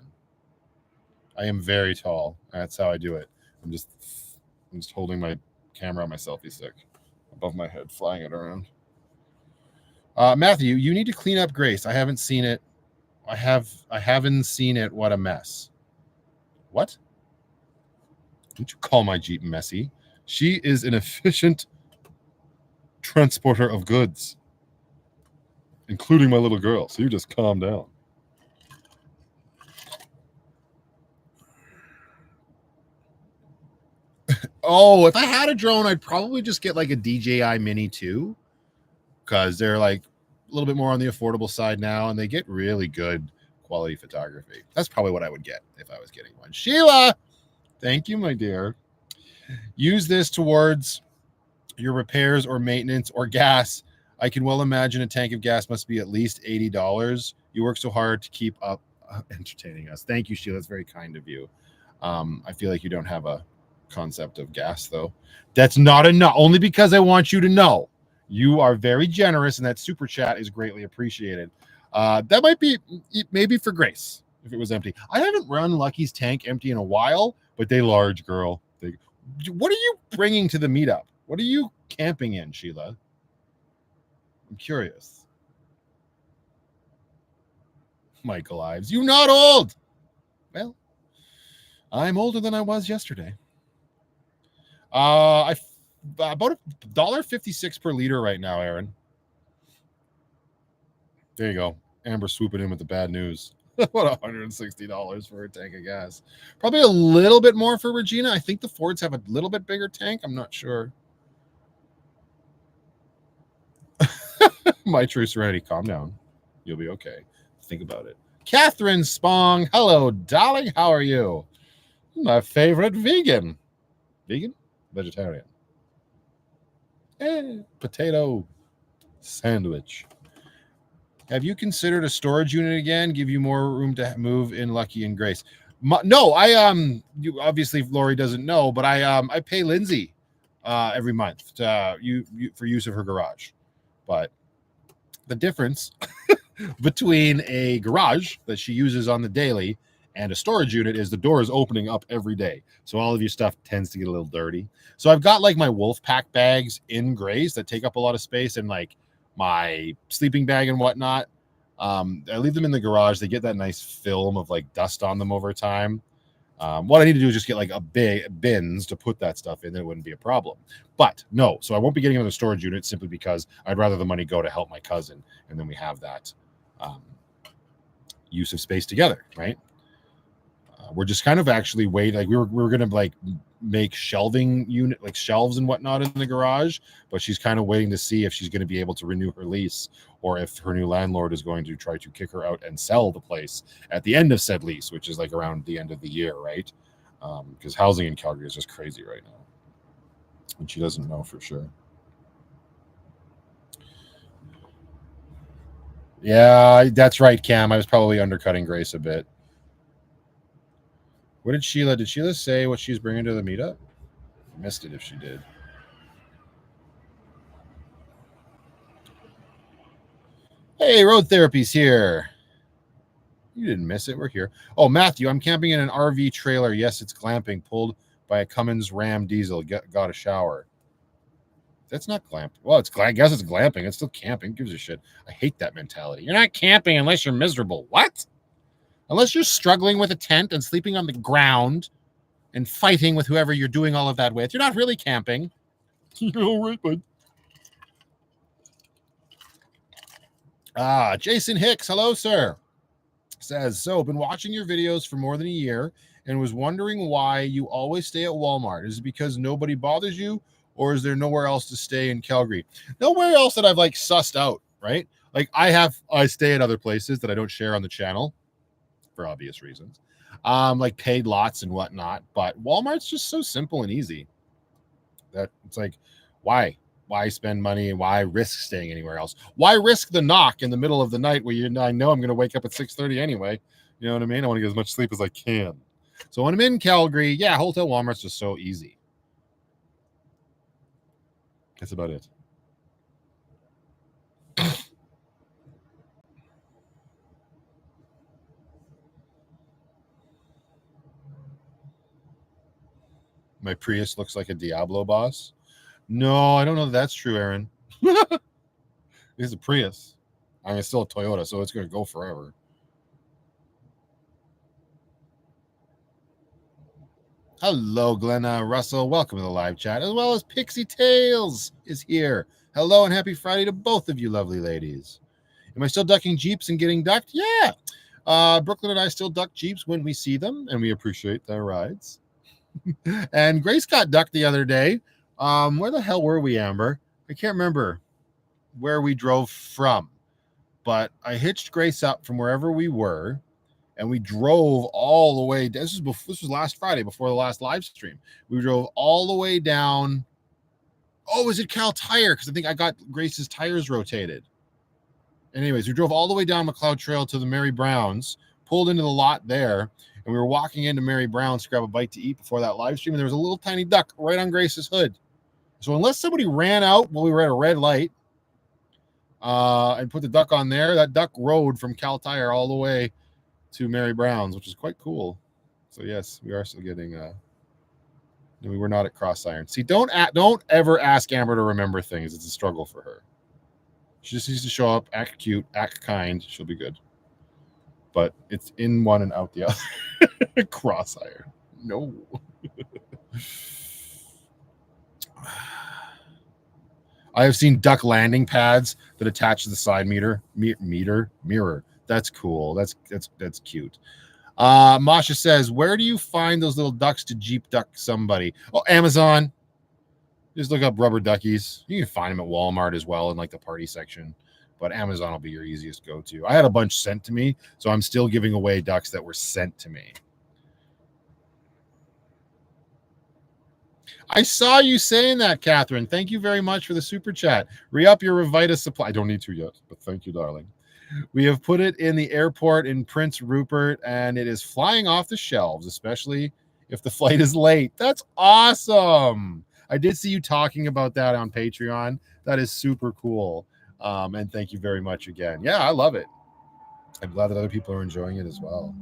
I am very tall. That's how I do it. I'm just holding my camera on my selfie stick above my head, flying it around. Matthew, you need to clean up Grace. I haven't seen it. I haven't seen it. What a mess. What? Don't you call my Jeep messy? She is an efficient transporter of goods, including my little girl. So you just calm down. Oh, if I had a drone, I'd probably just get like a DJI Mini 2, because they're like a little bit more on the affordable side now, and they get really good quality photography. That's probably what I would get if I was getting one. Sheila, thank you, my dear. Use this towards your repairs or maintenance or gas. I can well imagine a tank of gas must be at least $80. You work so hard to keep up entertaining us. Thank you, Sheila. That's very kind of you. I feel like you don't have a concept of gas, though. That's not enough. Only because I want you to know. You are very generous, and that super chat is greatly appreciated. That might be maybe for Grace if it was empty. I haven't run Lucky's tank empty in a while, but they large, girl. What are you bringing to the meetup? What are you camping in, Sheila? I'm curious. Michael Ives, you not old. Well, I'm older than I was yesterday. About $1.56 per liter right now, Aaron. There you go. Amber swooping in with the bad news. What, $160 for a tank of gas? Probably a little bit more for Regina. I think the Fords have a little bit bigger tank. I'm not sure. My true serenity. Calm down. You'll be okay. Think about it. Catherine Spong. Hello, darling. How are you? My favorite vegan. Vegan? Vegetarian. Potato. Sandwich. Have you considered a storage unit again? Give you more room to move in Lucky and Grace. No, you obviously Lori doesn't know, but I pay Lindsay every month to for use of her garage. But the difference between a garage that she uses on the daily and a storage unit is the door is opening up every day. So all of your stuff tends to get a little dirty. So I've got like my wolf pack bags in Grace that take up a lot of space, and like my sleeping bag and whatnot. I leave them in the garage. They get that nice film of like dust on them over time. What I need to do is just get like a big bins to put that stuff in. Then it wouldn't be a problem. But no, so I won't be getting another storage unit simply because I'd rather the money go to help my cousin, and then we have that use of space together, right? We're just kind of actually waiting. Like we were gonna like make shelving unit, like shelves and whatnot in the garage, but she's kind of waiting to see if she's going to be able to renew her lease, or if her new landlord is going to try to kick her out and sell the place at the end of said lease, which is like around the end of the year, right? Because housing in Calgary is just crazy right now, and she doesn't know for sure. Yeah, that's right, Cam. I was probably undercutting Grace a bit. What did Sheila say what she's bringing to the meetup? I missed it if she did. Hey, Road Therapy's here. You didn't miss it. We're here. Oh, Matthew, I'm camping in an RV trailer. Yes, it's glamping, pulled by a Cummins Ram diesel. Got a shower. That's not glamping. Well, I guess it's glamping. It's still camping. Gives a shit. I hate that mentality. You're not camping unless you're miserable. What? Unless you're struggling with a tent and sleeping on the ground and fighting with whoever you're doing all of that with, you're not really camping. You're all right, bud. Jason Hicks, hello, sir. Says, so been watching your videos for more than a year and was wondering why you always stay at Walmart. Is it because nobody bothers you, or is there nowhere else to stay in Calgary? Nowhere else that I've like sussed out, right? Like I stay at other places that I don't share on the channel for obvious reasons. Like paid lots and whatnot, but Walmart's just so simple and easy that it's like, why spend money and why risk staying anywhere else? Why risk the knock in the middle of the night where I know I'm going to wake up at 6:30 anyway? You know what I mean? I want to get as much sleep as I can. So when I'm in Calgary, yeah, Hotel Walmart's just so easy. That's about it. My Prius looks like a Diablo boss. No, I don't know if that's true, Aaron. It's a Prius. I mean, it's still a Toyota, so it's going to go forever. Hello, Glenna Russell. Welcome to the live chat, as well as Pixie Tales is here. Hello and happy Friday to both of you lovely ladies. Am I still ducking Jeeps and getting ducked? Yeah. Brooklyn and I still duck Jeeps when we see them, and we appreciate their rides. And Grace got ducked the other day. Where the hell were we, Amber? I can't remember where we drove from, but I hitched Grace up from wherever we were, and we drove all the way. This was last Friday before the last live stream. We drove all the way down. Oh, was it Cal Tire? Because I think I got Grace's tires rotated. Anyways, we drove all the way down Macleod Trail to the Mary Brown's, pulled into the lot there, and we were walking into Mary Brown's to grab a bite to eat before that live stream, and there was a little tiny duck right on Grace's hood. So unless somebody ran out while we were at a red light and put the duck on there, that duck rode from Cal Tire all the way to Mary Brown's, which is quite cool. So yes, we are still getting we were not at Cross Iron. See, don't ever ask Amber to remember things. It's a struggle for her. She just needs to show up, act cute, act kind. She'll be good. But it's in one and out the other. Cross Iron. No. I have seen duck landing pads that attach to the side mirror. That's cool. That's cute. Masha says, where do you find those little ducks to Jeep duck somebody? Oh, Amazon. Just look up rubber duckies. You can find them at Walmart as well in like the party section, but Amazon will be your easiest go-to. I had a bunch sent to me, so I'm still giving away ducks that were sent to me. I saw you saying that, Catherine. Thank you very much for the super chat. Re-up your Revita supply. I don't need to yet, but thank you, darling. We have put it in the airport in Prince Rupert, and it is flying off the shelves, especially if the flight is late. That's awesome. I did see you talking about that on Patreon. That is super cool. And thank you very much again. Yeah, I love it. I'm glad that other people are enjoying it as well.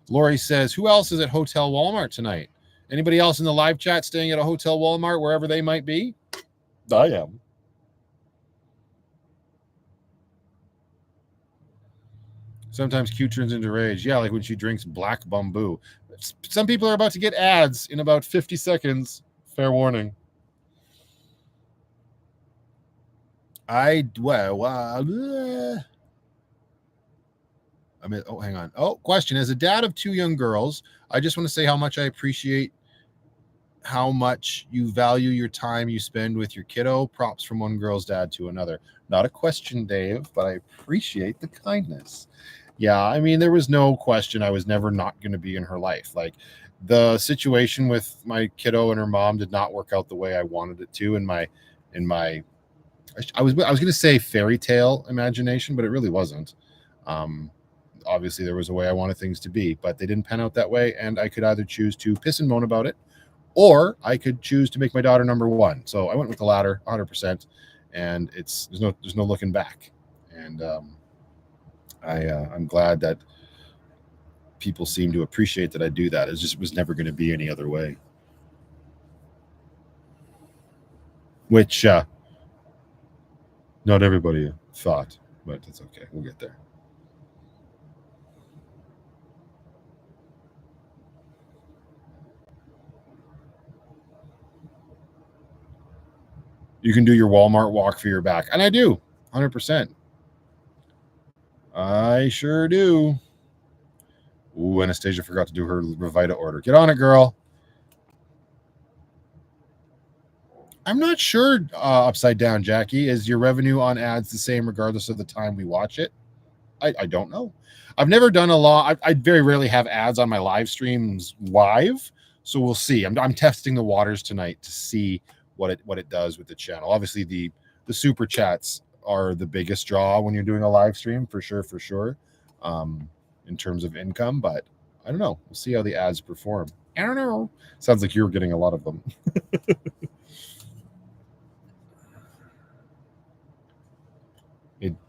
Lori says, who else is at Hotel Walmart tonight? Anybody else in the live chat staying at a Hotel Walmart, wherever they might be? I am. Sometimes Q turns into rage. Yeah, like when she drinks black bamboo. Some people are about to get ads in about 50 seconds. Fair warning. I mean, oh, hang on. Oh, question. As a dad of 2 young girls, I just want to say how much I appreciate how much you value your time you spend with your kiddo. Props from one girl's dad to another. Not a question, Dave, but I appreciate the kindness. Yeah, I mean, there was no question I was never not going to be in her life. Like, the situation with my kiddo and her mom did not work out the way I wanted it to in my I was going to say fairy tale imagination, but it really wasn't. Obviously there was a way I wanted things to be, but they didn't pan out that way, and I could either choose to piss and moan about it, or I could choose to make my daughter number one. So I went with the latter 100%, and there's no looking back. And I'm glad that people seem to appreciate that I do that. It just was never going to be any other way. Which not everybody thought, but it's okay. We'll get there. You can do your Walmart walk for your back. And I do, 100%. I sure do. Ooh, Anastasia forgot to do her Revita order. Get on it, girl. I'm not sure, upside down, Jackie. Is your revenue on ads the same regardless of the time we watch it? I don't know. I've never done a lot. I very rarely have ads on my live streams live. So we'll see. I'm testing the waters tonight to see what it does with the channel. Obviously, the super chats are the biggest draw when you're doing a live stream, for sure. In terms of income, but I don't know. We'll see how the ads perform. I don't know. Sounds like you're getting a lot of them.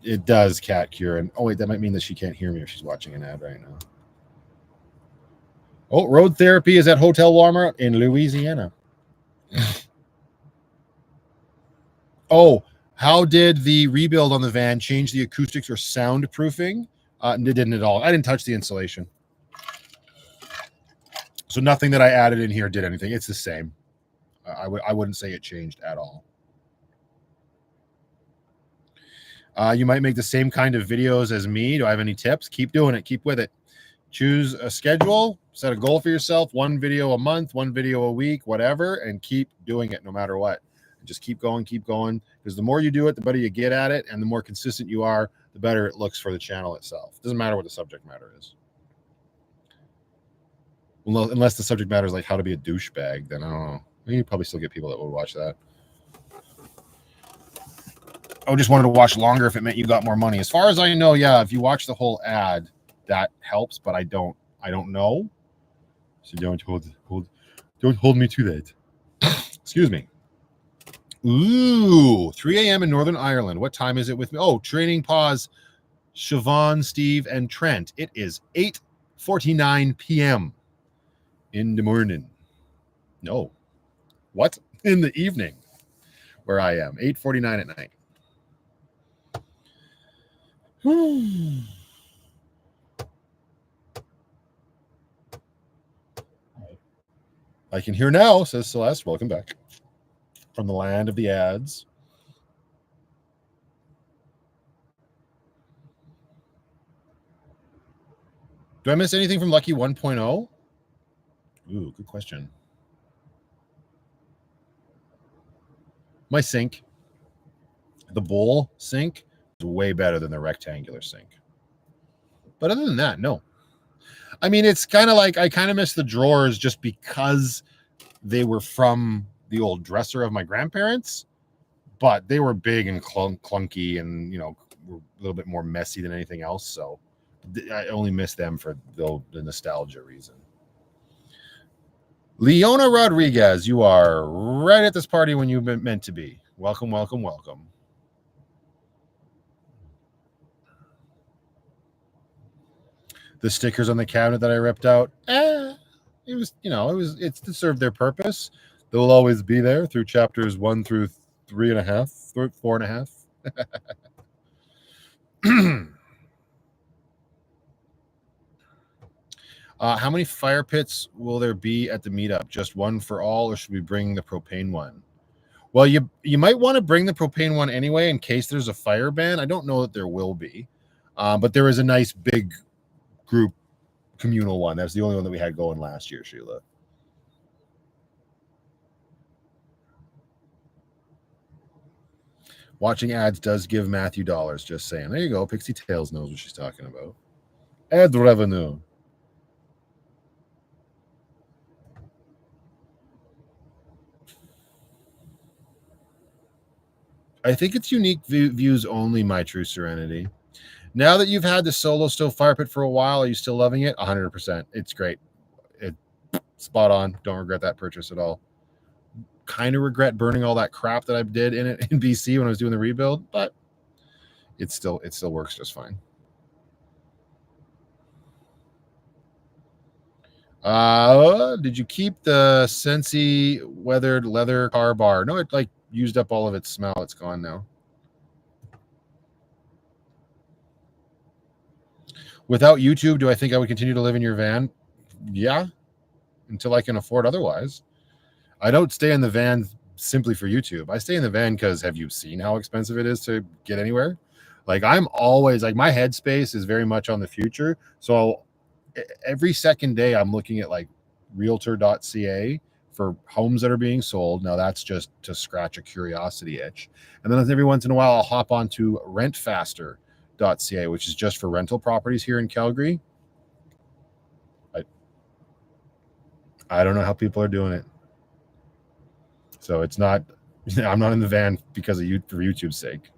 It does, Cat Kieran. Oh wait, that might mean that she can't hear me if she's watching an ad right now. Oh, road therapy is at Hotel Walmart in Louisiana. Oh, how did the rebuild on the van change the acoustics or soundproofing? It didn't at all. I didn't touch the insulation. So nothing that I added in here did anything. It's the same. I wouldn't say it changed at all. You might make the same kind of videos as me. Do I have any tips? Keep doing it. Keep with it. Choose a schedule. Set a goal for yourself. 1 video a month, 1 video a week, whatever, and keep doing it no matter what. Just keep going, because the more you do it, the better you get at it, and the more consistent you are, the better it looks for the channel itself. It doesn't matter what the subject matter is. Well, unless the subject matter is like how to be a douchebag, then I don't know. You probably still get people that would watch that. I just wanted to watch longer if it meant you got more money. As far as I know, yeah, if you watch the whole ad, that helps, but I don't know. So don't hold me to that. Excuse me. Ooh, 3 a.m. in Northern Ireland. What time is it with me? Oh, training pause. Siobhan, Steve, and Trent. It is 8:49 p.m. in the morning. No. What? In the evening, where I am. 8:49 at night. I can hear now, says Celeste. Welcome back from the land of the ads. Do I miss anything from Lucky 1.0? Ooh, good question. My sink, the bowl sink, is way better than the rectangular sink. But other than that, no. I mean, it's kind of like I kind of miss the drawers just because they were from the old dresser of my grandparents, but they were big and clunky and, you know, were a little bit more messy than anything else. So I only miss them for the nostalgia reason. Leona Rodriguez, you are right at this party when you've been meant to be. Welcome, welcome, welcome. The stickers on the cabinet that I ripped out, it was, you know, it's to serve their purpose. They will always be there through chapters 1 through 3.5, 4.5. How many fire pits will there be at the meetup? Just one for all, or should we bring the propane one? Well, you might want to bring the propane one anyway in case there's a fire ban. I don't know that there will be, but there is a nice big group communal one. That's the only one that we had going last year, Sheila. Watching ads does give Matthew dollars, just saying. There you go. Pixie Tales knows what she's talking about. Ad revenue. I think it's unique views only, my true serenity. Now that you've had the solo stove fire pit for a while, are you still loving it? 100%. It's great. Spot on. Don't regret that purchase at all. Kind of regret burning all that crap that I did in it in BC when I was doing the rebuild, but it still works just fine. Did you keep the Sensi weathered leather car bar? No, it like used up all of its smell. It's gone now. Without YouTube, do I think I would continue to live in your van? Yeah, until I can afford otherwise. I don't stay in the van simply for YouTube. I stay in the van because have you seen how expensive it is to get anywhere? Like I'm always like my headspace is very much on the future. So every second day I'm looking at like realtor.ca for homes that are being sold. Now that's just to scratch a curiosity itch. And then every once in a while I'll hop onto rentfaster.ca, which is just for rental properties here in Calgary. I don't know how people are doing it. So it's not, I'm not in the van because of you for YouTube's sake.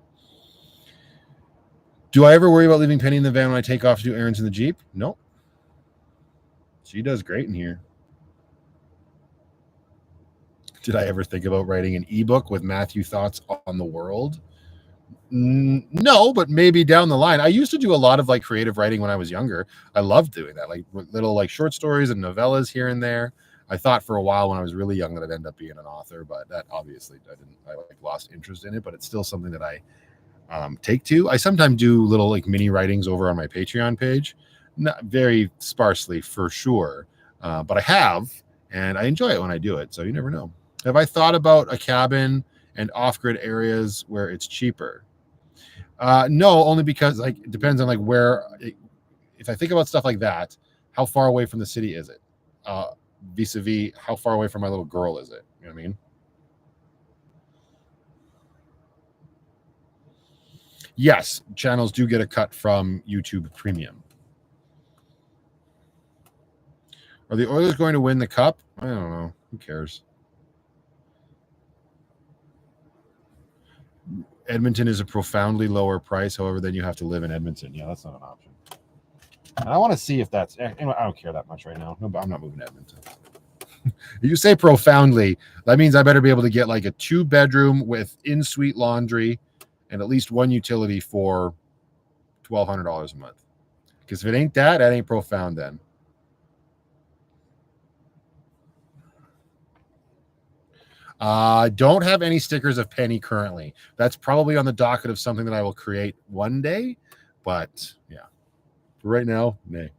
Do I ever worry about leaving Penny in the van when I take off to do errands in the Jeep? Nope. She does great in here. Did I ever think about writing an ebook with Matthew thoughts on the world? No, but maybe down the line. I used to do a lot of like creative writing when I was younger. I loved doing that, like little like short stories and novellas here and there. I thought for a while when I was really young that I'd end up being an author, but that obviously I like lost interest in it, but it's still something that I take to. I sometimes do little like mini writings over on my Patreon page, not very sparsely for sure, but I have, and I enjoy it when I do it. So you never know. Have I thought about a cabin and off-grid areas where it's cheaper? No, only because like it depends on like where. If I think about stuff like that, how far away from the city is it? Vis-a-vis, how far away from my little girl is it? You know what I mean? Yes, channels do get a cut from YouTube Premium. Are the Oilers going to win the cup? I don't know. Who cares? Edmonton is a profoundly lower price. However, then you have to live in Edmonton. Yeah, that's not an option. And I want to see if that's. Anyway, I don't care that much right now. No, I'm not moving to Edmonton. You say profoundly. That means I better be able to get like a 2-bedroom with in-suite laundry and at least one utility for $1,200 a month. Because if it ain't that ain't profound then. Don't have any stickers of Penny currently. That's probably on the docket of something that I will create one day. But yeah, for right now, nay.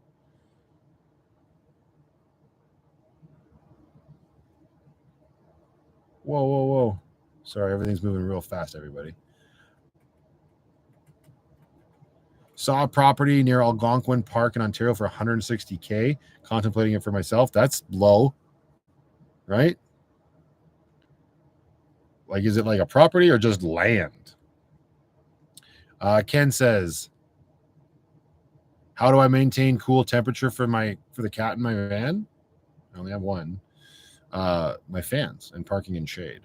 Whoa, whoa, whoa. Sorry, everything's moving real fast, everybody. Saw a property near Algonquin Park in Ontario for $160K. Contemplating it for myself. That's low, right? Like, is it like a property or just land? Ken says, How do I maintain cool temperature for the cat in my van? I only have one. My fans and parking in shade.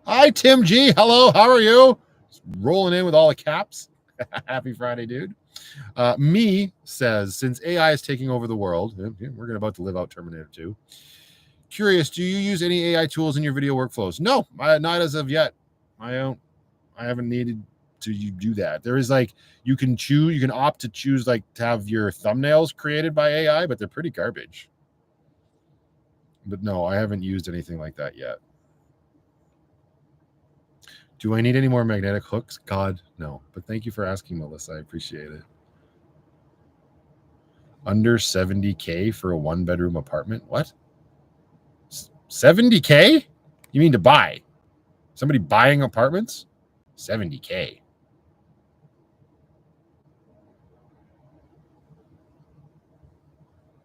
Hi, Tim G. Hello, how are you? Just rolling in with all the caps. Happy Friday, dude. Me says, since AI is taking over the world, we're about to live out Terminator 2. Curious, do you use any AI tools in your video workflows? No, not as of yet. I haven't needed to do that. There is you can opt to choose to have your thumbnails created by AI, but they're pretty garbage. But no, I haven't used anything like that yet. Do I need any more magnetic hooks? God, no. But thank you for asking, Melissa. I appreciate it. Under 70K for a 1-bedroom apartment? What? 70K? You mean to buy? Somebody buying apartments? 70K.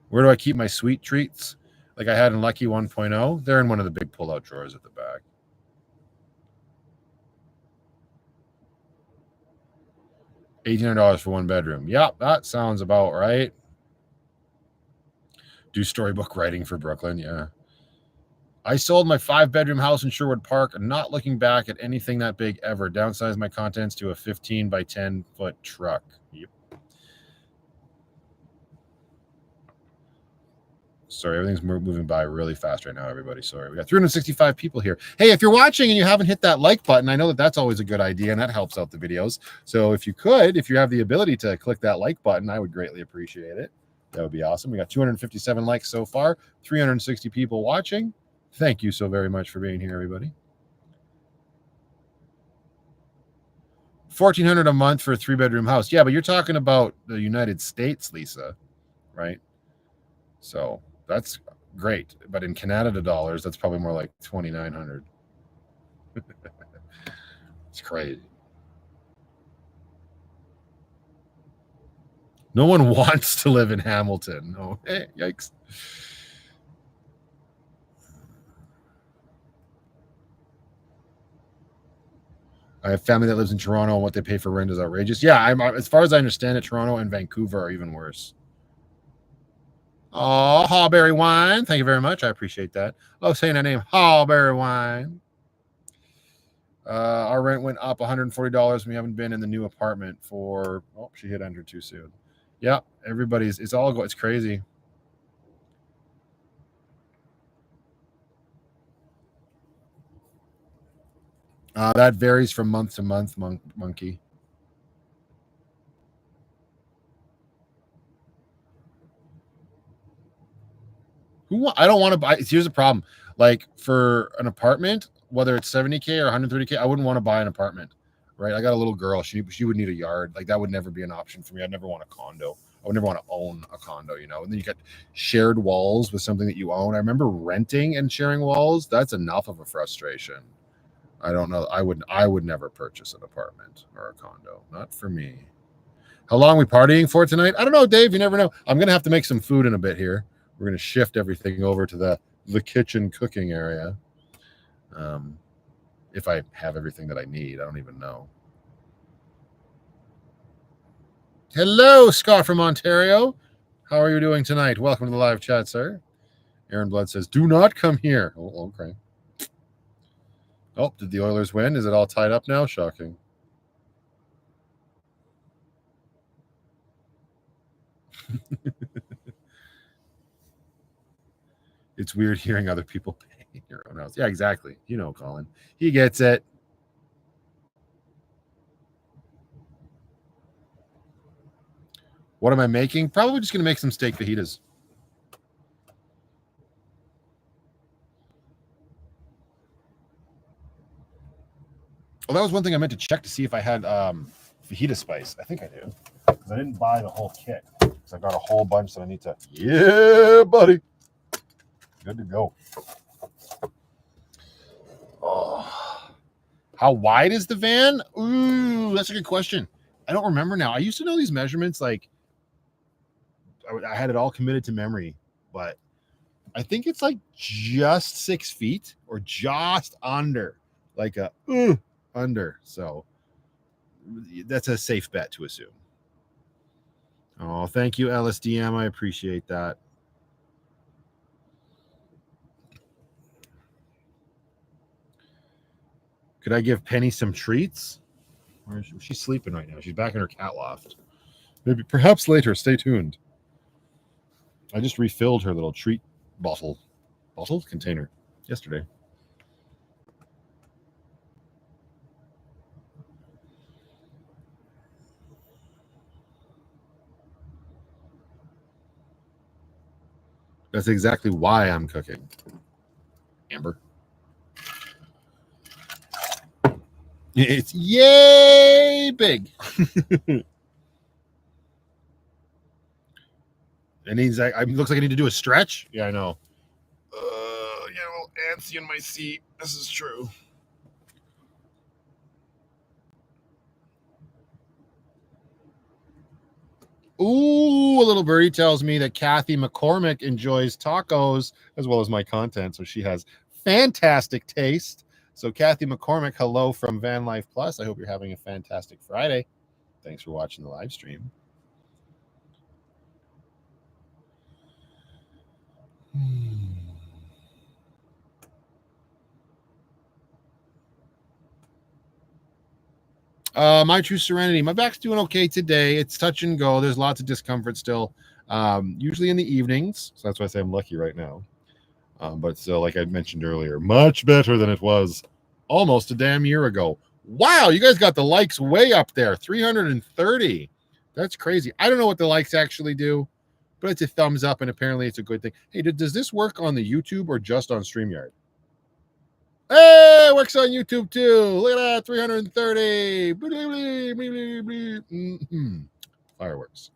Where do I keep my sweet treats? Like I had in Lucky 1.0? They're in one of the big pull-out drawers at the back. $1,800 for 1 bedroom. Yep, that sounds about right. Do storybook writing for Brooklyn, yeah. I sold my 5-bedroom house in Sherwood Park, not looking back at anything that big ever. Downsized my contents to a 15 by 10 foot truck. Yep. Sorry, everything's moving by really fast right now, everybody. Sorry. We got 365 people here. Hey, if you're watching and you haven't hit that like button, I know that that's always a good idea and that helps out the videos. So if you have the ability to click that like button, I would greatly appreciate it. That would be awesome. We got 257 likes so far, 360 people watching. Thank you so very much for being here, everybody. $1,400 a month for a 3-bedroom house. Yeah, but you're talking about the United States, Lisa, right? So that's great. But in Canada dollars, that's probably more like 2,900. It's crazy. No one wants to live in Hamilton. No, hey, yikes. I have family that lives in Toronto, and what they pay for rent is outrageous. Yeah, as far as I understand it, Toronto and Vancouver are even worse. Oh, Hallberry Wine. Thank you very much. I appreciate that. Love saying that name, Hallberry Wine. Our rent went up $140. We haven't been in the new apartment for, she hit enter too soon. Yeah, it's crazy. That varies from month to month, Monkey. I don't want to buy. Here's the problem. Like for an apartment, whether it's 70K or 130K, I wouldn't want to buy an apartment, right? I got a little girl. She would need a yard. Like that would never be an option for me. I'd never want a condo. I would never want to own a condo, And then you got shared walls with something that you own. I remember renting and sharing walls. That's enough of a frustration. I don't know. I would never purchase an apartment or a condo. Not for me. How long are we partying for tonight? I don't know, Dave. You never know. I'm gonna have to make some food in a bit here. We're going to shift everything over to the kitchen cooking area. If I have everything that I need, I don't even know. Hello, Scott from Ontario. How are you doing tonight? Welcome to the live chat, sir. Aaron Blood says, do not come here. Oh, okay. Oh, did the Oilers win? Is it all tied up now? Shocking. It's weird hearing other people pay in your own house. Yeah, exactly. Colin. He gets it. What am I making? Probably just going to make some steak fajitas. Well, that was one thing I meant to check to see if I had fajita spice. I think I do. Because I didn't buy the whole kit. Because I got a whole bunch that I need to. Yeah, buddy. Good to go. Oh. How wide is the van? Ooh, that's a good question. I don't remember now. I used to know these measurements. Like, I had it all committed to memory. But I think it's like just 6 feet or just under. Like under. So that's a safe bet to assume. Oh, thank you, LSDM. I appreciate that. Could I give Penny some treats? Or is she's sleeping right now? She's back in her cat loft. Maybe, perhaps later. Stay tuned. I just refilled her little treat bottle container yesterday. That's exactly why I'm cooking. Amber. It's yay big. It needs. Looks like I need to do a stretch. Yeah, I know. Yeah, a little antsy in my seat. This is true. Ooh, a little birdie tells me that Kathy McCormick enjoys tacos as well as my content, so she has fantastic taste. So Kathy McCormick, hello from VanlifePLUS. I hope you're having a fantastic Friday. Thanks for watching the live stream. My true serenity. My back's doing okay today. It's touch and go. There's lots of discomfort still, usually in the evenings. So that's why I say I'm lucky right now. But still, like I mentioned earlier, much better than it was almost a damn year ago. Wow, you guys got the likes way up there, 330. That's crazy. I don't know what the likes actually do, but it's a thumbs up, and apparently it's a good thing. Hey, does this work on the YouTube or just on StreamYard? Hey, it works on YouTube too. Look at that, 330. Fireworks.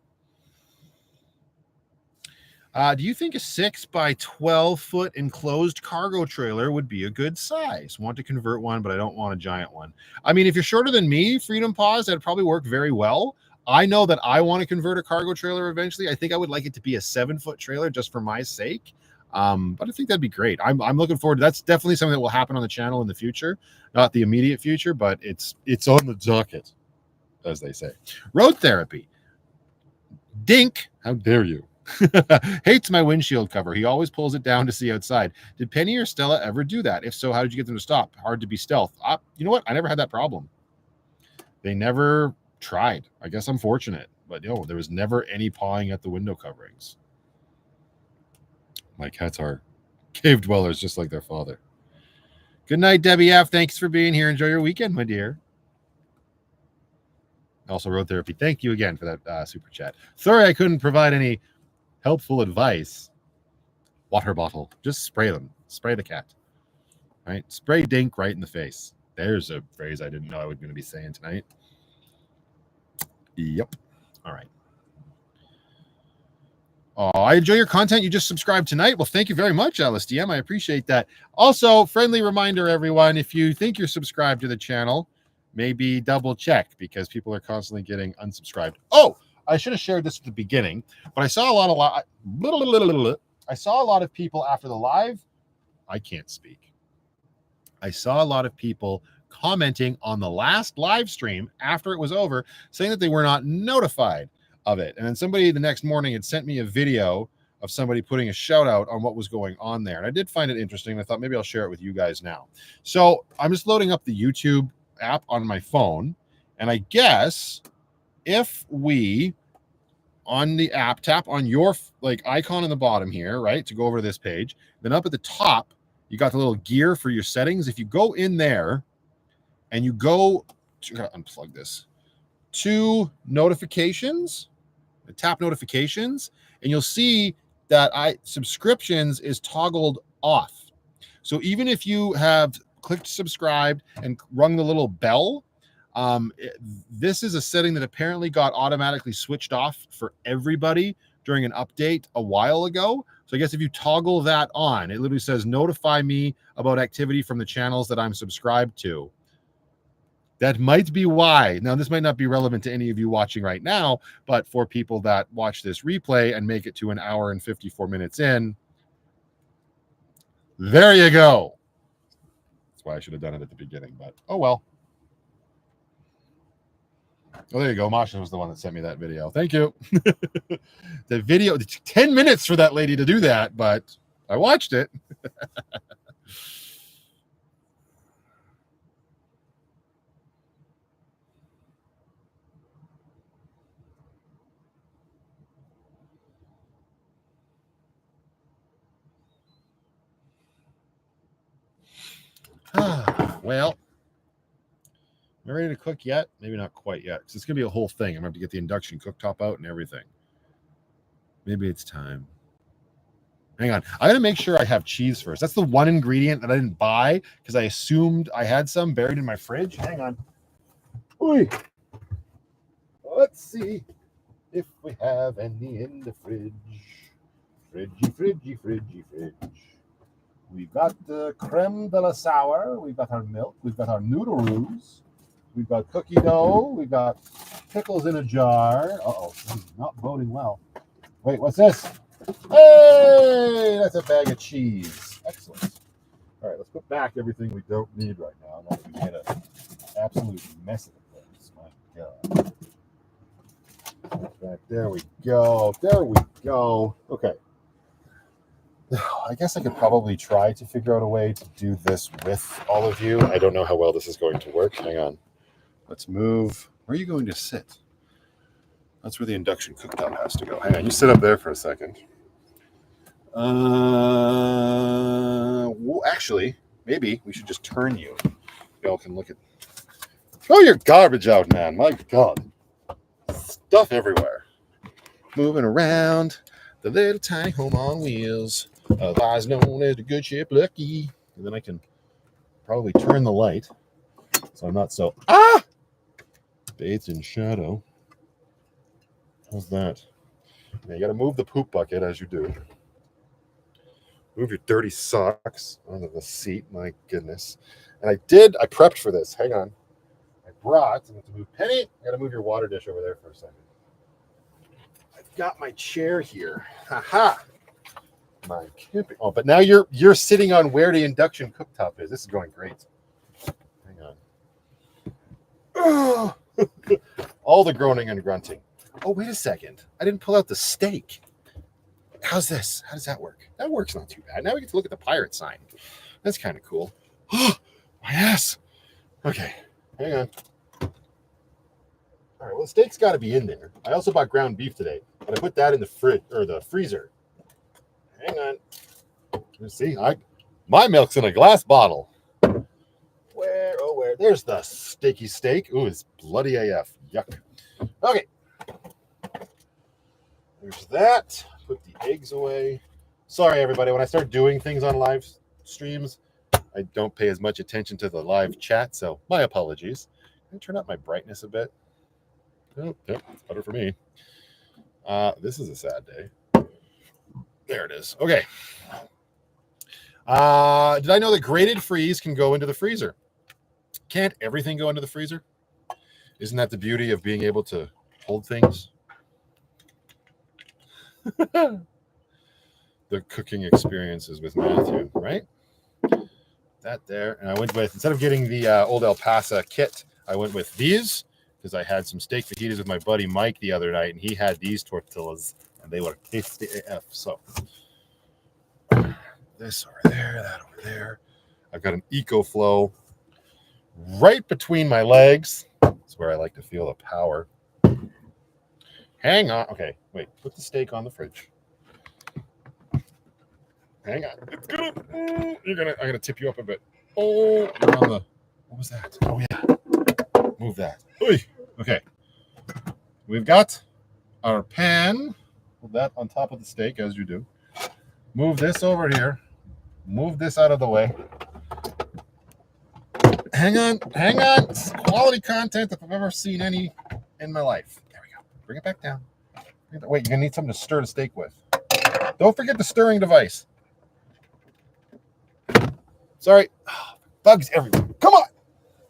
Do you think a 6 by 12 foot enclosed cargo trailer would be a good size? Want to convert one, but I don't want a giant one. I mean, if you're shorter than me, Freedom Paws, that'd probably work very well. I know that I want to convert a cargo trailer eventually. I think I would like it to be a 7-foot trailer just for my sake. But I think that'd be great. I'm looking forward to that's definitely something that will happen on the channel in the future, not the immediate future, but it's on the docket, as they say. Road therapy. Dink, how dare you? Hates my windshield cover. He always pulls it down to see outside. Did Penny or Stella ever do that? If so, how did you get them to stop? Hard to be stealth. You know what? I never had that problem. They never tried. I guess I'm fortunate, but there was never any pawing at the window coverings. My cats are cave dwellers, just like their father. Good night, Debbie F. Thanks for being here. Enjoy your weekend, my dear. Also, road therapy. Thank you again for that super chat. Sorry I couldn't provide any helpful advice. Water bottle. Just spray them. Spray the cat. Right? Spray Dink right in the face. There's a phrase I didn't know I was going to be saying tonight. Yep. All right. Oh, I enjoy your content. You just subscribed tonight. Well, thank you very much, LSDM. I appreciate that. Also, friendly reminder, everyone, if you think you're subscribed to the channel, maybe double check because people are constantly getting unsubscribed. Oh, I should have shared this at the beginning, but I saw a lot of people after the live. I can't speak. I saw a lot of people commenting on the last live stream after it was over, saying that they were not notified of it. And then somebody the next morning had sent me a video of somebody putting a shout out on what was going on there. And I did find it interesting. I thought maybe I'll share it with you guys now. So I'm just loading up the YouTube app on my phone. And I guess if we on the app tap on your icon in the bottom here, right, to go over to this page, then up at the top, you got the little gear for your settings. If you go in there and you go to unplug this to notifications, tap notifications, and you'll see that subscriptions is toggled off. So even if you have clicked subscribe and rung the little bell, this is a setting that apparently got automatically switched off for everybody during an update a while ago. So I guess if you toggle that on, it literally says notify me about activity from the channels that I'm subscribed to. That might be why. Now, this might not be relevant to any of you watching right now, but for people that watch this replay and make it to an hour and 54 minutes in, there you go. That's why I should have done it at the beginning, but oh well. Oh, there you go. Masha was the one that sent me that video. Thank you. The video, it took 10 minutes for that lady to do that, but I watched it. Well, am I ready to cook yet? Maybe not quite yet, because it's going to be a whole thing. I'm going to have to get the induction cooktop out and everything. Maybe it's time. Hang on. I got to make sure I have cheese first. That's the one ingredient that I didn't buy because I assumed I had some buried in my fridge. Hang on. Oy. Let's see if we have any in the fridge. Fridgy. We've got the creme de la sour. We've got our milk. We've got our noodle roux. We've got cookie dough. We've got pickles in a jar. Uh-oh, this is not boding well. Wait, what's this? Hey, that's a bag of cheese. Excellent. All right, let's put back everything we don't need right now. Now we made an absolute mess of the place. My God. Back. There we go. There we go. Okay. I guess I could probably try to figure out a way to do this with all of you. I don't know how well this is going to work. Hang on. Let's move. Where are you going to sit? That's where the induction cooktop has to go. Hang on. You sit up there for a second. Well, actually, maybe we should just turn you. Y'all can look at. Throw your garbage out, man. My God. Stuff everywhere. Moving around. The little tiny home on wheels, otherwise known as the good ship Lucky. And then I can probably turn the light so I'm not so bathed in shadow. How's that? Now you got to move the poop bucket as you do. Move your dirty socks onto the seat. My goodness. And I prepped for this. Hang on. I'm going to move Penny. I got to move your water dish over there for a second. Got my chair here. Haha. My camping. Oh, but now you're sitting on where the induction cooktop is. This is going great. Hang on. All the groaning and grunting. Oh, wait a second. I didn't pull out the steak. How's this? How does that work? That works not too bad. Now we get to look at the pirate sign. That's kind of cool. Oh, my ass. Okay. Hang on. All right, well, the steak's got to be in there. I also bought ground beef today, but I put that in the fridge or the freezer. Hang on. Let's see. My milk's in a glass bottle. Where? There's the steaky steak. Ooh, it's bloody AF. Yuck. Okay. There's that. Put the eggs away. Sorry, everybody. When I start doing things on live streams, I don't pay as much attention to the live chat, so my apologies. Can I turn up my brightness a bit? Oh, yep, it's better for me. This is a sad day. There it is. Okay. Did I know that grated freeze can go into the freezer? Can't everything go into the freezer? Isn't that the beauty of being able to hold things? The cooking experiences with Matthew, right? That there. And I went with, instead of getting the old El Paso kit, I went with these. Because I had some steak fajitas with my buddy Mike the other night, and he had these tortillas, and they were tasty AF. So this over there, that over there. I've got an EcoFlow right between my legs. That's where I like to feel the power. Hang on. Okay, wait. Put the steak on the fridge. Hang on. It's gonna. I'm gonna tip you up a bit. Oh, you're on the. What was that? Oh yeah. Move that. Oy. Okay. We've got our pan. Put that on top of the steak as you do. Move this over here. Move this out of the way. Hang on. It's quality content if I've ever seen any in my life. There we go. Bring it back down. Wait, you're gonna need something to stir the steak with. Don't forget the stirring device. Sorry. Bugs everywhere. Come on.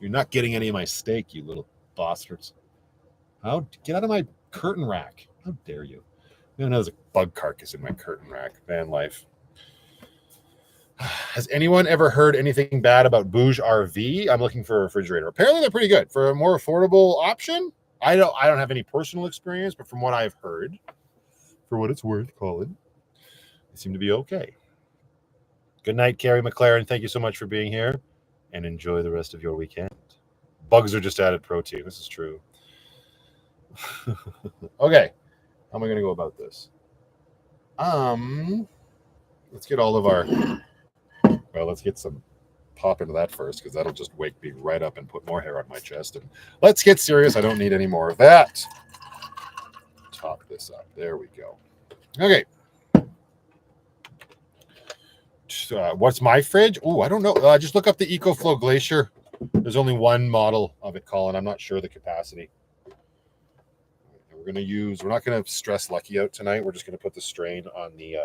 You're not getting any of my steak, you little bastards. Get out of my curtain rack. How dare you? No, there's a bug carcass in my curtain rack. Van life. Has anyone ever heard anything bad about Bouge RV? I'm looking for a refrigerator. Apparently they're pretty good. For a more affordable option, I don't have any personal experience, but from what I've heard, for what it's worth, Colin, they seem to be okay. Good night, Carrie McLaren. Thank you so much for being here, and enjoy the rest of your weekend. Bugs are just added protein. This is true. Okay, how am I going to go about this? Let's get all of our. Well, let's get some pop into that first, because that'll just wake me right up and put more hair on my chest. And let's get serious. I don't need any more of that. Top this up. There we go. Okay. What's my fridge? Oh, I don't know. Just look up the EcoFlow Glacier. There's only one model of it, Colin. I'm not sure the capacity. We're not going to stress Lucky out tonight. We're just going to put the strain on the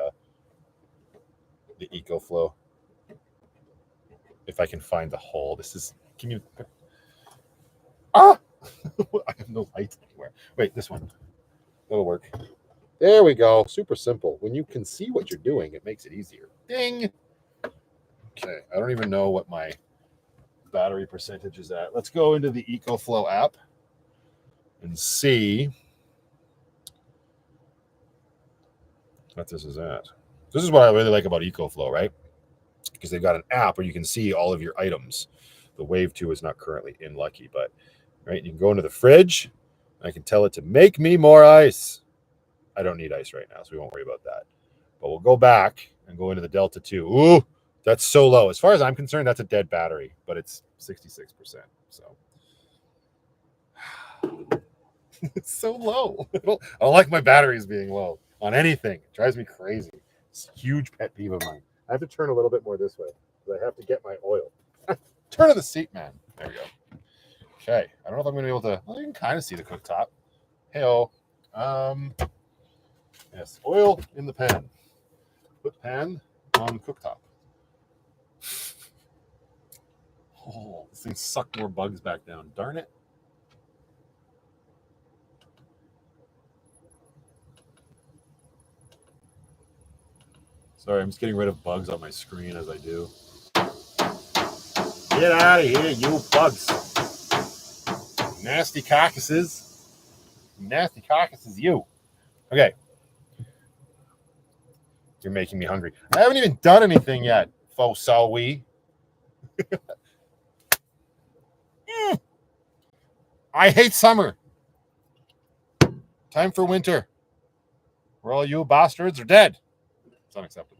EcoFlow. If I can find the hole. Can you? I have no light anywhere. Wait, this one. That'll work. There we go. Super simple. When you can see what you're doing, it makes it easier. Ding. Okay. I don't even know what my battery percentage is at. Let's go into the EcoFlow app and see what this is at. This is what I really like about EcoFlow, right? Because they've got an app where you can see all of your items. The Wave 2 is not currently in Lucky, but right, you can go into the fridge. I can tell it to make me more ice. I don't need ice right now, so we won't worry about that. But we'll go back and go into the Delta 2. Ooh, that's so low. As far as I'm concerned, that's a dead battery, but it's 66%. So it's so low. I don't like my batteries being low on anything. It drives me crazy. It's a huge pet peeve of mine. I have to turn a little bit more this way because I have to get my oil. Turn of the seat, man. There we go. Okay. I don't know if I'm going to be able to. Well, you can kind of see the cooktop. Hey-oh. Yes. Oil in the pan. Put pan on cooktop. Oh, this thing sucked more bugs back down. Darn it. Sorry, I'm just getting rid of bugs on my screen as I do. Get out of here, you bugs. Nasty carcasses. Nasty carcasses, you. Okay. You're making me hungry. I haven't even done anything yet, faux salwi. I hate summer. Time for winter. Where all you bastards are dead. It's unacceptable.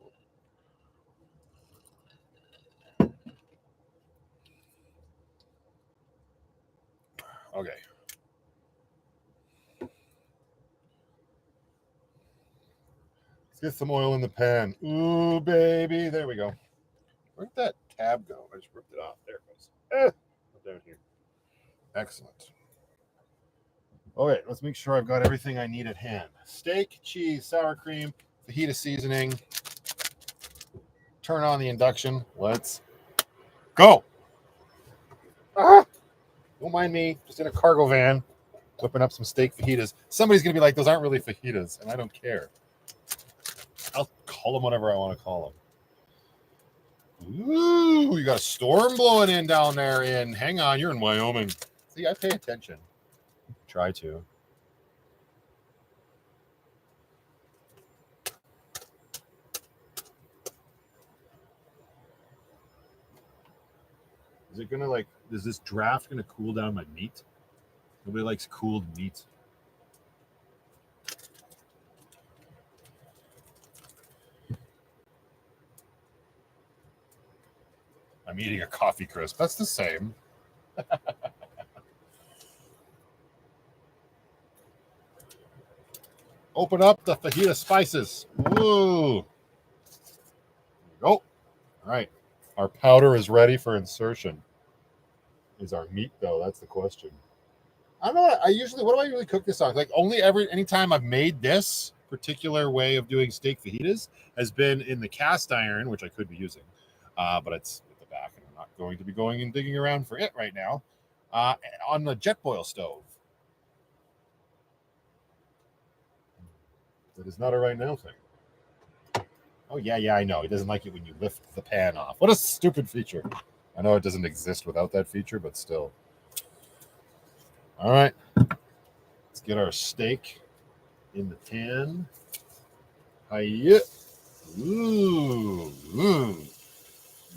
Okay. Let's get some oil in the pan. Ooh, baby. There we go. Where'd that tab go? I just ripped it off. There it goes. Down here. Excellent. Okay, let's make sure I've got everything I need at hand. Steak, cheese, sour cream, fajita seasoning. Turn on the induction. Let's go. Ah! Don't mind me. Just in a cargo van, whipping up some steak fajitas. Somebody's going to be like, those aren't really fajitas, and I don't care. I'll call them whatever I want to call them. Ooh, you got a storm blowing in down there hang on, you're in Wyoming. See, I pay attention. Try to. Is it gonna is this draft gonna cool down my meat? Nobody likes cooled meat. I'm eating a coffee crisp. That's the same. Open up the fajita spices. Woo! Go. All right. Our powder is ready for insertion. Is our meat though? That's the question. I don't know. What do I usually cook this on? Like anytime I've made this particular way of doing steak fajitas has been in the cast iron, which I could be using, but it's at the back, and I'm not going to be going and digging around for it right now. On the jet boil stove. That is not a right now thing. Oh yeah, I know. He doesn't like it when you lift the pan off. What a stupid feature. I know it doesn't exist without that feature, but still. All right. Let's get our steak in the pan. Hiya. Ooh.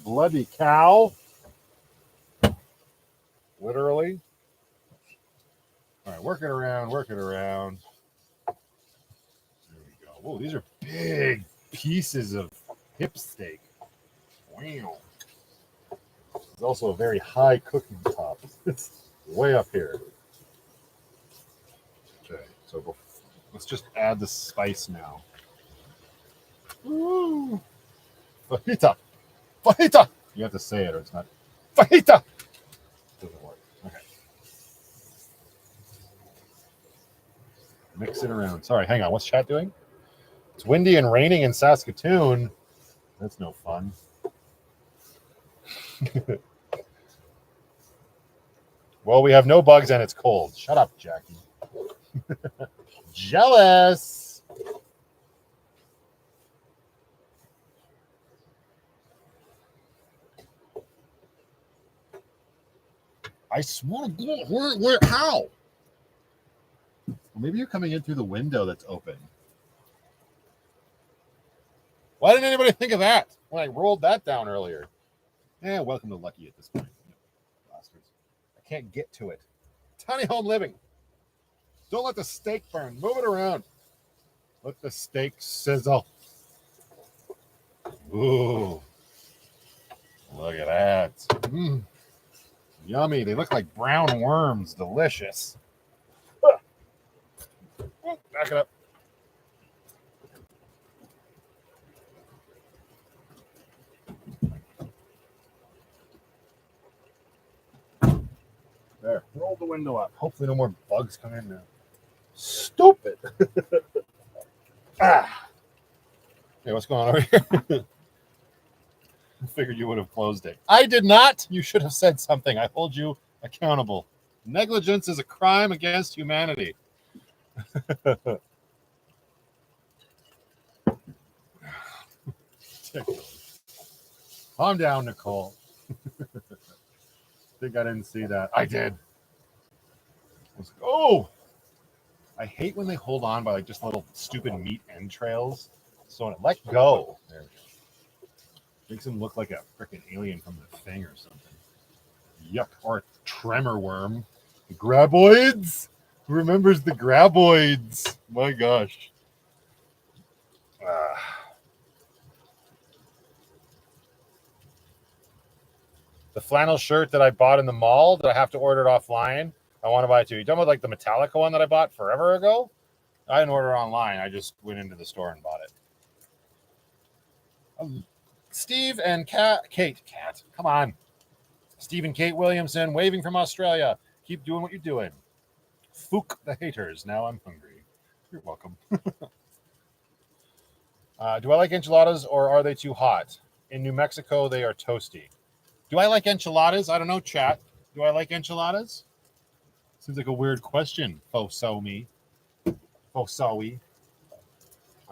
Bloody cow. Literally. All right, work it around. There we go. Oh, these are big pieces of hip steak. Wow. It's also a very high cooking top. It's way up here. Okay, so let's just add the spice now. Ooh. Fajita. Fajita. You have to say it or it's not. Fajita. Doesn't work. Okay. Mix it around. Sorry, hang on. What's chat doing? It's windy and raining in Saskatoon. That's no fun. Well, we have no bugs and it's cold. Shut up, Jackie. Jealous. I want to go. Where? How? Well, maybe you're coming in through the window that's open. Why didn't anybody think of that when I rolled that down earlier? Yeah, welcome to Lucky at this point. Bastards. I can't get to it. Tiny home living. Don't let the steak burn. Move it around. Let the steak sizzle. Ooh. Look at that. Mm. Yummy. They look like brown worms. Delicious. Back it up. There. Roll the window up. Hopefully no more bugs come in now. Stupid. Ah. Hey, what's going on over here? I figured you would have closed it. I did not. You should have said something. I hold you accountable. Negligence is a crime against humanity. Calm down, Nicole. Think I didn't see that. I did. Oh! I hate when they hold on by like just little stupid meat entrails. So let go. There we go. Makes him look like a freaking alien from The Thing or something. Yuck. Or a tremor worm. The graboids? Who remembers the graboids? My gosh. The flannel shirt that I bought in the mall, that I have to order it offline. I want to buy it too. You talking about like the Metallica one that I bought forever ago? I didn't order it online. I just went into the store and bought it. Steve and Kate, come on. Steve and Kate Williamson, waving from Australia. Keep doing what you're doing. Fook the haters. Now I'm hungry. You're welcome. Do I like enchiladas or are they too hot? In New Mexico, they are toasty. Do I like enchiladas? I don't know, chat. Do I like enchiladas? Seems like a weird question. Fosawi. I'm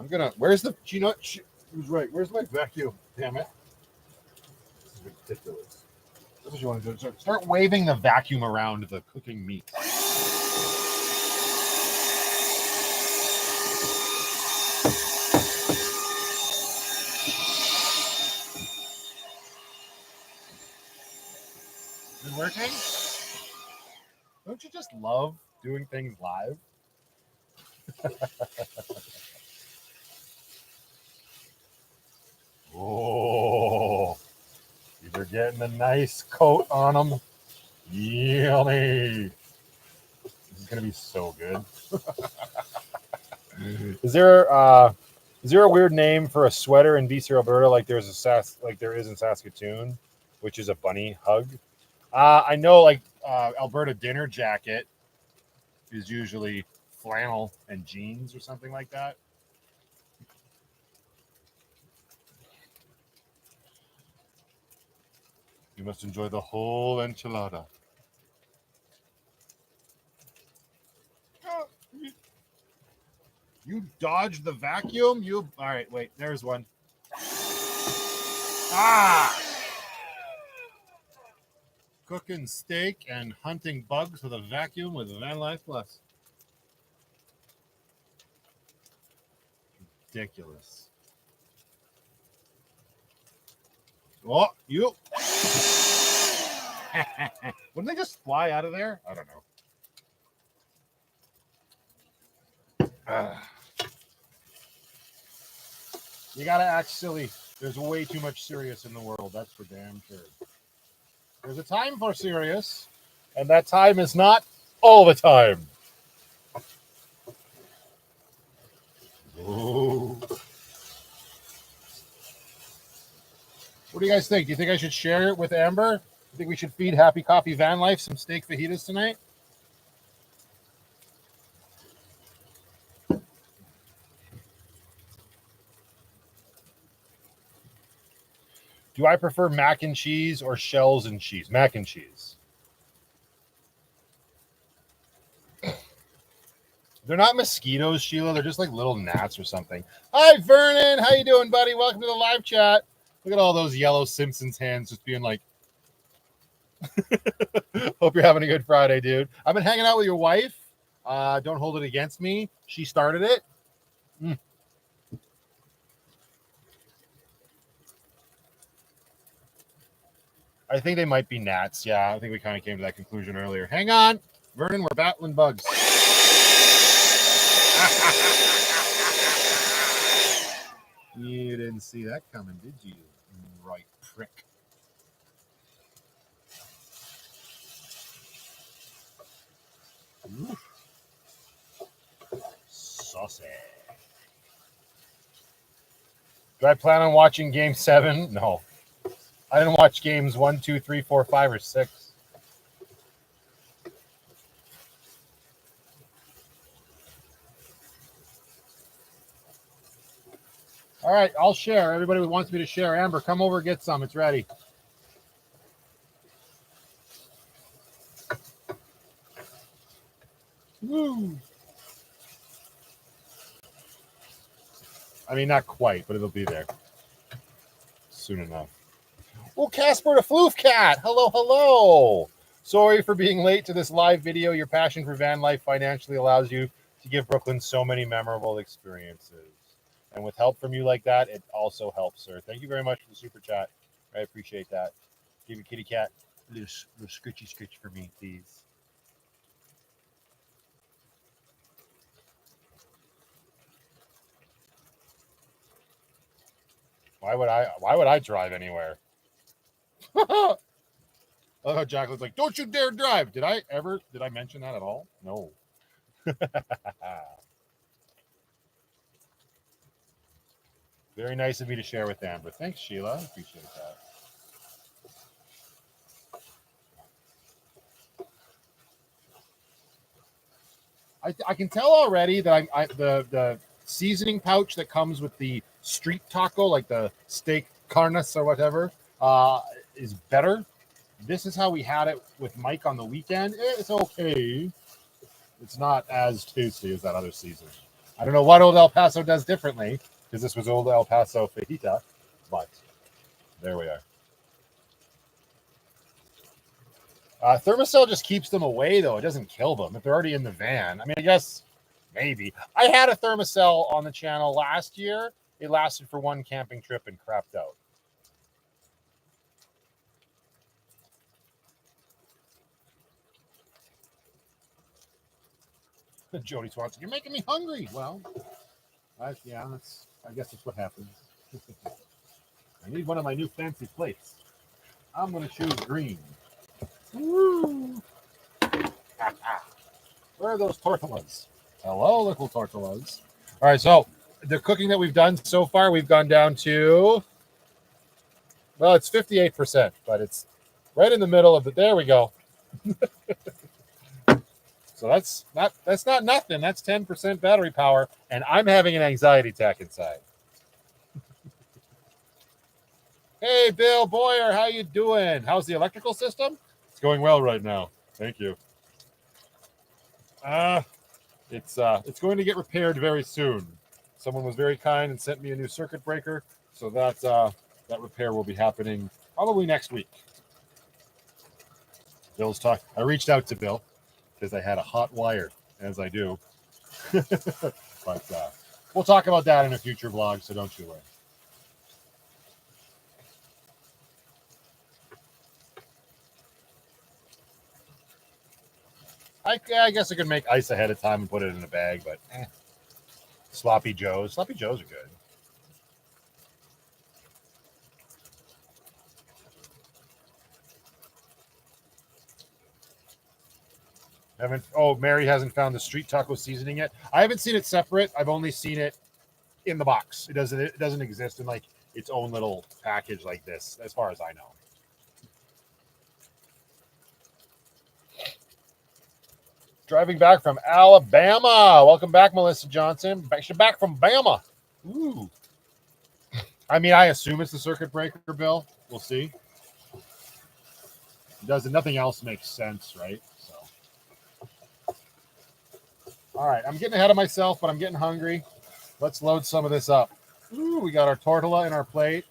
gonna. Where's the? You know, who's right? Where's my vacuum? Damn it! This is ridiculous. That's what you want to do. Start waving the vacuum around the cooking meat. Is it working? Don't you just love doing things live? Oh, these are getting a nice coat on them. Yummy. This is gonna be so good. Is there a weird name for a sweater in BC, Alberta, like there is in Saskatoon, which is a bunny hug? I know, like Alberta dinner jacket is usually flannel and jeans or something like that. You must enjoy the whole enchilada. You dodged the vacuum? All right, wait, there's one. Ah! Cooking steak and hunting bugs with a vacuum with VanlifePLUS. ridiculous. Oh, you. Wouldn't they just fly out of there? I don't know. You gotta act silly. There's way too much serious in the world. That's for damn sure. There's a time for serious, and that time is not all the time. Ooh. What do you guys think? Do you think I should share it with Amber? You think we should feed Happy Coffee Van Life some steak fajitas tonight? Do I prefer mac and cheese or shells and cheese? Mac and cheese. They're not mosquitoes, Sheila. They're just like little gnats or something. Hi, Vernon. How you doing, buddy? Welcome to the live chat. Look at all those yellow Simpsons hands just being like, hope you're having a good Friday, dude. I've been hanging out with your wife. Don't hold it against me. She started it. I think they might be gnats. Yeah, I think we kind of came to that conclusion earlier. Hang on. Vernon, we're battling bugs. You didn't see that coming, did you? Right prick. Ooh. Saucy. Do I plan on watching Game 7? No. I didn't watch games 1, 2, 3, 4, 5, or 6. All right, I'll share. Everybody who wants me to share. Amber, come over, get some. It's ready. Woo. I mean, not quite, but it'll be there soon enough. Oh, Casper the Floof Cat. Hello, hello. Sorry for being late to this live video. Your passion for van life financially allows you to give Brooklyn so many memorable experiences. And with help from you like that, it also helps, sir. Thank you very much for the super chat. I appreciate that. Give your kitty cat a little scritchy scritch for me, please. Why would I drive anywhere? I love how Jacqueline's like, don't you dare drive. Did I mention that at all? No. Very nice of me to share with Amber. Thanks, Sheila. I appreciate that. I can tell already that the seasoning pouch that comes with the street taco, like the steak carnes or whatever, is better. This is how we had it with Mike on the weekend. It's okay. It's not as tasty as that other seasoning. I don't know what Old El Paso does differently, because this was Old El Paso fajita, but there we are. Thermacell just keeps them away, though. It doesn't kill them if they're already in the van. I mean, I guess maybe. I had a Thermacell on the channel last year. It lasted for one camping trip and crapped out. Jody Swanson, you're making me hungry. Well, I guess that's what happens. I need one of my new fancy plates. I'm going to choose green. Woo! Where are those tortillas? Hello, little tortillas. All right, so the cooking that we've done so far, we've gone down to, well, it's 58%, but it's right in the middle of it. There we go. So that's not nothing. That's 10% battery power, and I'm having an anxiety attack inside. Hey, Bill Boyer, how you doing? How's the electrical system? It's going well right now. Thank you. It's going to get repaired very soon. Someone was very kind and sent me a new circuit breaker, so that repair will be happening probably next week. Bill's talk. I reached out to Bill because I had a hot wire, as I do. But We'll talk about that in a future vlog, so don't you worry. I guess I could make ice ahead of time and put it in a bag, but Sloppy Joes. Sloppy Joes are good. Mary hasn't found the street taco seasoning yet. I haven't seen it separate. I've only seen it in the box. It doesn't exist in like its own little package like this, as far as I know. Driving back from Alabama. Welcome back, Melissa Johnson. She's back from Bama. Ooh. I mean, I assume it's the circuit breaker, Bill. We'll see. Nothing else makes sense, right? So, all right. I'm getting ahead of myself, but I'm getting hungry. Let's load some of this up. Ooh, we got our tortilla in our plate.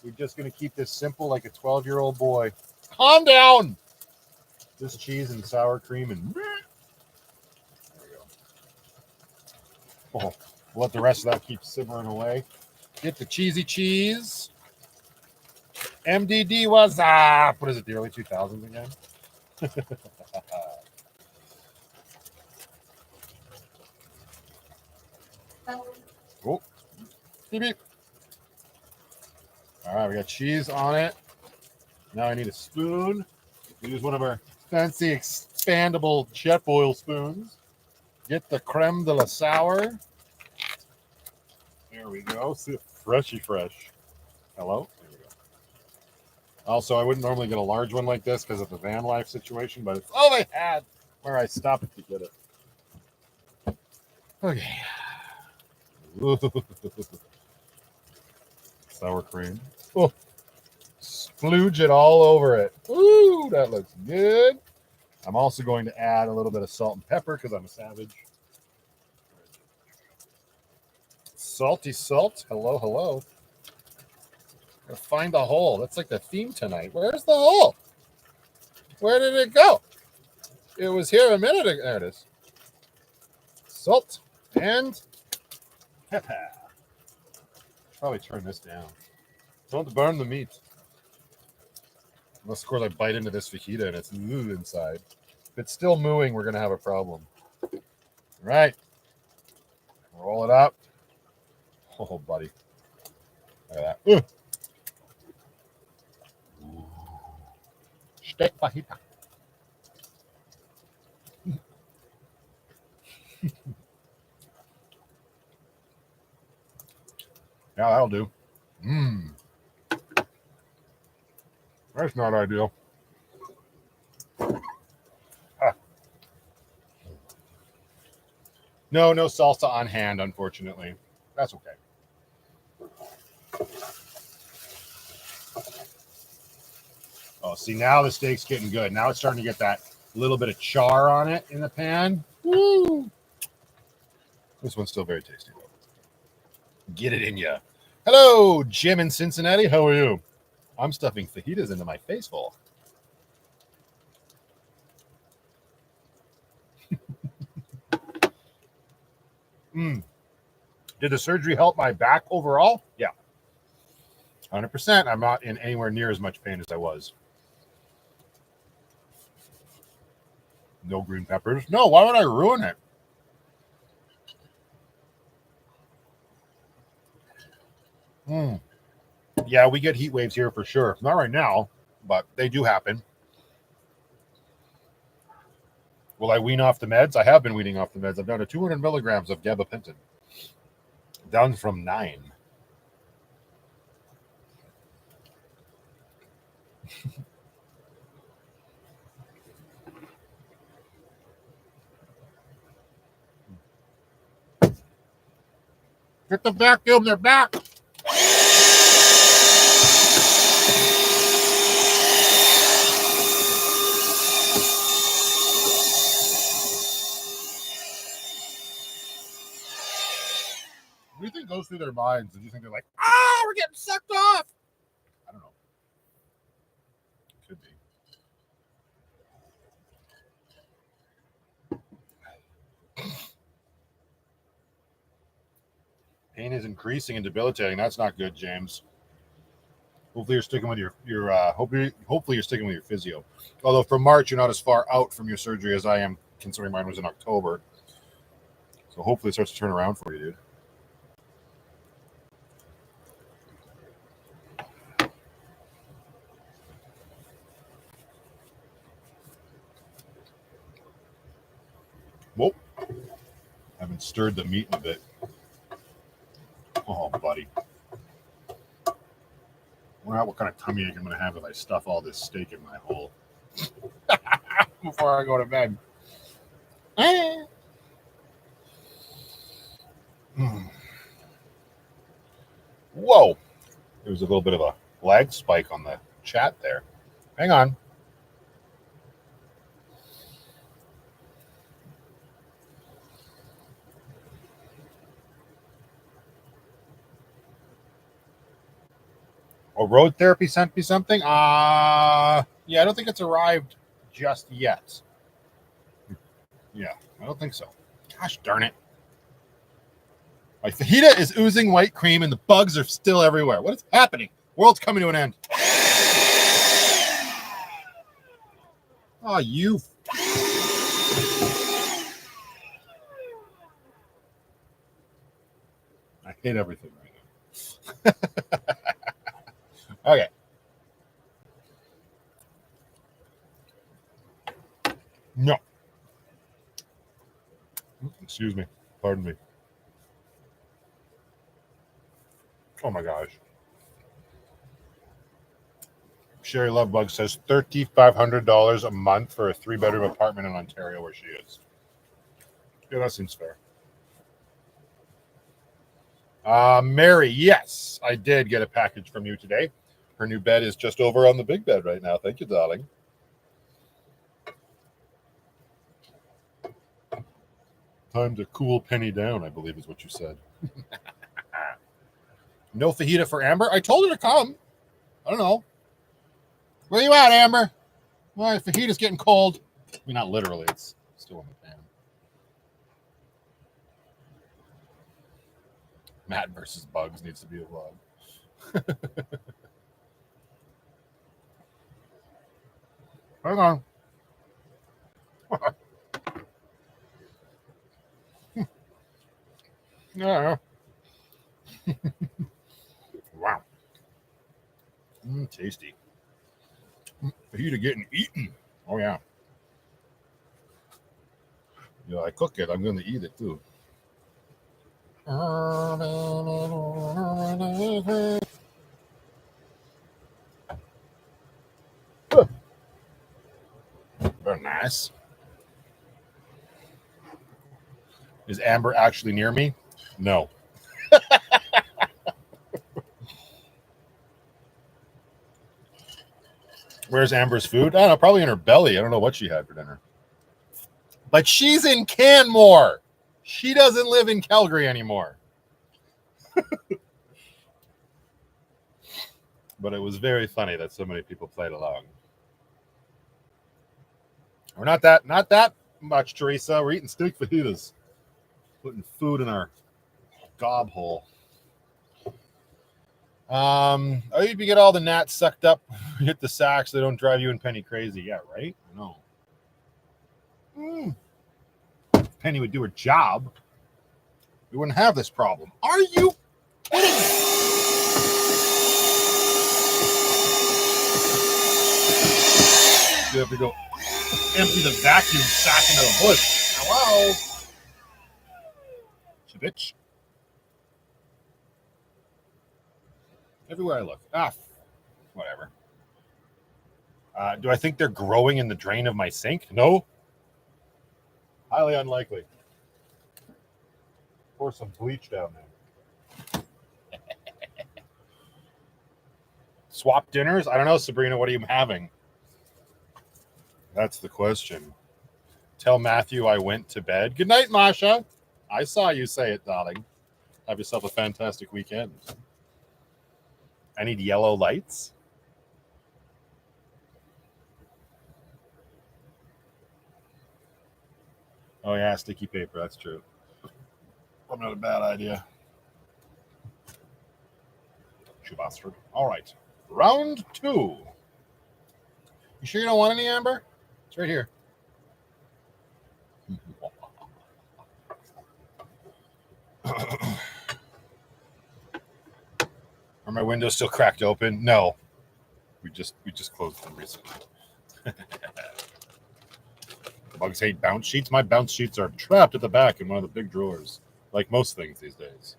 We're just going to keep this simple like a 12-year-old boy. Calm down. Just cheese and sour cream and there we go. Oh, we'll let the rest of that keep simmering away. Get the cheesy cheese. MDD was what is it, the early 2000s again? Oh, beep, beep. All right, we got cheese on it. Now I need a spoon. Use one of our fancy expandable jet boil spoons. Get the creme de la sour. There we go. See, freshy fresh. Hello. There we go. Also, I wouldn't normally get a large one like this because of the van life situation, but it's all I had where I stopped to get it. Okay. Sour cream. Oh, splooge it all over it. Ooh, that looks good. I'm also going to add a little bit of salt and pepper because I'm a savage. Salty salt. Hello, hello. Gotta find the hole. That's like the theme tonight. Where's the hole? Where did it go? It was here a minute ago. There it is. Salt and pepper. Probably turn this down. Don't burn the meat. Unless, of course, I bite into this fajita and it's moo inside. If it's still mooing, we're going to have a problem. All right. Roll it up. Oh, buddy. Look at that. Ooh. Steak fajita. Yeah, that'll do. Mmm. That's not ideal. Ah. No salsa on hand, unfortunately. That's okay. Oh, see, now the steak's getting good. Now it's starting to get that little bit of char on it in the pan. Woo! This one's still very tasty, though. Get it in ya. Hello, Jim in Cincinnati. How are you? I'm stuffing fajitas into my face hole. Did the surgery help my back overall? Yeah. 100%. I'm not in anywhere near as much pain as I was. No green peppers. No, why would I ruin it? Yeah, we get heat waves here for sure. Not right now, but they do happen. Will I wean off the meds? I have been weaning off the meds. I'm down to 200 milligrams of gabapentin. Down from 9. Get the vacuum, they're back. What do you think goes through their minds? Do you think they're like, we're getting sucked off? I don't know. Could be. Pain is increasing and debilitating. That's not good, James. Hopefully you're sticking with your hopefully you're sticking with your physio. Although for March you're not as far out from your surgery as I am, considering mine was in October. So hopefully it starts to turn around for you, dude. Whoa. Haven't stirred the meat in a bit. Oh, buddy. I wonder what kind of tummy ache I'm going to have if I stuff all this steak in my hole before I go to bed. Whoa. There was a little bit of a lag spike on the chat there. Hang on. Oh, road therapy sent me something? Yeah, I don't think it's arrived just yet. Yeah, I don't think so. Gosh darn it. My fajita is oozing white cream and the bugs are still everywhere. What is happening? World's coming to an end. Oh, you. I hate everything right now. Okay. No. Excuse me. Pardon me. Oh my gosh. Sherry Lovebug says $3,500 a month for a 3-bedroom apartment in Ontario where she is. Yeah, that seems fair. Mary, yes, I did get a package from you today. Her new bed is just over on the big bed right now. Thank you, darling. Time to cool Penny down, I believe is what you said. No fajita for Amber? I told her to come. I don't know. Where you at, Amber? Well, fajita's getting cold. I mean, not literally. It's still in the pan. Matt versus Bugs needs to be a vlog. Hang on. Yeah. Wow. Tasty. Fajita getting eaten. Oh, yeah. Yeah, I cook it. I'm going to eat it, too. Very nice. Is Amber actually near me? No. Where's Amber's food? I don't know, probably in her belly. I don't know what she had for dinner. But she's in Canmore. She doesn't live in Calgary anymore. But it was very funny that so many people played along. We're not that much, Teresa. We're eating steak fajitas. Putting food in our gob hole. Oh, you get all the gnats sucked up, hit the sack so they don't drive you and Penny crazy. Yeah, right? No. If Penny would do her job, we wouldn't have this problem. Are you kidding me? You have to go empty the vacuum sack into the bush. Hello? Bitch. Everywhere I look. Whatever. Do I think they're growing in the drain of my sink? No. Highly unlikely. Pour some bleach down there. Swap dinners? I don't know, Sabrina. What are you having? That's the question. Tell Matthew I went to bed. Good night, Masha. I saw you say it, darling. Have yourself a fantastic weekend. I need yellow lights. Oh, yeah, sticky paper. That's true. Probably not a bad idea. You bastard. All right. Round 2. You sure you don't want any, Amber? It's right here. Are my windows still cracked open? No. We just closed them recently. Bugs hate bounce sheets. My bounce sheets are trapped at the back in one of the big drawers, like most things these days.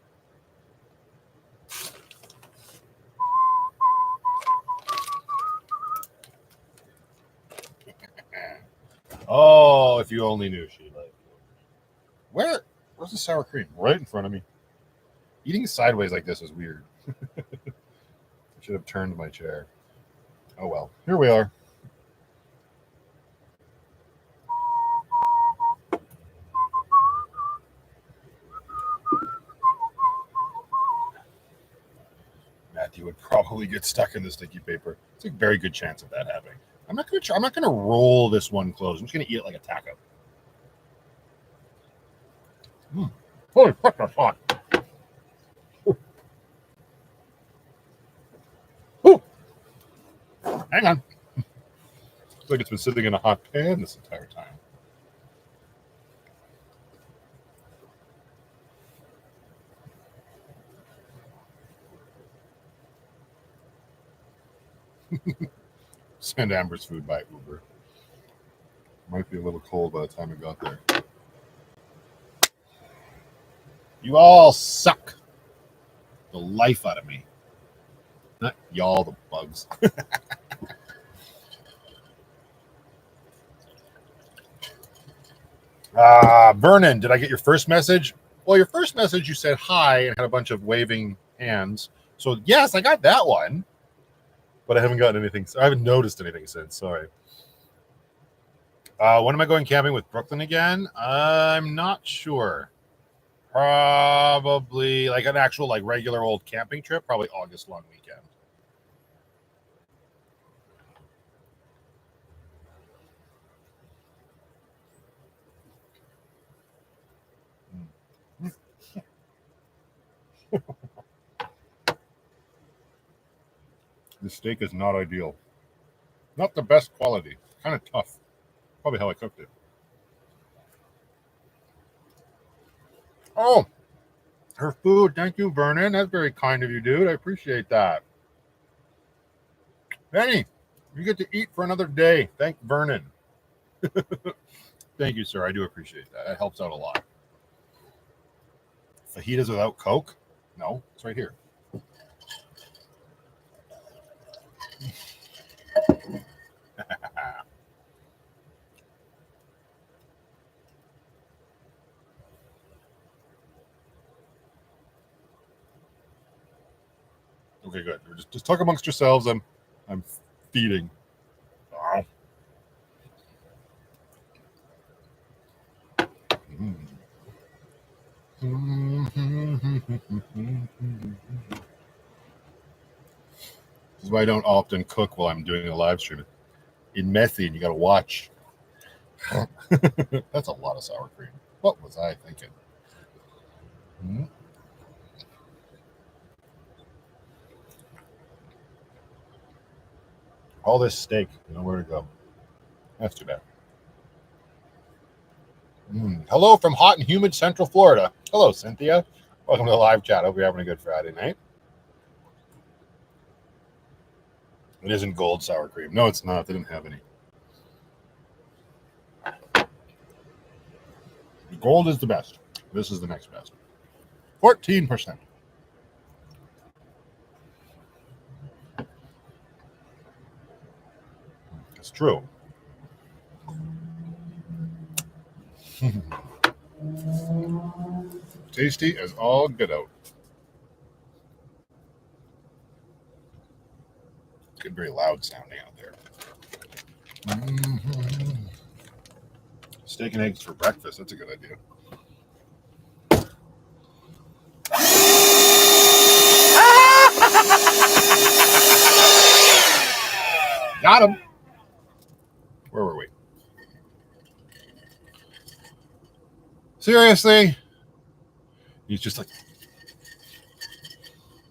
Oh, if you only knew, Sheila. Where's the sour cream? Right in front of me. Eating sideways like this is weird. I should have turned my chair. Oh well. Here we are. Matthew would probably get stuck in the sticky paper. It's a very good chance of that happening. I'm not gonna roll this one closed. I'm just gonna eat it like a taco. Holy fuck, that's hot. Ooh. Hang on. Looks like it's been sitting in a hot pan this entire time. Send Amber's food by Uber. Might be a little cold by the time it got there. You all suck the life out of me. Not y'all, the bugs. Vernon, did I get your first message? Well, your first message, you said hi and had a bunch of waving hands. So, yes, I got that one. But I haven't gotten anything. I haven't noticed anything since. Sorry. When am I going camping with Brooklyn again? I'm not sure. Probably like an actual like regular old camping trip. Probably August long weekend. The steak is not ideal. Not the best quality. Kind of tough. Probably how I cooked it. Oh, her food. Thank you, Vernon. That's very kind of you, dude. I appreciate that. Benny, you get to eat for another day. Thank Vernon. Thank you, sir. I do appreciate that. That helps out a lot. Fajitas without Coke? No, it's right here. Okay, good. Just talk amongst yourselves. I'm feeding. Oh. This is why I don't often cook while I'm doing a live stream. It's messy and you gotta watch. That's a lot of sour cream. What was I thinking? All this steak, nowhere to go. That's too bad. Hello from hot and humid Central Florida. Hello, Cynthia. Welcome to the live chat. Hope you're having a good Friday night. It isn't gold sour cream. No, it's not. They didn't have any. The gold is the best. This is the next best. 14%. It's true. Tasty as all get out. It's getting very loud sounding out there. Steak and eggs for breakfast. That's a good idea. Got him. Where were we? Seriously? He's just like,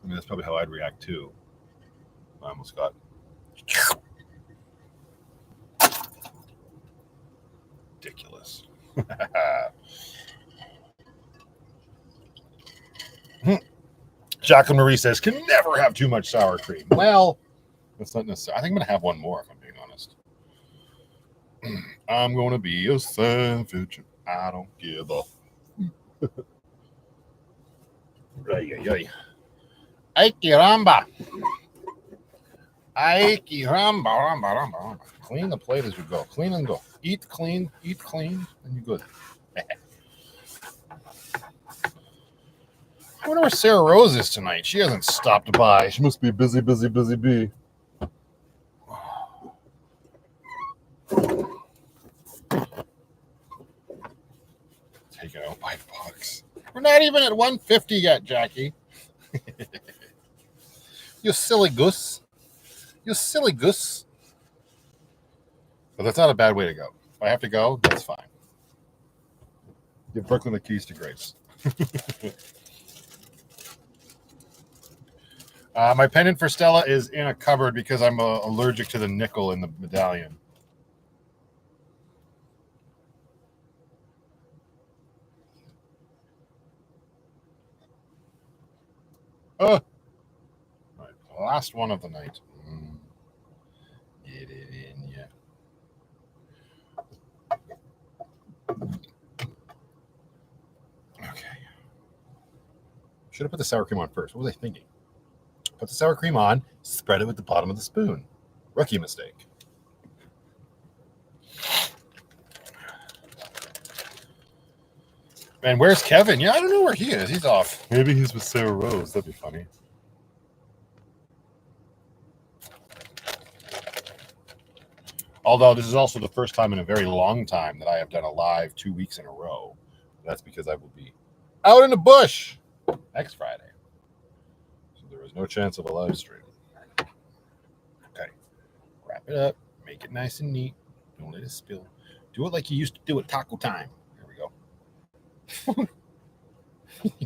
mean, that's probably how I'd react too. I almost got. Ridiculous. Jacqueline Marie says, can never have too much sour cream. Well, that's not necessary. I think I'm going to have one more, if I'm being honest. I'm going to be a savage. I don't give a. Ay, caramba. Ay, caramba. Clean the plate as you go. Clean and go. Eat clean, and you're good. I wonder where Sarah Rose is tonight. She hasn't stopped by. She must be busy bee. Taken out by bugs. We're not even at 150 yet, Jackie. You silly goose. You silly goose. But that's not a bad way to go. If I have to go, that's fine. Give Brooklyn the keys to Grace. My pendant for Stella is in a cupboard because I'm allergic to the nickel in the medallion. Oh, right, last one of the night. Get it in, yeah. Okay. Should have put the sour cream on first. What was I thinking? Put the sour cream on, spread it with the bottom of the spoon. Rookie mistake. And where's Kevin? Yeah, I don't know where he is. He's off. Maybe he's with Sarah Rose. That'd be funny. Although this is also the first time in a very long time that I have done a live 2 weeks in a row. That's because I will be out in the bush next Friday. So there is no chance of a live stream. Okay. Wrap it up. Make it nice and neat. Don't let it spill. Do it like you used to do at taco time. There we go.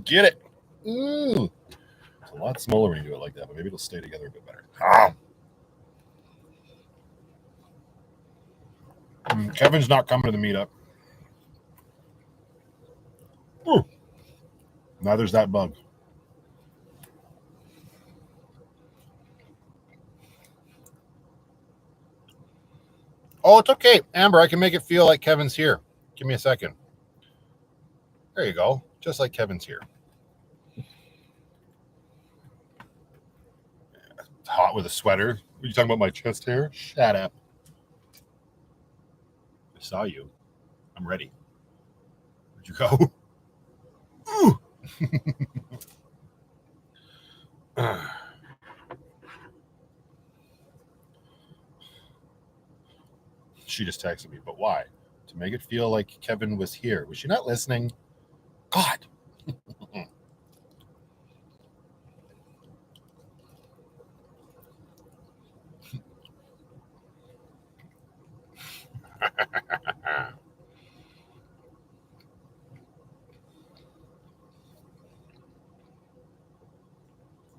Get it. Ooh. It's a lot smaller when you do it like that, but maybe it'll stay together a bit better. Kevin's not coming to the meetup. Ooh. Neither's that bug. Oh, it's okay. Amber, I can make it feel like Kevin's here. Give me a second. There you go. Just like Kevin's here. It's hot with a sweater. Are you talking about my chest hair? Shut up. I saw you. I'm ready. Where'd you go? Ooh. She just texted me, but why? To make it feel like Kevin was here. Was she not listening? God.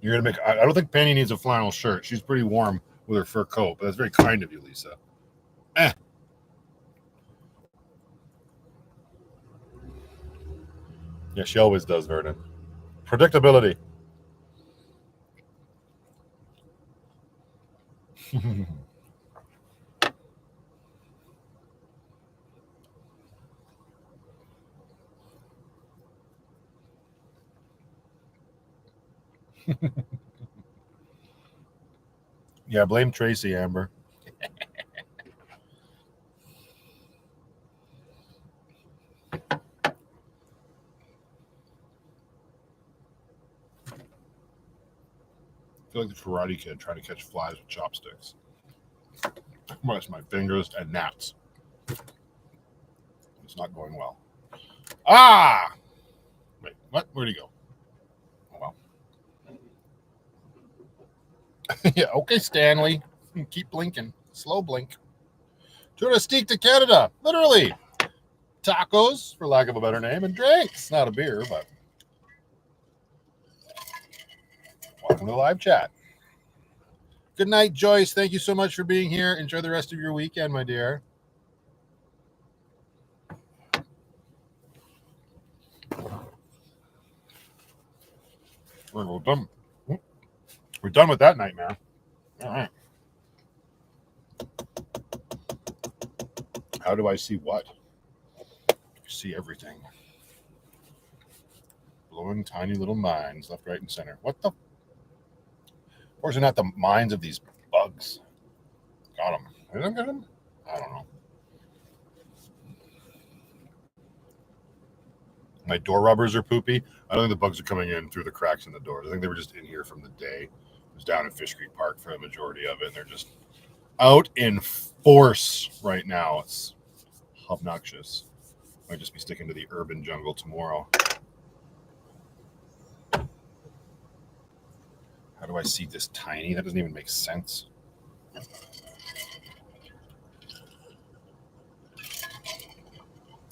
You're gonna make. I don't think Penny needs a flannel shirt. She's pretty warm with her fur coat, but that's very kind of you, Lisa. Yeah, she always does, Vernon. Predictability. Yeah, blame Tracy, Amber. I feel like the Karate Kid trying to catch flies with chopsticks. Much my fingers and gnats. It's not going well. Ah! Wait, what? Where'd he go? Oh, well. Yeah, okay, Stanley. Keep blinking. Slow blink. Tour steak to Canada. Literally. Tacos, for lack of a better name, and drinks. Not a beer, but... welcome to the live chat. Good night, Joyce. Thank you so much for being here. Enjoy the rest of your weekend, my dear. We're done. We're done with that nightmare. All right. How do I see what? I see everything. Blowing tiny little mines left, right, and center. What the? Of course, they're not the minds of these bugs. Got them. Did I get them? I don't know. My door rubbers are poopy. I don't think the bugs are coming in through the cracks in the doors. I think they were just in here from the day. I was down in Fish Creek Park for the majority of it, and they're just out in force right now. It's obnoxious. Might just be sticking to the urban jungle tomorrow. How do I see this tiny? That doesn't even make sense.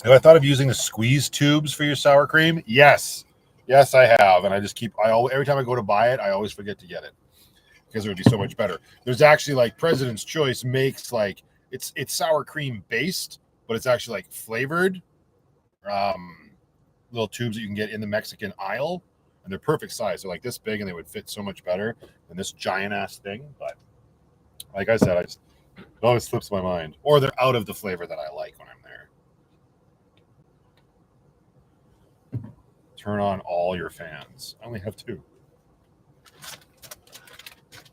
Have I thought of using the squeeze tubes for your sour cream? Yes. Yes, I have. And I just keep, every time I go to buy it, I always forget to get it because it would be so much better. There's actually like President's Choice makes like, it's sour cream based, but it's actually like flavored little tubes that you can get in the Mexican aisle. And they're perfect size. They're like this big and they would fit so much better than this giant ass thing. But like I said, it always slips my mind. Or they're out of the flavor that I like when I'm there. Turn on all your fans. I only have 2.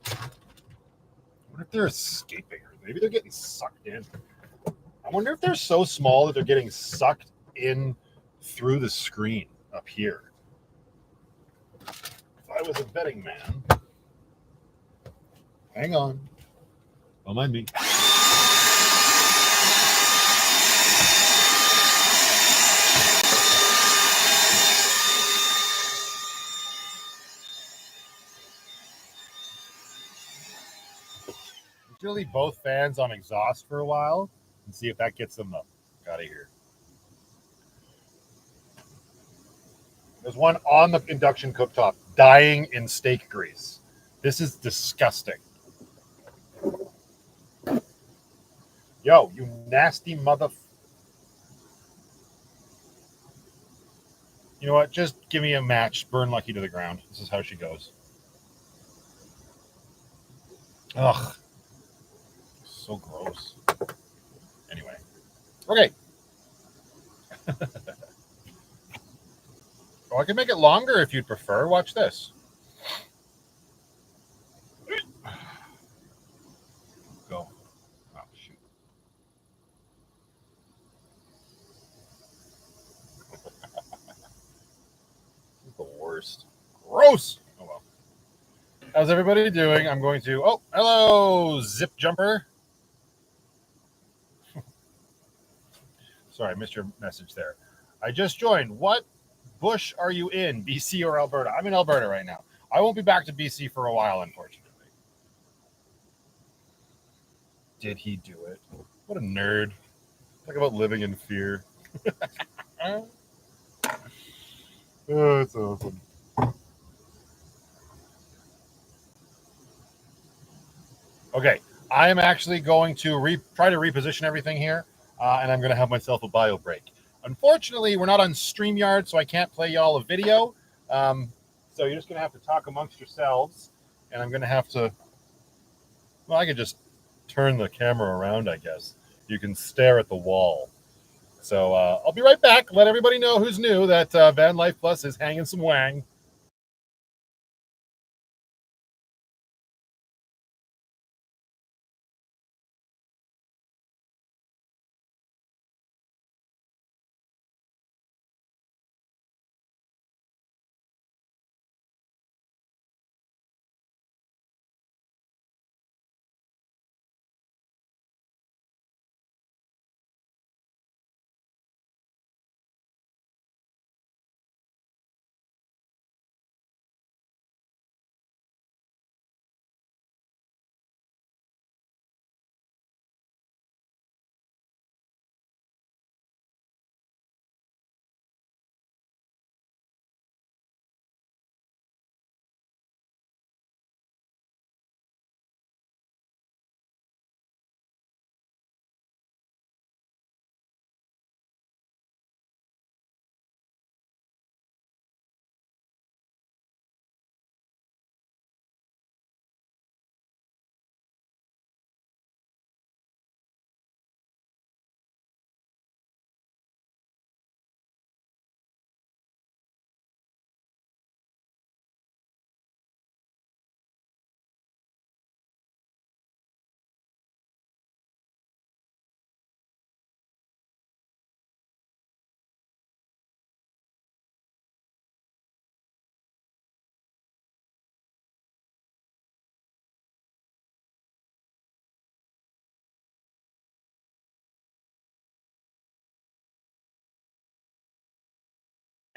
I wonder if they're escaping. Or maybe they're getting sucked in. I wonder if they're so small that they're getting sucked in through the screen up here. If I was a betting man. Hang on. Don't mind me. Usually leave both fans on exhaust for a while and see if that gets them up out of here. There's one on the induction cooktop dying in steak grease. This is disgusting. Yo, you nasty mother. You know what? Just give me a match. Burn Lucky to the ground. This is how she goes. Ugh. So gross. Anyway. Okay. Oh, I can make it longer if you'd prefer. Watch this. Go. Oh, shoot. The worst. Gross. Oh, well. How's everybody doing? I'm going to... Oh, hello, Zip Jumper. Sorry, I missed your message there. I just joined. What bush are you in, BC or Alberta? I'm in Alberta right now. I won't be back to BC for a while, unfortunately. Did he do it? What a nerd. Talk about living in fear. Oh, that's awesome. Okay, I am actually going to try to reposition everything here, and I'm going to have myself a bio break. Unfortunately, we're not on StreamYard, so I can't play y'all a video. So you're just going to have to talk amongst yourselves, and I'm going to have to... Well, I could just turn the camera around, I guess. You can stare at the wall. So I'll be right back. Let everybody know who's new that VanlifePLUS is hanging some wang.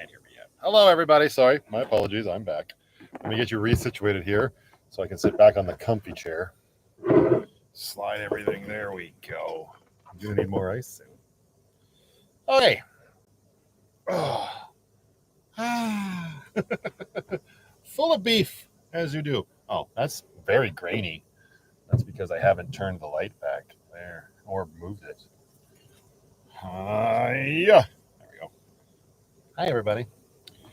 Hear me yet. Hello, everybody. Sorry, my apologies. I'm back. Let me get you resituated here so I can sit back on the comfy chair. Slide everything. There we go. I'm gonna need more ice soon. Okay. Oh. Full of beef, as you do. Oh, that's very grainy. That's because I haven't turned the light back there or moved it. Yeah. There we go. Hi, everybody.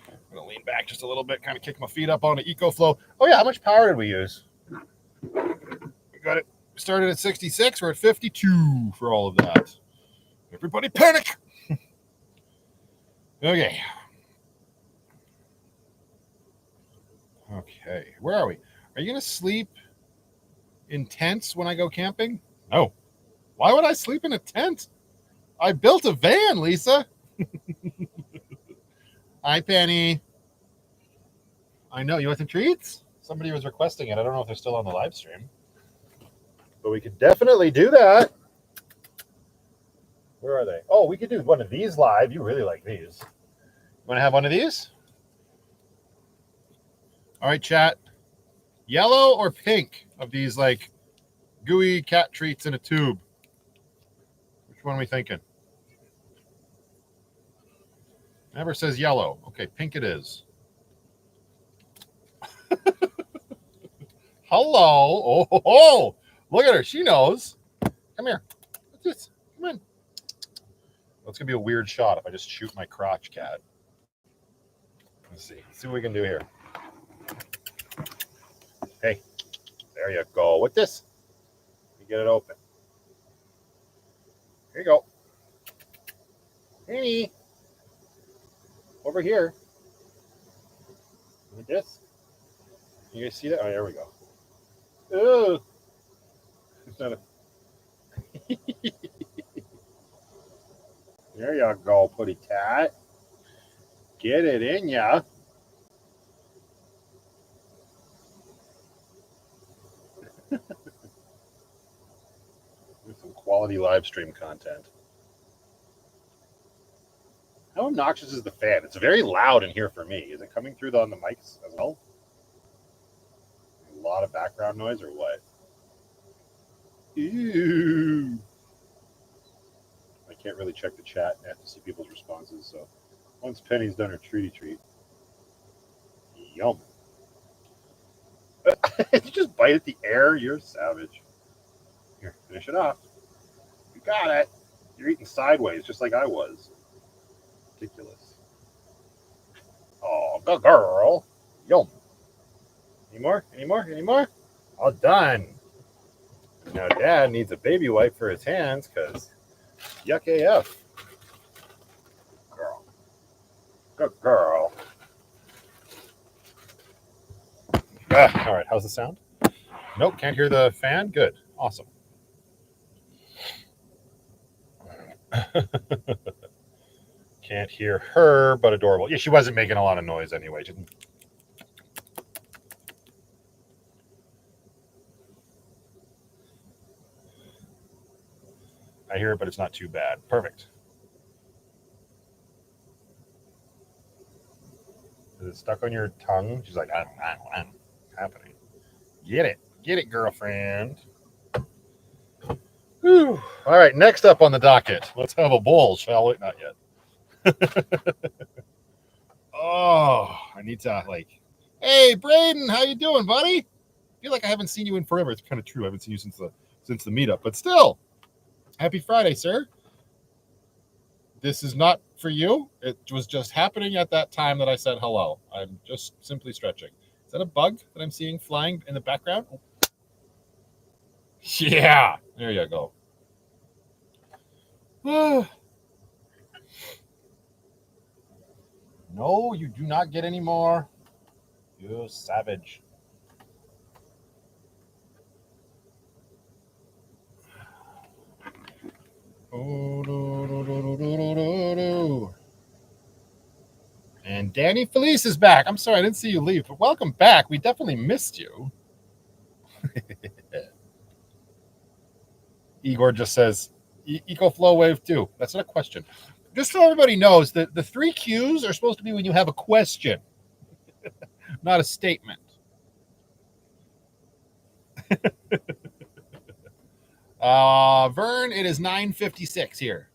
I'm going to lean back just a little bit, kind of kick my feet up on the EcoFlow. Oh, yeah. How much power did we use? We got it started at 66. We're at 52 for all of that. Everybody panic. Okay. Okay. Where are we? Are you going to sleep in tents when I go camping? No. Why would I sleep in a tent? I built a van, Lisa. Hi, Penny. I know. You want some treats? Somebody was requesting it. I don't know if they're still on the live stream. But we could definitely do that. Where are they? Oh, we could do one of these live. You really like these. You want to have one of these? All right, chat. Yellow or pink of these like gooey cat treats in a tube? Which one are we thinking? Never says yellow. Okay, pink it is. Hello. Oh, look at her. She knows. Come here. What's this? Come on. Well, it's going to be a weird shot if I just shoot my crotch cat. Let's see. Let's see what we can do here. Hey, there you go. With this, you get it open. Here you go. Hey, over here. With this. You guys see that? Oh, there we go. Oh, it's not a. There you go, putty tat. Get it in ya. Some quality live stream content. How obnoxious is the fan? It's very loud in here for me. Is it coming through on the mics as well? A lot of background noise or what? Ew. I can't really check the chat. I have to see people's responses. So once Penny's done her treaty treat. Yum. You just bite at the air? You're savage. Here, finish it off. You got it. You're eating sideways just like I was. Ridiculous. Oh, good girl. Yum. Any more? Any more? Any more? All done. Now Dad needs a baby wipe for his hands because yuck AF. Girl. Good girl. All right, how's the sound? Nope, can't hear the fan. Good. Awesome. Can't hear her, but adorable. Yeah, she wasn't making a lot of noise anyway. I hear it, but it's not too bad. Perfect. Is it stuck on your tongue? She's like, I don't know what's happening. Get it, girlfriend. Whew. All right, next up on the docket. Let's have a bowl, shall we? Not yet. Oh, I need to hey, Braden, how you doing, buddy? I feel like I haven't seen you in forever. It's kind of true. I haven't seen you since the meetup, but still, happy Friday, sir. This is not for you. It was just happening at that time that I said hello. I'm just simply stretching. Is that a bug that I'm seeing flying in the background? Yeah, there you go. No, you do not get any more. You savage. And Danny Felice is back. I'm sorry, I didn't see you leave, but welcome back. We definitely missed you. Igor just says, EcoFlow Wave 2. That's not a question. just so everybody knows that the 3 Qs are supposed to be when you have a question, not a statement. Vern, it is 9:56 here.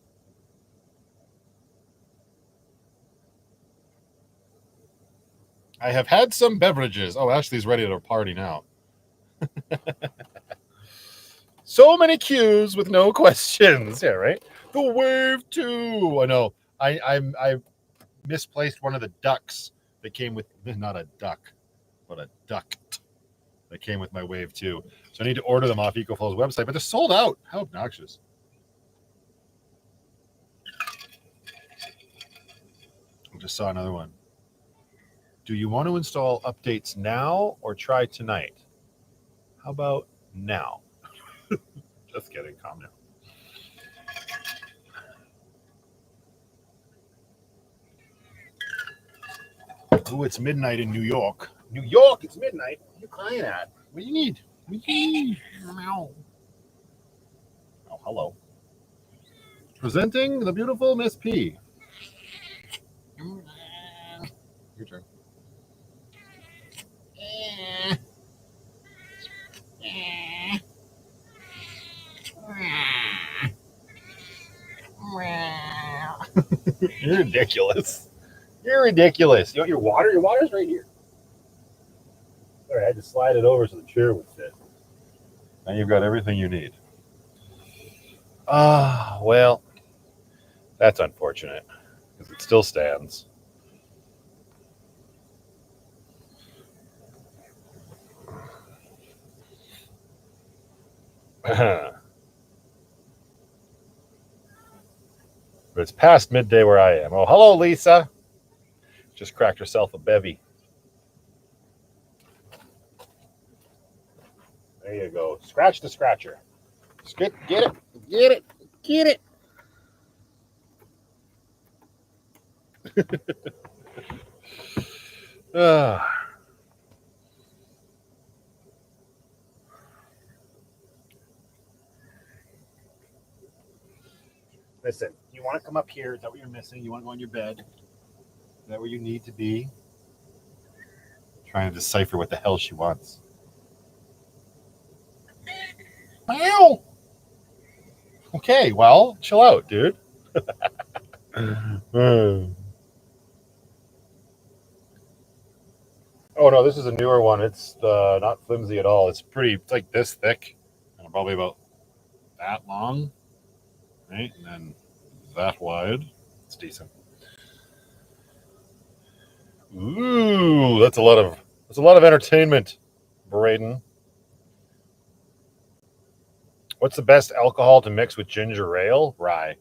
I have had some beverages. Oh, Ashley's ready to party now. So many Qs with no questions. Yeah, right. The wave 2. I know. I misplaced one of the ducks that came with, not a duck, but a duct that came with my wave 2. So I need to order them off EcoFlow's website, but they're sold out. How obnoxious. I just saw another one. Do you want to install updates now or try tonight? How about now? Just kidding. Calm down. Ooh, it's midnight in New York. New York, it's midnight. What are you crying at? What do you need? What do you need? Oh, hello. Presenting the beautiful Miss P. Your turn. You're ridiculous. You're ridiculous. You want your water? Your water's right here. All right, I had to slide it over so the chair would fit. Now you've got everything you need. Well, that's unfortunate because it still stands. But it's past midday where I am. Oh, hello, Lisa. Just cracked herself a bevy. There you go. Scratch the scratcher. Get it. Get it. Get it. Listen, you want to come up here? Is that what you're missing? You want to go on your bed? Is that where you need to be? Trying to decipher what the hell she wants. Meow. Okay, well, chill out, dude. Oh no, this is a newer one. It's not flimsy at all. It's pretty. It's like this thick, and probably about that long, right? And then that wide. It's decent. Ooh, that's a lot of entertainment, Braden. What's the best alcohol to mix with ginger ale? Rye.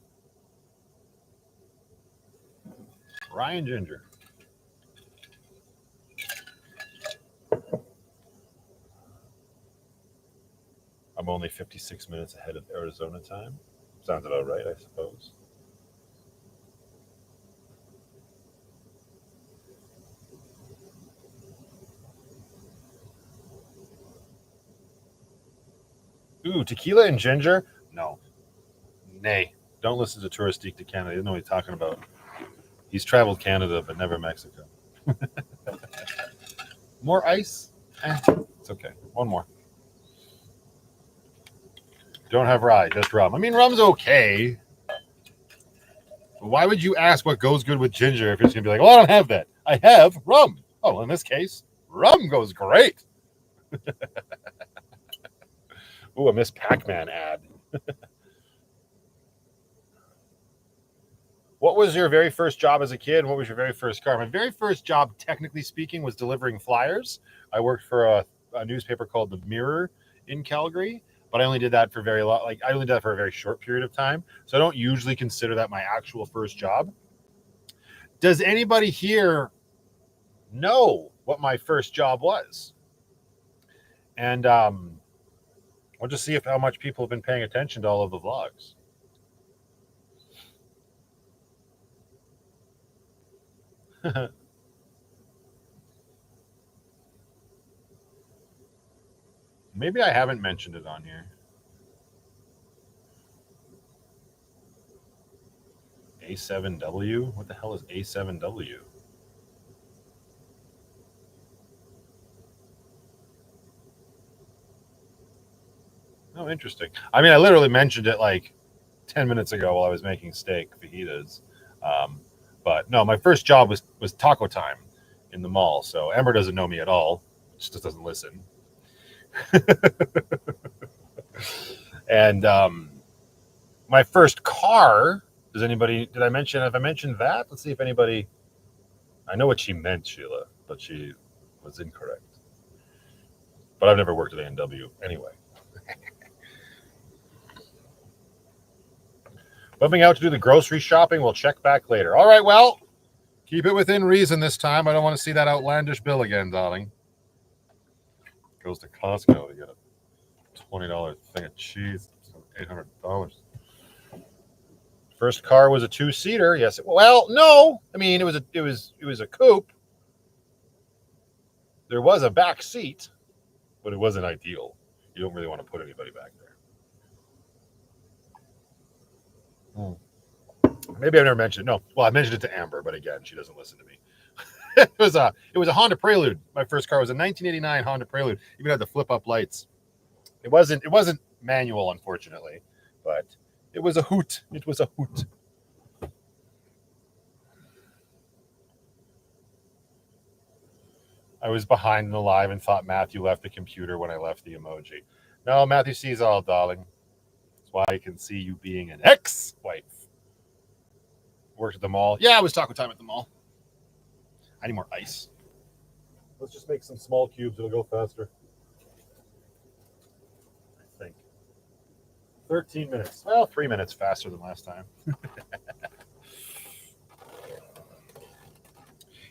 Rye and ginger. I'm only 56 minutes ahead of Arizona time. Sounds about right, I suppose. Ooh, tequila and ginger? No. Nay. Don't listen to Touristique to Canada. He doesn't know what he's talking about. He's traveled Canada, but never Mexico. More ice? It's okay. One more. Don't have rye, just rum. I mean, rum's okay. But why would you ask what goes good with ginger if you're just going to be like, well, I don't have that. I have rum. Oh, well, in this case, rum goes great. Ooh, a Miss Pac-Man ad. What was your very first job as a kid? What was your very first car? My very first job, technically speaking, was delivering flyers. I worked for a newspaper called The Mirror in Calgary, but I only did that for I only did that for a very short period of time. So I don't usually consider that my actual first job. Does anybody here know what my first job was? And we'll just see how much people have been paying attention to all of the vlogs. Maybe I haven't mentioned it on here. A7W? What the hell is A7W? Oh, interesting. I mean, I literally mentioned it like 10 minutes ago while I was making steak fajitas. But no, my first job was taco time in the mall. So Amber doesn't know me at all. She just doesn't listen. And my first car, did I mention, have I mentioned that? Let's see if anybody, I know what she meant, Sheila, but she was incorrect. But I've never worked at A&W anyway. Bumping out to do the grocery shopping. We'll check back later. All right, well, keep it within reason this time. I don't want to see that outlandish bill again, darling. Goes to Costco to get a $20 thing of cheese. $800. First car was a two-seater. Yes. Well, no. I mean, it was a coupe. There was a back seat, but it wasn't ideal. You don't really want to put anybody back there. Maybe I've never mentioned it. No. Well, I mentioned it to Amber, but again, she doesn't listen to me. It was a Honda Prelude. My first car was a 1989 Honda Prelude. Even had the flip-up lights. It wasn't manual, unfortunately, but it was a hoot. It was a hoot. I was behind in the live and thought Matthew left the computer when I left the emoji. No, Matthew sees all, darling. That's why I can see you being an ex-wife. Worked at the mall. Yeah, it was taco time at the mall. I need more ice. Let's just make some small cubes. It'll go faster. I think. 13 minutes. Well, 3 minutes faster than last time.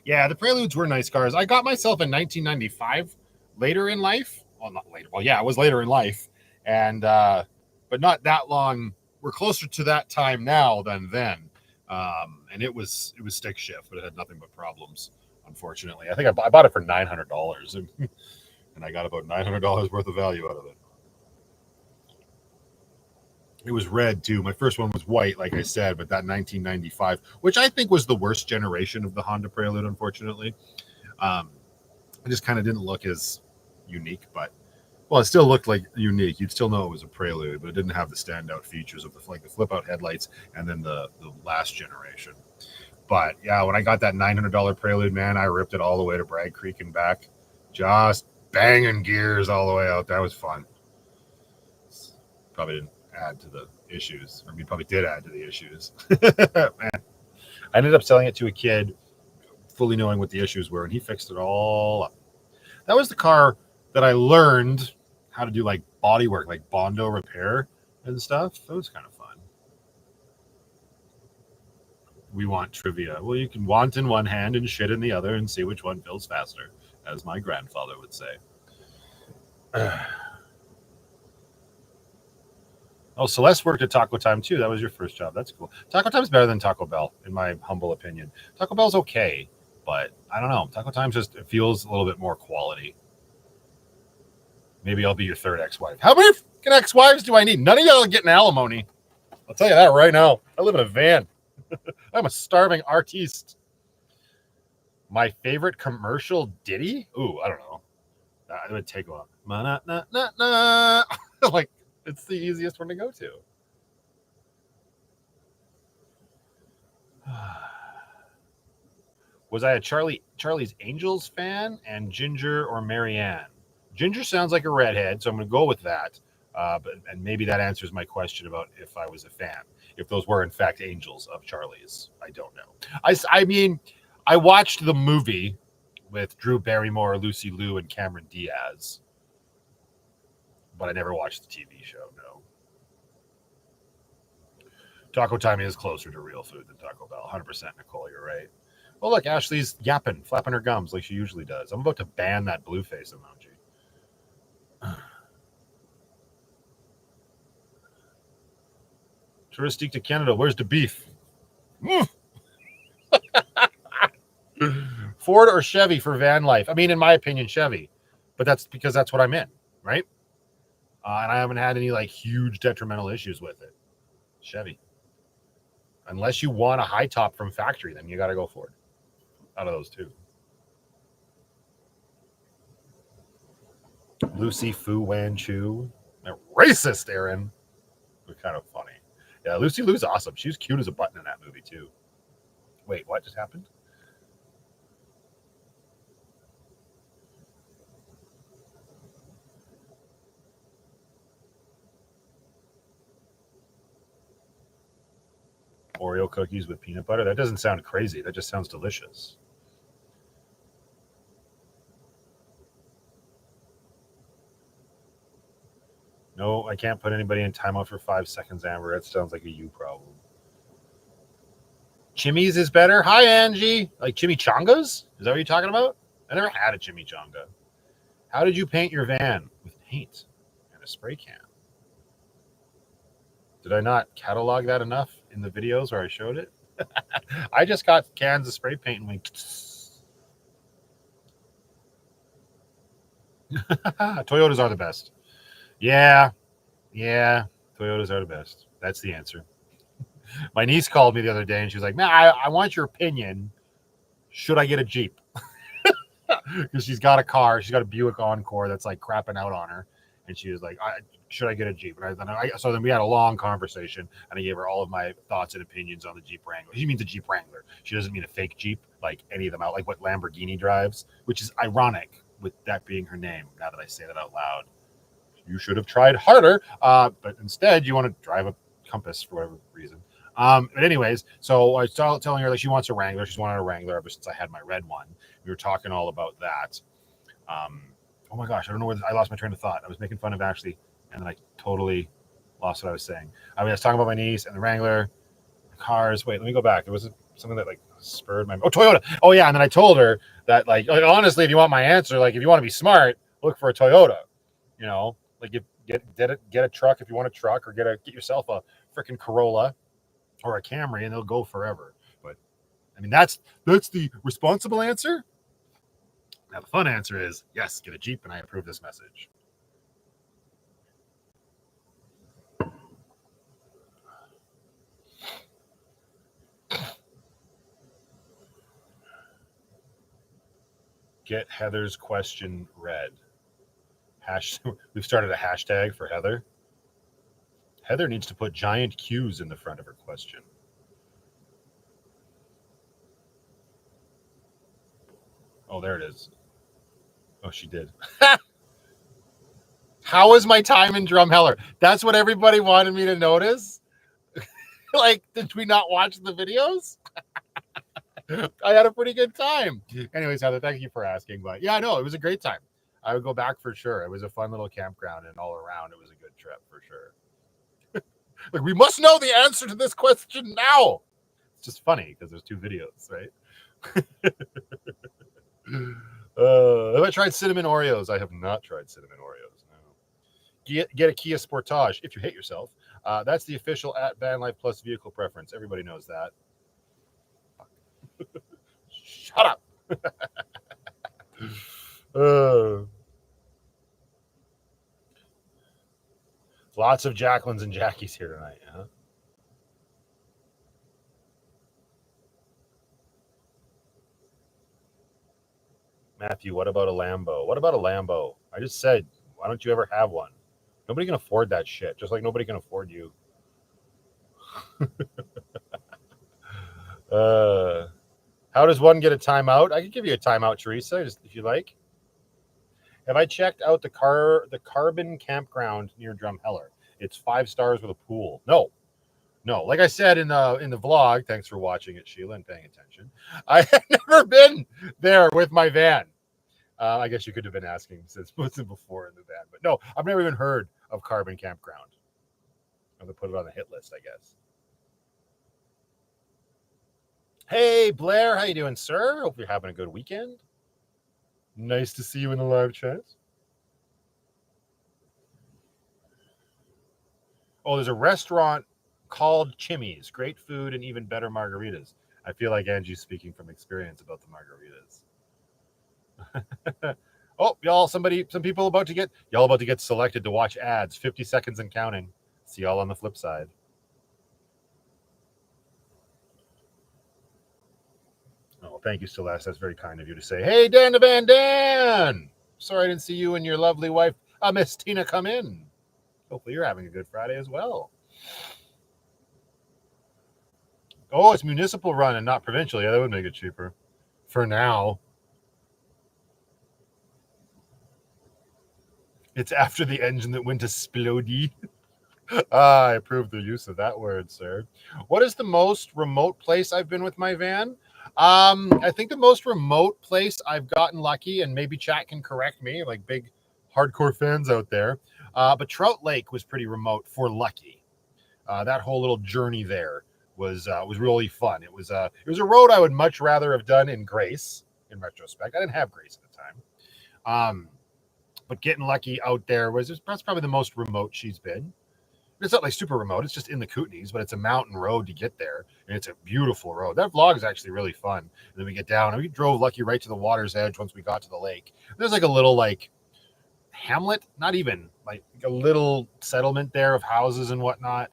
Yeah, the Preludes were nice cars. I got myself in 1995, later in life. Well, not later. Well, yeah, it was later in life, and but not that long. We're closer to that time now than then. And it was stick shift, but it had nothing but problems. Unfortunately, I think I bought it for $900, and I got about $900 worth of value out of it. It was red too. My first one was white, like I said, but that 1995, which I think was the worst generation of the Honda Prelude, unfortunately. It just kind of didn't look as unique, but well, it still looked like unique. You'd still know it was a Prelude, but it didn't have the standout features of the flip-out headlights and then the last generation. But yeah, when I got that $900 Prelude, man, I ripped it all the way to Bragg Creek and back, just banging gears all the way out. That was fun. Probably didn't add to the issues. I mean, probably did add to the issues. Man, I ended up selling it to a kid, fully knowing what the issues were, and he fixed it all up. That was the car that I learned how to do like body work, like Bondo repair and stuff. That was kind of fun. We want trivia. Well, you can want in one hand and shit in the other and see which one fills faster, as my grandfather would say. Oh, Celeste worked at Taco Time too. That was your first job. That's cool. Taco Time's better than Taco Bell, in my humble opinion. Taco Bell's okay, but I don't know. Taco Time just, it feels a little bit more quality. Maybe I'll be your third ex-wife. How many fucking ex-wives do I need? None of y'all are getting alimony. I'll tell you that right now. I live in a van. I'm a starving artiste. My favorite commercial ditty? Ooh, I don't know. It would take a while. Like, it's the easiest one to go to. Was I a Charlie's Angels fan and Ginger or Marianne? Ginger sounds like a redhead, so I'm going to go with that. And maybe that answers my question about if I was a fan. If those were, in fact, angels of Charlie's. I don't know. I mean, I watched the movie with Drew Barrymore, Lucy Liu, and Cameron Diaz. But I never watched the TV show, no. Taco Time is closer to real food than Taco Bell. 100%, Nicole, you're right. Well, look, Ashley's yapping, flapping her gums like she usually does. I'm about to ban that blue face emoji. Touristique to Canada. Where's the beef? Ford or Chevy for van life? I mean, in my opinion, Chevy. But that's because that's what I'm in, right? And I haven't had any like huge detrimental issues with it. Chevy. Unless you want a high top from factory, then you got to go Ford. Out of those two. Lucy Fu Wanchu. Racist, Aaron. It was kind of funny. Yeah, Lucy Liu's awesome. She was cute as a button in that movie, too. Wait, what just happened? Oreo cookies with peanut butter? That doesn't sound crazy. That just sounds delicious. No, I can't put anybody in timeout for 5 seconds, Amber. That sounds like a you problem. Chimmy's is better? Hi, Angie. Like chimichangas? Is that what you're talking about? I never had a chimichanga. How did you paint your van? With paint and a spray can. Did I not catalog that enough in the videos where I showed it? I just got cans of spray paint and went... Toyotas are the best. Yeah. Toyotas are the best. That's the answer. My niece called me the other day and she was like, man, I want your opinion. Should I get a Jeep? Because she's got a car. She's got a Buick Encore that's like crapping out on her. And she was like, should I get a Jeep? And so then we had a long conversation and I gave her all of my thoughts and opinions on the Jeep Wrangler. She means a Jeep Wrangler. She doesn't mean a fake Jeep, like any of them out, like what Lamborghini drives, which is ironic with that being her name. Now that I say that out loud, you should have tried harder. But instead you want to drive a Compass for whatever reason. But anyways, so I started telling her like she wants a Wrangler. She's wanted a Wrangler ever since I had my red one. We were talking all about that. Oh my gosh, I don't know where I lost my train of thought. I was making fun of Ashley, and then I totally lost what I was saying. I was talking about my niece and the Wrangler, the cars. Wait, let me go back. There was something that like spurred my... Oh, Toyota. Oh yeah, and then I told her that like honestly, if you want my answer, like if you want to be smart, look for a Toyota. You know, like if get a truck if you want a truck, or get yourself a freaking Corolla or a Camry, and they'll go forever. But I mean, that's the responsible answer. Now, the fun answer is, yes, get a Jeep, and I approve this message. Get Heather's question read. We've started a hashtag for Heather. Heather needs to put giant Q's in the front of her question. Oh, there it is. Oh, she did. How was my time in Drumheller? That's what everybody wanted me to notice. Like, did we not watch the videos? I had a pretty good time. Anyways, Heather, thank you for asking. But yeah, no, it was a great time. I would go back for sure. It was a fun little campground, and all around, it was a good trip for sure. Like, we must know the answer to this question now. It's just funny because there's 2 videos, right? Have I tried cinnamon Oreos? I have not tried cinnamon Oreos. No. Get a Kia Sportage if you hate yourself. That's the official at VanlifePLUS vehicle preference. Everybody knows that. Shut up. Lots of Jacquelines and Jackies here tonight, huh? Matthew, what about a Lambo? What about a Lambo? I just said, why don't you ever have one? Nobody can afford that shit, just like nobody can afford you. How does one get a timeout? I can give you a timeout, Teresa, just if you like. Have I checked out the Carbon Campground near Drumheller? It's 5 stars with a pool. No. Like I said in the vlog, thanks for watching it, Sheila, and paying attention. I have never been there with my van. I guess you could have been asking since wasn't before in the van, but no, I've never even heard of Carbon Campground. I'm gonna put it on the hit list, I guess. Hey, Blair, how you doing, sir? Hope you're having a good weekend. Nice to see you in the live chat. Oh, there's a restaurant called Chimmy's. Great food and even better margaritas. I feel like Angie's speaking from experience about the margaritas. Oh, some people about to get selected to watch ads. 50 seconds and counting. See y'all on the flip side. thank you, Celeste. That's very kind of you to say, hey, Dan the Van Dan. Sorry I didn't see you and your lovely wife, Miss Tina, come in. Hopefully you're having a good Friday as well. Oh, it's municipal run and not provincial. Yeah, that would make it cheaper. For now. It's after the engine that went to splody. I approve the use of that word, sir. What is the most remote place I've been with my van? I think the most remote place I've gotten lucky, and maybe chat can correct me, like big hardcore fans out there. But Trout Lake was pretty remote for lucky. That whole little journey there was really fun. It was a road I would much rather have done in Grace. In retrospect, I didn't have Grace at the time. But getting lucky out there that's probably the most remote she's been. It's not like super remote. It's just in the Kootenays, but it's a mountain road to get there, and it's a beautiful road. That vlog is actually really fun. And then we get down, and we drove lucky right to the water's edge once we got to the lake. There's like a little like hamlet, not even like a little settlement there of houses and whatnot.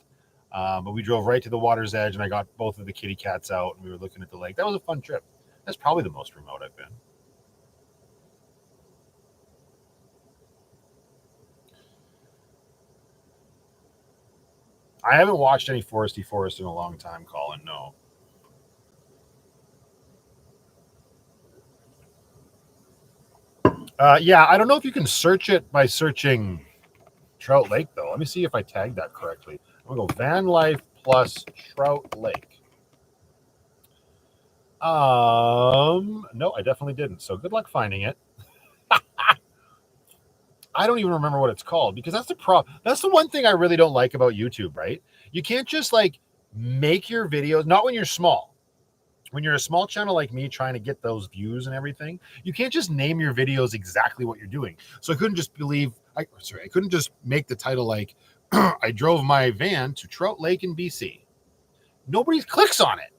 But we drove right to the water's edge, and I got both of the kitty cats out, and we were looking at the lake. That was a fun trip. That's probably the most remote I've been. I haven't watched any Foresty Forest in a long time, Colin. No. Yeah, I don't know if you can search it by searching Trout Lake, though. Let me see if I tagged that correctly. I'm going to go VanlifePLUS Trout Lake. No, I definitely didn't. So good luck finding it. I don't even remember what it's called, because that's the problem. That's the one thing I really don't like about YouTube, right? You can't just like make your videos, not when you're small. When you're a small channel like me trying to get those views and everything, you can't just name your videos exactly what you're doing. So I couldn't just I couldn't just make the title like, I drove my van to Trout Lake in BC. Nobody clicks on it,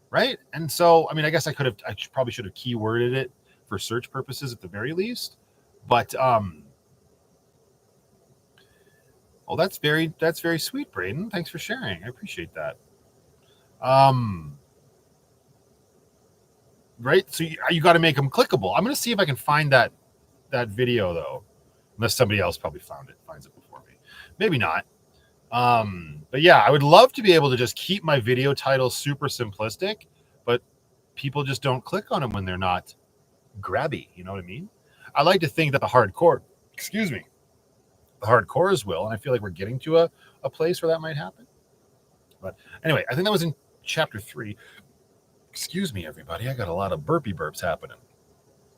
right? And so, I mean, I guess I probably should have keyworded it for search purposes at the very least. But, oh, that's very sweet, Braden. Thanks for sharing. I appreciate that. Right? So you got to make them clickable. I'm going to see if I can find that video, though, unless somebody else probably finds it before me. Maybe not. But yeah, I would love to be able to just keep my video titles super simplistic, but people just don't click on them when they're not grabby. You know what I mean? I like to think that the hardcores will, and I feel like we're getting to a place where that might happen. But anyway, I think that was in chapter 3. Excuse me, everybody. I got a lot of burpy burps happening.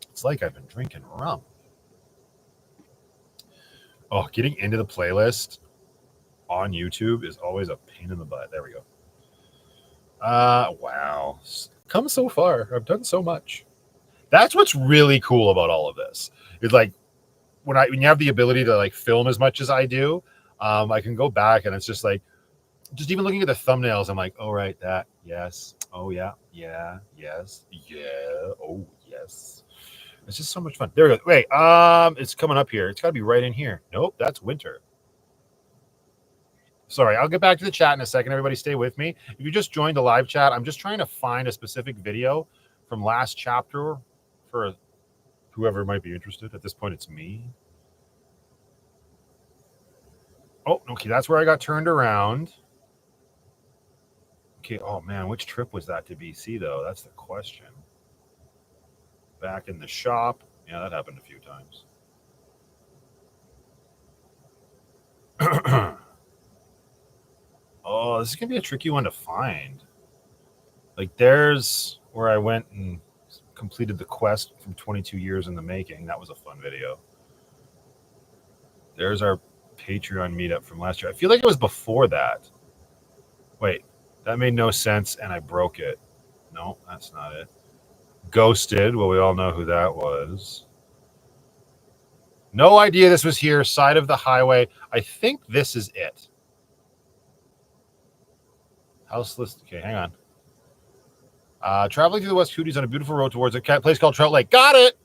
It's like I've been drinking rum. Oh, getting into the playlist on YouTube is always a pain in the butt. There we go. Wow. Come so far. I've done so much. That's what's really cool about all of this. It's like when you have the ability to like film as much as I do, I can go back and it's just like, just even looking at the thumbnails, I'm like, oh, right, that, yes. Oh, yeah, yes, yeah, oh, yes. It's just so much fun. There we go. Wait, it's coming up here. It's got to be right in here. Nope, that's winter. Sorry, I'll get back to the chat in a second. Everybody stay with me. If you just joined the live chat, I'm just trying to find a specific video from last chapter for whoever might be interested. At this point, it's me. Oh, okay, that's where I got turned around. Okay, oh man, which trip was that to BC though? That's the question. Back in the shop. Yeah, that happened a few times. Oh, this is going to be a tricky one to find. Like, there's where I went and completed the quest from 22 years in the making. That was a fun video. There's our Patreon meetup from last year. I feel like it was before that. Wait, that made no sense, and I broke it. No, that's not it. Ghosted. Well, we all know who that was. No idea this was here. Side of the highway. I think this is it. Houseless. Okay, hang on. Traveling through the West Kootenays on a beautiful road towards a place called Trout Lake. Got it.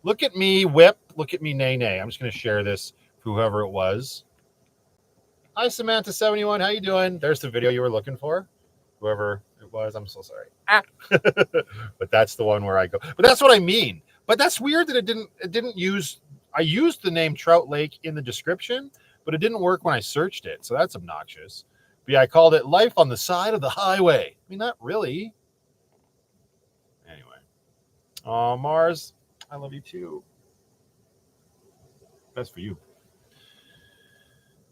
Look at me, Whip. Look at me, Nay Nay. I'm just going to share this for whoever it was. Hi, Samantha71. How you doing? There's the video you were looking for. Whoever it was. I'm so sorry. But that's the one where I go. But that's what I mean. But that's weird that it didn't use. I used the name Trout Lake in the description, but it didn't work when I searched it. So that's obnoxious. But yeah, I called it Life on the Side of the Highway. I mean, not really. Anyway. Oh, Mars, I love you too. Best for you.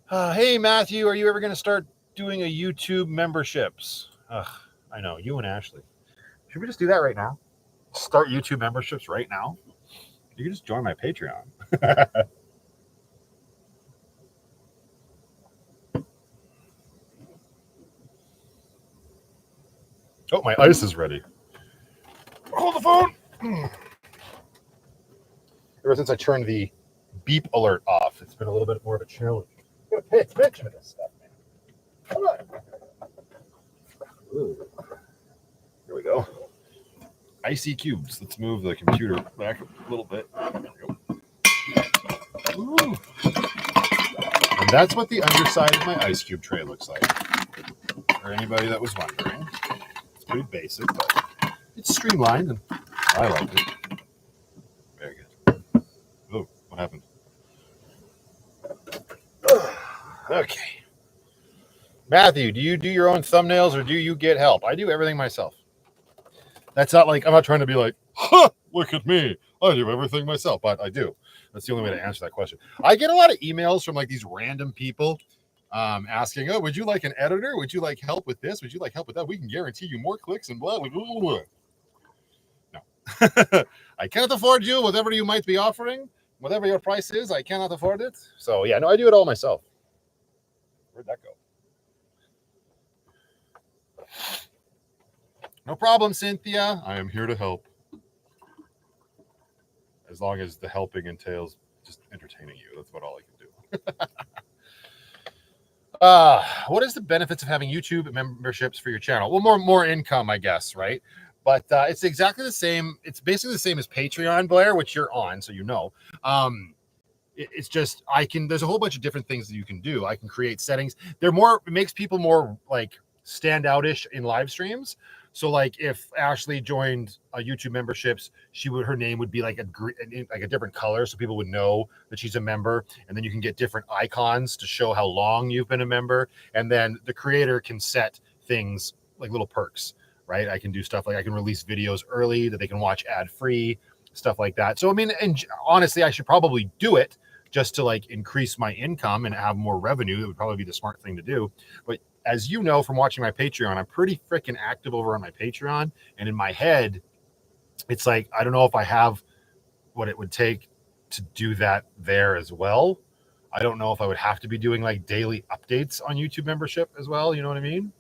Hey, Matthew, are you ever going to start doing a YouTube memberships? I know, you and Ashley. Should we just do that right now? Start YouTube memberships right now? You can just join my Patreon. Oh, my ice is ready. Hold the phone. Ever since I turned the beep alert off, it's been a little bit more of a challenge. You gotta pay attention to this stuff, man. Come on. Ooh. Here we go. Icy cubes. Let's move the computer back a little bit. There we go. Ooh. And that's what the underside of my ice cube tray looks like. For anybody that was wondering. It's pretty basic, but it's streamlined and I like it. Very good. Oh, what happened? Okay. Matthew, do you do your own thumbnails or do you get help? I do everything myself. That's not like, I'm not trying to be like, huh, look at me. I do everything myself, but I do. That's the only way to answer that question. I get a lot of emails from like these random people asking, oh, would you like an editor? Would you like help with this? Would you like help with that? We can guarantee you more clicks and blah, blah, blah, blah. No. I cannot afford you, whatever you might be offering. Whatever your price is, I cannot afford it. So yeah, no, I do it all myself. Where'd that go? No problem, Cynthia. I am here to help. As long as the helping entails just entertaining you. That's about all I can do. What is the benefits of having YouTube memberships for your channel? Well, more income, I guess, right? But it's exactly the same. It's basically the same as Patreon, Blair, which you're on, so you know. It's just there's a whole bunch of different things that you can do. I can create settings. It makes people more like standout-ish in live streams. So like if Ashley joined YouTube memberships, her name would be like a different color, so people would know that she's a member. And then you can get different icons to show how long you've been a member. And then the creator can set things like little perks, right? I can do stuff like I can release videos early that they can watch ad-free, stuff like that. So I mean, and honestly, I should probably do it just to like increase my income and have more revenue. It would probably be the smart thing to do. But as you know from watching my Patreon, I'm pretty freaking active over on my Patreon. And in my head, it's like, I don't know if I have what it would take to do that there as well. I don't know if I would have to be doing like daily updates on YouTube membership as well. You know what I mean?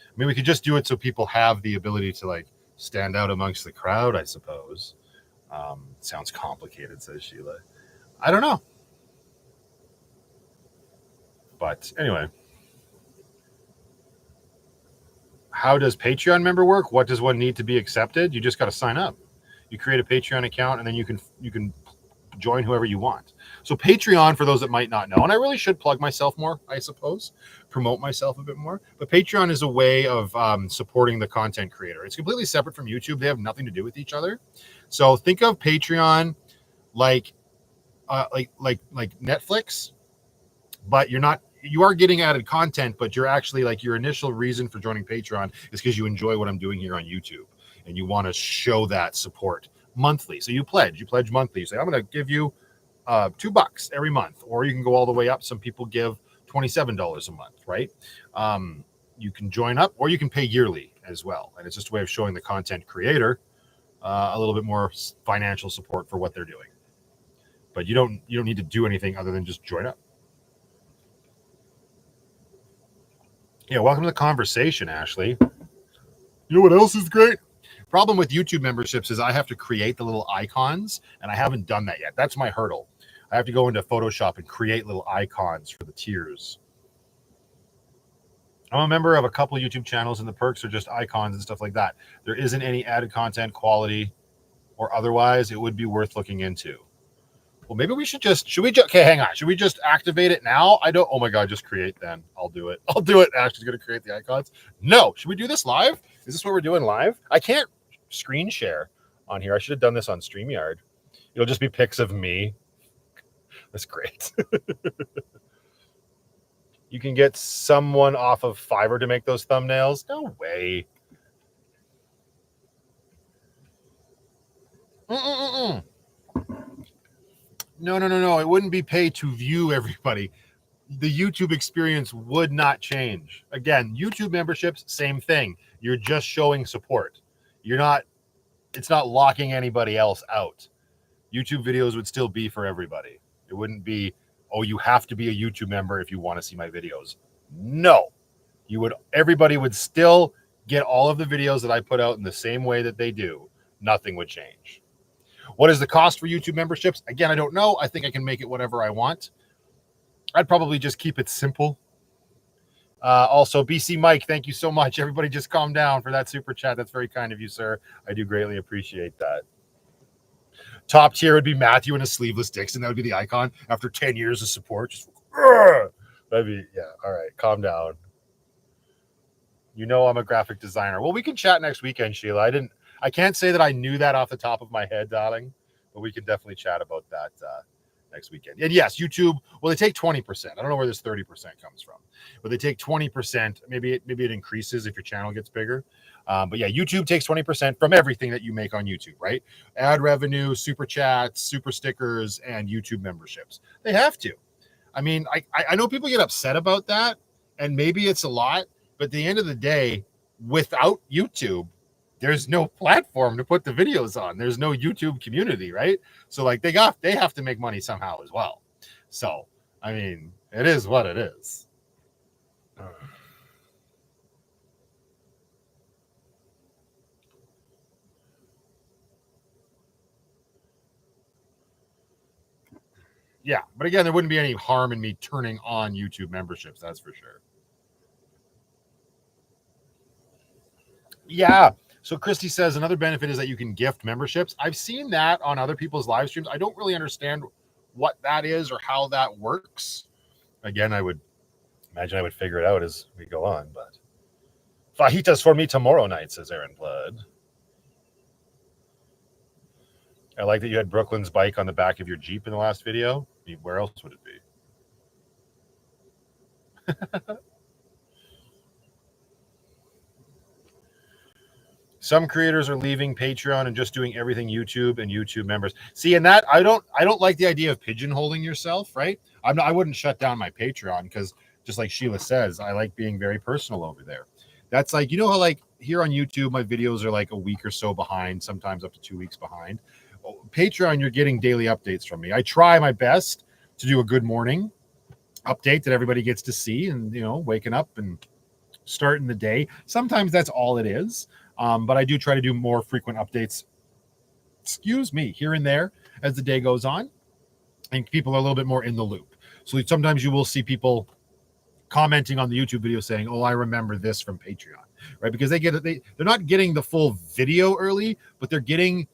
I mean, we could just do it so people have the ability to like stand out amongst the crowd, I suppose. Sounds complicated, says Sheila. I don't know. But anyway. How does Patreon member work? What does one need to be accepted? You just got to sign up. You create a Patreon account and then you can join whoever you want. So Patreon, for those that might not know, and I really should plug myself more, I suppose, promote myself a bit more. But Patreon is a way of supporting the content creator. It's completely separate from YouTube. They have nothing to do with each other. So think of Patreon like Netflix, but you are getting added content, but you're actually like your initial reason for joining Patreon is because you enjoy what I'm doing here on YouTube and you want to show that support monthly. So you pledge monthly. You say, I'm going to give you $2 every month, or you can go all the way up. Some people give $27 a month, right? You can join up or you can pay yearly as well. And it's just a way of showing the content creator a little bit more financial support for what they're doing. But you don't need to do anything other than just join up. Yeah, welcome to the conversation, Ashley. You know what else is great? Problem with YouTube memberships is I have to create the little icons, and I haven't done that yet. That's my hurdle. I have to go into Photoshop and create little icons for the tiers. I'm a member of a couple of YouTube channels, and the perks are just icons and stuff like that. There isn't any added content, quality, or otherwise. It would be worth looking into. Well, maybe we should okay, hang on. Should we just activate it now? Oh my God, just create then. I'll do it. Ashley's going to create the icons. No. Should we do this live? Is this what we're doing live? I can't screen share on here. I should have done this on StreamYard. It'll just be pics of me. That's great. You can get someone off of Fiverr to make those thumbnails? No way. Mm-mm-mm. No. It wouldn't be paid to view everybody. The YouTube experience would not change. Again, YouTube memberships, same thing. You're just showing support. It's not locking anybody else out. YouTube videos would still be for everybody. It wouldn't be, oh, you have to be a YouTube member if you want to see my videos. No. Everybody would still get all of the videos that I put out in the same way that they do. Nothing would change. What is the cost for YouTube memberships? Again, I don't know. I think I can make it whatever I want. I'd probably just keep it simple. Also, BC Mike, thank you so much. Everybody just calm down for that super chat. That's very kind of you, sir. I do greatly appreciate that. Top tier would be Matthew in a sleeveless Dixon. That would be the icon after 10 years of support. Just, that'd be, yeah. All right, calm down. You know I'm a graphic designer. Well, we can chat next weekend, Sheila. I can't say that I knew that off the top of my head, darling, but we can definitely chat about that next weekend. And yes, YouTube, well, they take 20%. I don't know where this 30% comes from, but they take 20%. Maybe it increases if your channel gets bigger. But yeah, YouTube takes 20% from everything that you make on YouTube, right? Ad revenue, super chats, super stickers, and YouTube memberships. They have to. I mean, I know people get upset about that, and maybe it's a lot, but at the end of the day, without YouTube, there's no platform to put the videos on. There's no YouTube community, right? So like they have to make money somehow as well. So, I mean, it is what it is. Yeah, but again, there wouldn't be any harm in me turning on YouTube memberships, that's for sure. Yeah. So Christy says another benefit is that you can gift memberships. I've seen that on other people's live streams. I don't really understand what that is or how that works. Again, I would imagine I would figure it out as we go on, but fajitas for me tomorrow night, says Aaron Blood. I like that you had Brooklyn's bike on the back of your Jeep in the last video. I mean, where else would it be? Some creators are leaving Patreon and just doing everything YouTube and YouTube members. See, and that I don't like the idea of pigeonholing yourself, right? I wouldn't shut down my Patreon because just like Sheila says, I like being very personal over there. That's like, you know how like here on YouTube, my videos are like a week or so behind, sometimes up to 2 weeks behind. Patreon, you're getting daily updates from me. I try my best to do a good morning update that everybody gets to see and, you know, waking up and starting the day. Sometimes that's all it is. But I do try to do more frequent updates, here and there as the day goes on, and people are a little bit more in the loop. So sometimes you will see people commenting on the YouTube video saying, oh, I remember this from Patreon, right? Because they're not getting the full video early, but they're getting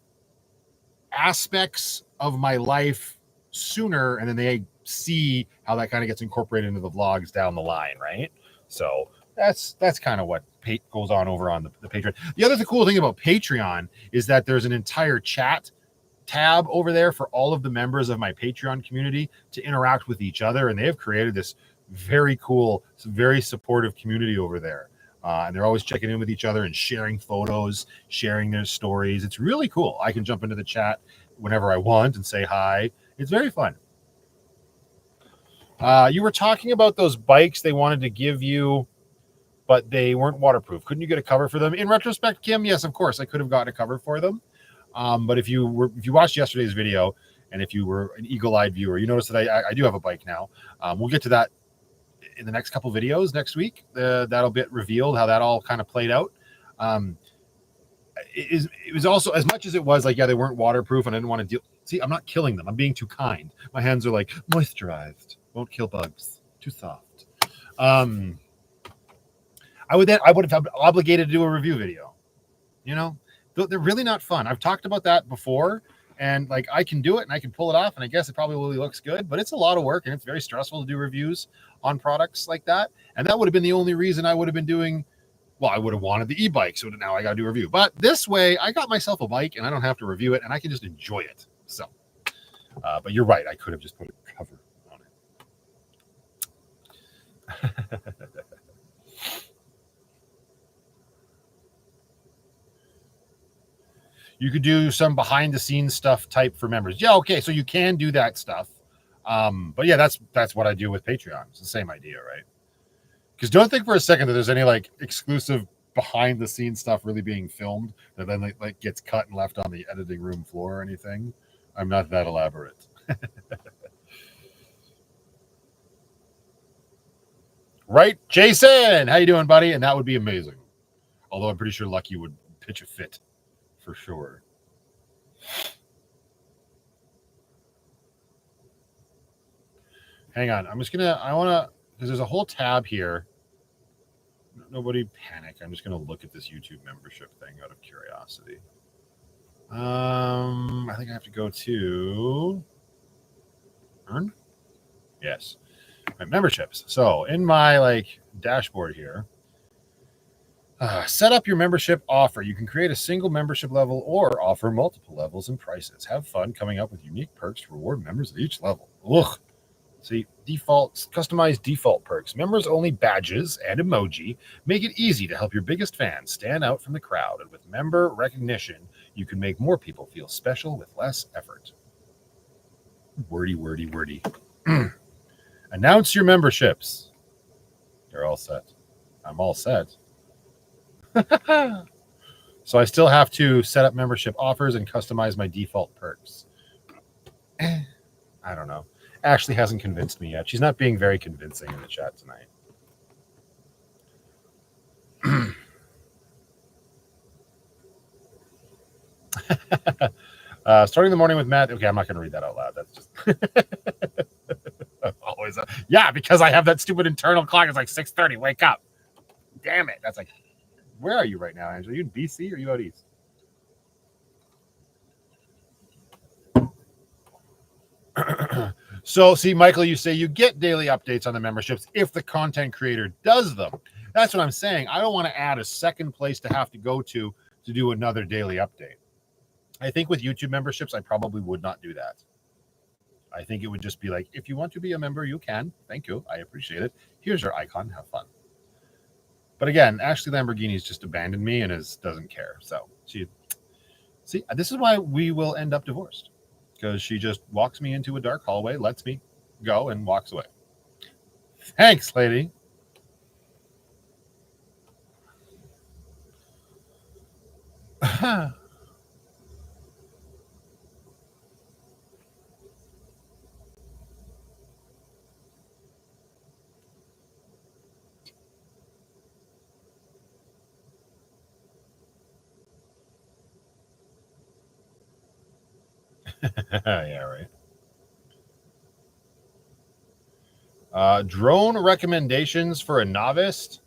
aspects of my life sooner, and then they see how that kind of gets incorporated into the vlogs down the line, right? So that's kind of what goes on over on the Patreon. The other cool thing about Patreon is that there's an entire chat tab over there for all of the members of my Patreon community to interact with each other, and they have created this very cool, very supportive community over there. And they're always checking in with each other and sharing photos, sharing their stories. It's really cool. I can jump into the chat whenever I want and say hi. It's very fun. You were talking about those bikes they wanted to give you, but they weren't waterproof. Couldn't you get a cover for them? In retrospect, Kim, yes, of course, I could have gotten a cover for them. But if you watched yesterday's video, and if you were an eagle-eyed viewer, you noticed that I do have a bike now. We'll get to that in the next couple videos next week. That'll get revealed how that all kind of played out. It was also, as much as it was like, yeah, they weren't waterproof, and I didn't want to deal. See, I'm not killing them. I'm being too kind. My hands are like moisturized. Won't kill bugs. Too soft. I would have been obligated to do a review video. You know, they're really not fun. I've talked about that before, and like I can do it and I can pull it off, and I guess it probably really looks good, but it's a lot of work and it's very stressful to do reviews on products like that. And that would have been the only reason I would have been doing Well, I would have wanted the e-bike, so now I got to do a review. But this way, I got myself a bike, and I don't have to review it, and I can just enjoy it. So, but you're right. I could have just put a cover on it. You could do some behind-the-scenes stuff type for members. Yeah, okay, so you can do that stuff. But yeah, that's what I do with Patreon. It's the same idea, right? Because don't think for a second that there's any like exclusive behind the scenes stuff really being filmed that then like gets cut and left on the editing room floor or anything. I'm not that elaborate. Right, Jason? How you doing, buddy? And that would be amazing. Although I'm pretty sure Lucky would pitch a fit for sure. Hang on. Because there's a whole tab here. Nobody panic. I'm just gonna look at this YouTube membership thing out of curiosity. I think I have to go to earn. Yes, my memberships. So in my dashboard here, set up your membership offer. You can create a single membership level or offer multiple levels and prices. Have fun coming up with unique perks to reward members at each level. Ugh. See, customized default perks, members only badges and emoji make it easy to help your biggest fans stand out from the crowd. And with member recognition, you can make more people feel special with less effort. Wordy, wordy, wordy. Announce your memberships. You're all set. I'm all set. So I still have to set up membership offers and customize my default perks. I don't know. Ashley hasn't convinced me yet. She's not being very convincing in the chat tonight. Starting the morning with Matt. Okay, I'm not going to read that out loud. That's just always yeah, because I have that stupid internal clock. It's like 6:30. Wake up. Damn it. That's like, where are you right now, Angela? Are you in BC or are you out east? So, see, Michael, you say you get daily updates on the memberships if the content creator does them. That's what I'm saying. I don't want to add a second place to have to go to do another daily update. I think with YouTube memberships, I probably would not do that. I think it would just be like, if you want to be a member, you can. Thank you. I appreciate it. Here's your icon. Have fun. But again, Ashley Lamborghini's just abandoned me and doesn't care. So, see, this is why we will end up divorced. Because she just walks me into a dark hallway, lets me go, and walks away. Thanks, lady. Yeah, right. Drone recommendations for a novice.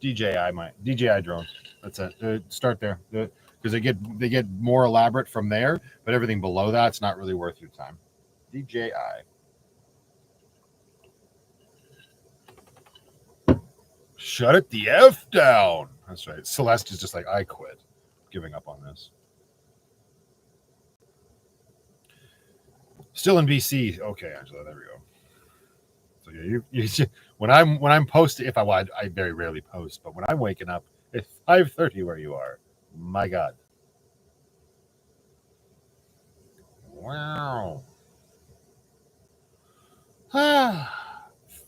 DJI drone. That's it. Start there because they get more elaborate from there, but everything below that's not really worth your time. DJI. Shut it the F down. That's right. Celeste is just like, I quit. Giving up on this. Still in BC. Okay, Angela, there we go. So yeah, you when I'm posting, I very rarely post, but when I'm waking up at 5:30 where you are, my God. Wow.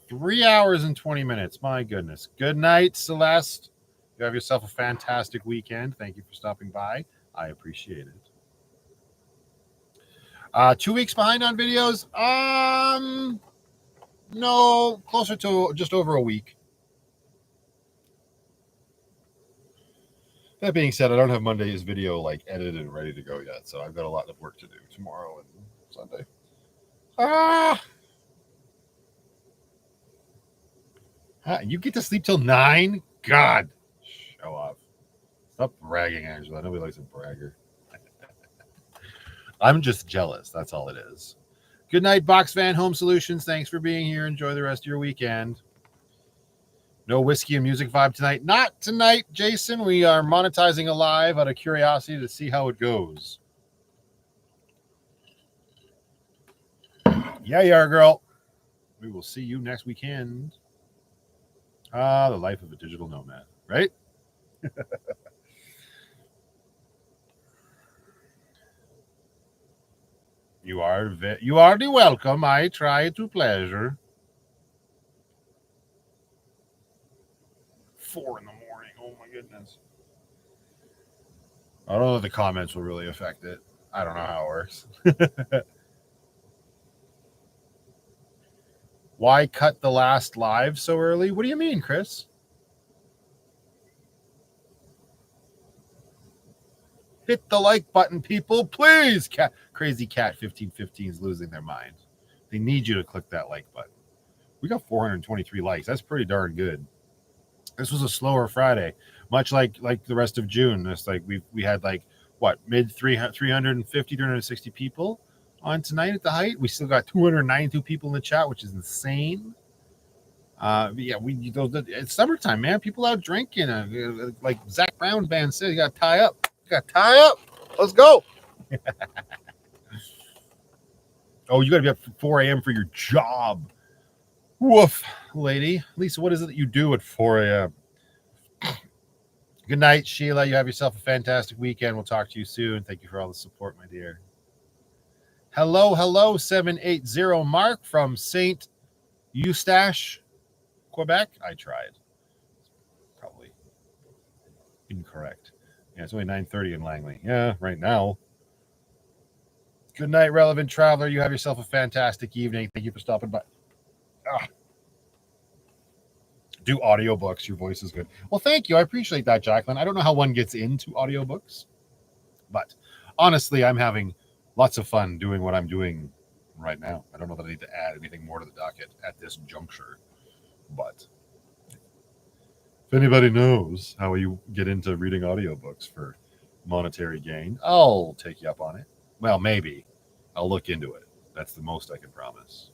3 hours and 20 minutes. My goodness. Good night, Celeste. You have yourself a fantastic weekend. Thank you for stopping by. I appreciate it. 2 weeks behind on videos. No, closer to just over a week. That being said, I don't have Monday's video edited and ready to go yet, so I've got a lot of work to do tomorrow and Sunday. You get to sleep till 9? God, show off. Stop bragging, Angela. Nobody likes a bragger. I'm just jealous. That's all it is. Good night, Box Van Home Solutions. Thanks for being here. Enjoy the rest of your weekend. No whiskey and music vibe tonight. Not tonight, Jason. We are monetizing a live out of curiosity to see how it goes. Yeah, you are, girl. We will see you next weekend. Ah, the life of a digital nomad, right? You are the welcome. I try to pleasure. 4 a.m. Oh my goodness. I don't know if the comments will really affect it. I don't know how it works. Why cut the last live so early? What do you mean, Chris? Hit the like button, people, please. Crazy Cat 1515 is losing their mind. They need you to click that like button. We got 423 likes. That's pretty darn good. This was a slower Friday, much like the rest of June. It's like we had like what, mid 350, 360 people on tonight at the height. We still got 292 people in the chat, which is insane. Yeah, it's summertime, man. People out drinking. Like Zach Brown band said, you got to tie up. Let's go. Oh, you got to be up at 4 a.m. for your job. Woof, lady. Lisa, what is it that you do at 4 a.m.? Good night, Sheila. You have yourself a fantastic weekend. We'll talk to you soon. Thank you for all the support, my dear. Hello, 780 Mark from St. Eustache, Quebec. I tried. Probably incorrect. Yeah, it's only 9:30 in Langley. Yeah, right now. Good night, relevant traveler. You have yourself a fantastic evening. Thank you for stopping by. Do audiobooks. Your voice is good. Well, thank you. I appreciate that, Jacqueline. I don't know how one gets into audiobooks, but honestly, I'm having lots of fun doing what I'm doing right now. I don't know that I need to add anything more to the docket at this juncture, but if anybody knows how you get into reading audiobooks for monetary gain, I'll take you up on it. Well, maybe. I'll look into it. That's the most I can promise.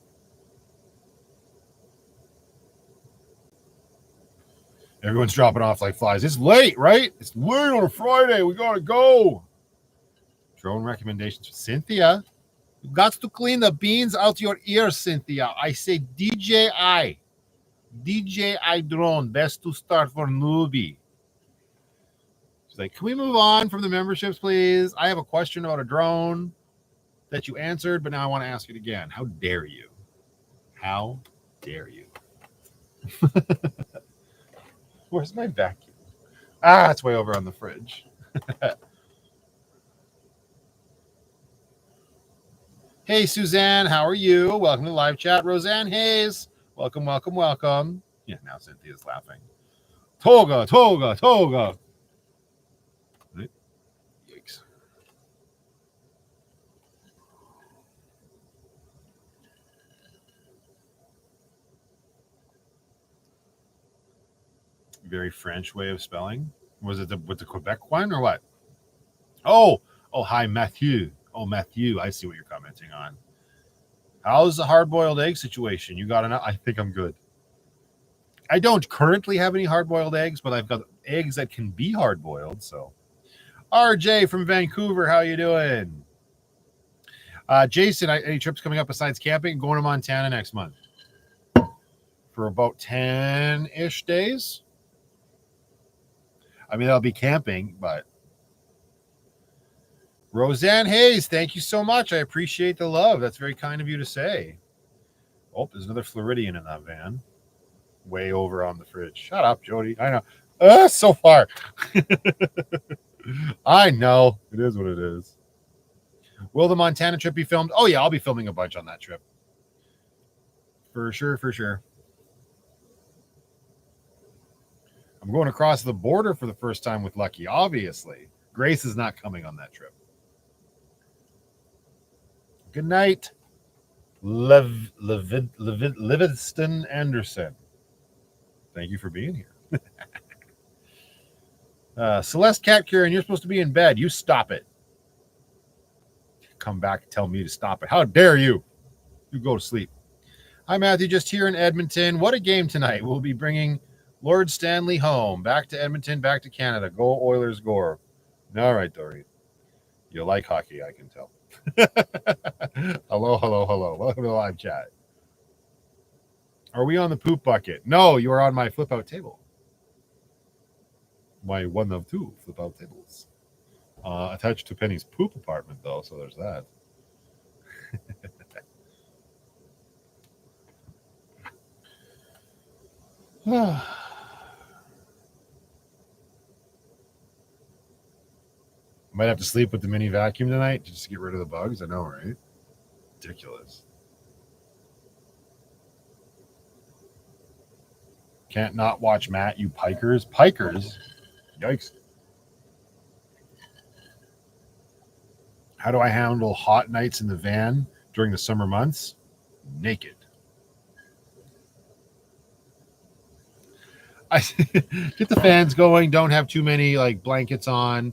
Everyone's dropping off like flies. It's late, right? It's late on a Friday. We got to go. Drone recommendations for Cynthia. You got to clean the beans out your ears, Cynthia. I say DJI. DJI drone. Best to start for newbie. She's like, can we move on from the memberships, please? I have a question about a drone that you answered, but now I want to ask it again. How dare you? How dare you? Where's my vacuum? It's way over on the fridge. Hey, Suzanne, how are you? Welcome to the live chat. Roseanne Hayes, welcome. Yeah, now Cynthia's laughing. Toga. Right? Yikes. Very French way of spelling. Was it with the Quebec one or what? Oh, hi, Matthew. Oh, Matthew, I see what you're commenting on. How's the hard-boiled egg situation? You got enough? I think I'm good. I don't currently have any hard-boiled eggs, but I've got eggs that can be hard-boiled. So, RJ from Vancouver, how you doing? Jason, any trips coming up besides camping? Going to Montana next month for about 10-ish days. I mean, I'll be camping, but Roseanne Hayes, thank you so much. I appreciate the love. That's very kind of you to say. Oh, there's another Floridian in that van. Way over on the fridge. Shut up, Jody. I know. So far. I know. It is what it is. Will the Montana trip be filmed? Oh, yeah, I'll be filming a bunch on that trip. For sure. I'm going across the border for the first time with Lucky, obviously. Grace is not coming on that trip. Good night, Livingston Anderson. Thank you for being here. Celeste Cat Kieran, you're supposed to be in bed. You stop it. Come back and tell me to stop it. How dare you? You go to sleep. Hi, Matthew. Just here in Edmonton. What a game tonight. We'll be bringing Lord Stanley home. Back to Edmonton, back to Canada. Go Oilers, gore. All right, Dory. You like hockey, I can tell. Hello, hello, hello. Welcome to the live chat. Are we on the poop bucket? No, you are on my flip out table. My one of two flip out tables. Attached to Penny's poop apartment, though, so there's that. Might have to sleep with the mini vacuum tonight just to get rid of the bugs. I know, right? Ridiculous. Can't not watch Matt, you pikers. Pikers? Yikes. How do I handle hot nights in the van during the summer months? Naked. I get the fans going. Don't have too many like blankets on.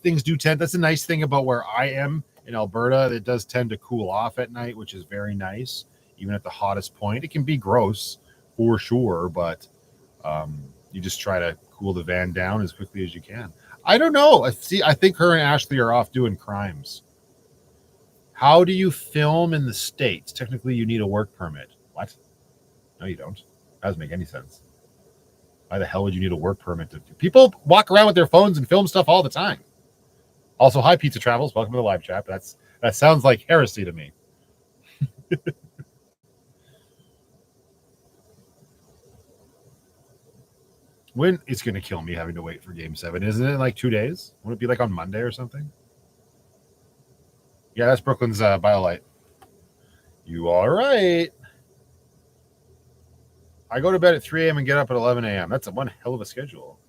Things do tend. That's a nice thing about where I am in Alberta. It does tend to cool off at night, which is very nice. Even at the hottest point, it can be gross for sure, but you just try to cool the van down as quickly as you can. I don't know. I think her and Ashley are off doing crimes. How do you film in the States? Technically, you need a work permit. What? No, you don't. That doesn't make any sense. Why the hell would you need a work permit? People walk around with their phones and film stuff all the time. Also, hi, Pizza Travels. Welcome to the live chat. That sounds like heresy to me. When it's going to kill me having to wait for Game 7. Isn't it like 2 days? Won't it be like on Monday or something? Yeah, that's Brooklyn's BioLite. You all right? I go to bed at 3 a.m. and get up at 11 a.m. That's one hell of a schedule.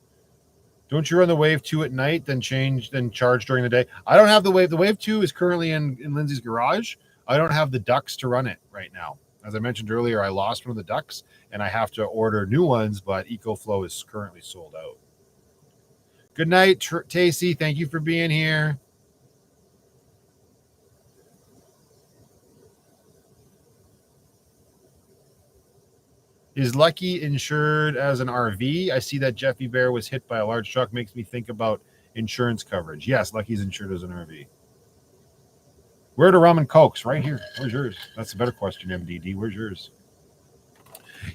Don't you run the Wave 2 at night, then charge during the day? I don't have the Wave. The Wave 2 is currently in Lindsay's garage. I don't have the ducts to run it right now. As I mentioned earlier, I lost one of the ducts, and I have to order new ones, but EcoFlow is currently sold out. Good night, Tacey. Thank you for being here. Is Lucky insured as an RV? I see that Jeffy Bear was hit by a large truck. Makes me think about insurance coverage. Yes, Lucky's insured as an RV. Where do rum and cokes? Right here. Where's yours? That's a better question, MDD. Where's yours?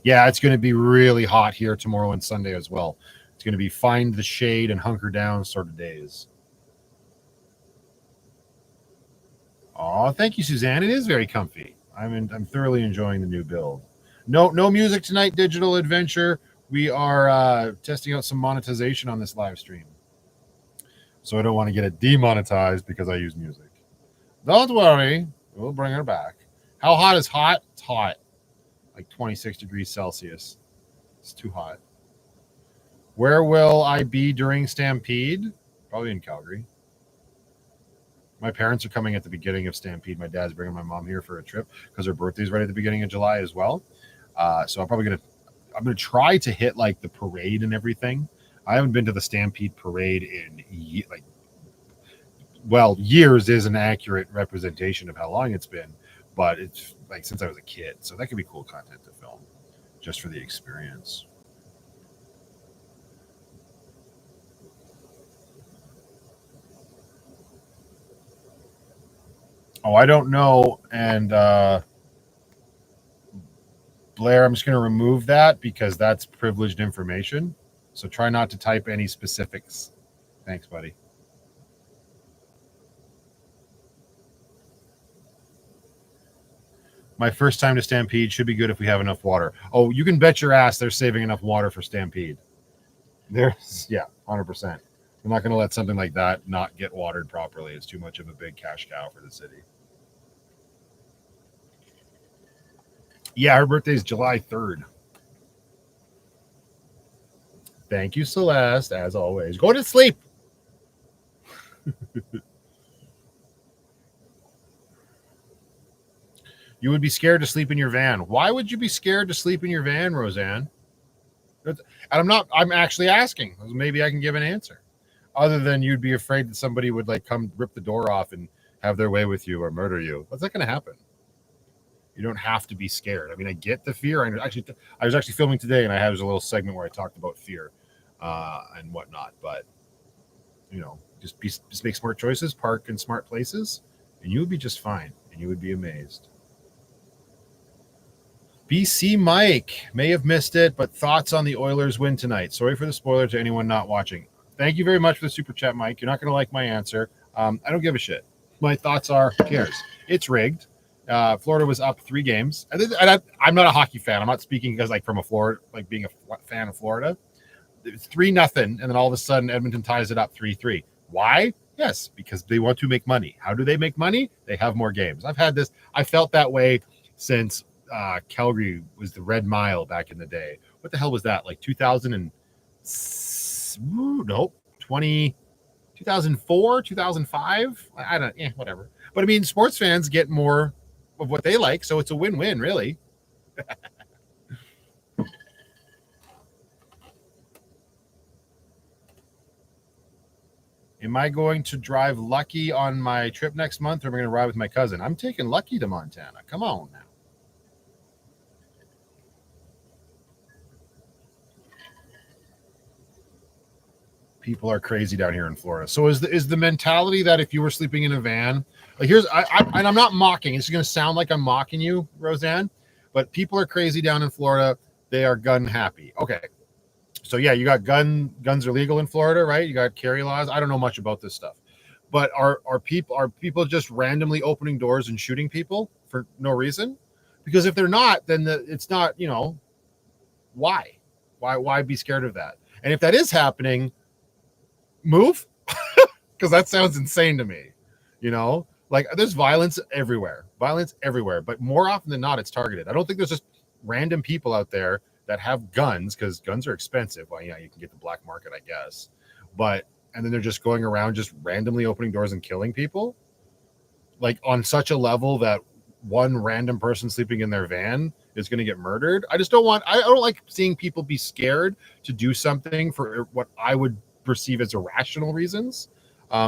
Yeah, it's going to be really hot here tomorrow and Sunday as well. It's going to be find the shade and hunker down sort of days. Oh, thank you, Suzanne. It is very comfy. I'm thoroughly enjoying the new build. No music tonight, Digital Adventure. We are testing out some monetization on this live stream. So I don't want to get it demonetized because I use music. Don't worry. We'll bring her back. How hot is hot? It's hot. Like 26 degrees Celsius. It's too hot. Where will I be during Stampede? Probably in Calgary. My parents are coming at the beginning of Stampede. My dad's bringing my mom here for a trip because her birthday's right at the beginning of July as well. So I'm gonna try to hit like the parade and everything. I haven't been to the Stampede parade in years is an accurate representation of how long it's been, but it's like since I was a kid. So that could be cool content to film just for the experience. Oh, I don't know. And Blair, I'm just going to remove that because that's privileged information. So try not to type any specifics. Thanks, buddy. My first time to Stampede should be good if we have enough water. Oh, you can bet your ass they're saving enough water for Stampede. There's, yeah, 100%. I'm not going to let something like that not get watered properly. It's too much of a big cash cow for the city. Yeah, her birthday is July 3rd. Thank you, Celeste, as always. Go to sleep. You would be scared to sleep in your van. Why would you be scared to sleep in your van, Roseanne? And I'm actually asking. Maybe I can give an answer. Other than you'd be afraid that somebody would like come rip the door off and have their way with you or murder you. What's that going to happen? You don't have to be scared. I mean, I get the fear. I was actually filming today, and I had a little segment where I talked about fear and whatnot. But just make smart choices, park in smart places, and you would be just fine, and you would be amazed. BC Mike may have missed it, but thoughts on the Oilers win tonight? Sorry for the spoiler to anyone not watching. Thank you very much for the super chat, Mike. You're not going to like my answer. I don't give a shit. My thoughts are, who cares? It's rigged. Florida was up 3 games. I'm not a hockey fan. I'm not speaking because from a Florida, being a fan of Florida. It's 3-0, and then all of a sudden Edmonton ties it up 3-3. Why? Yes, because they want to make money. How do they make money? They have more games. I felt that way since Calgary was the Red Mile back in the day. What the hell was that? 2004, 2005? I don't, whatever. But I mean, sports fans get more of what they like, so it's a win-win, really. Am I going to drive Lucky on my trip next month, or am I going to ride with my cousin? I'm taking Lucky to Montana. Come on now. People are crazy down here in Florida. So is the mentality that if you were sleeping in a van, and I'm not mocking. It's going to sound like I'm mocking you, Roseanne, but people are crazy down in Florida. They are gun happy. Okay. So yeah, you got guns are legal in Florida, right? You got carry laws. I don't know much about this stuff, but are people just randomly opening doors and shooting people for no reason? Because if they're not, then it's not. Why be scared of that? And if that is happening, move, because that sounds insane to me. There's violence everywhere, but more often than not, it's targeted. I don't think there's just random people out there that have guns, because guns are expensive. Well, you can get the black market, I guess, and then they're just going around just randomly opening doors and killing people, on such a level that one random person sleeping in their van is going to get murdered. I don't like seeing people be scared to do something for what I would perceive as irrational reasons.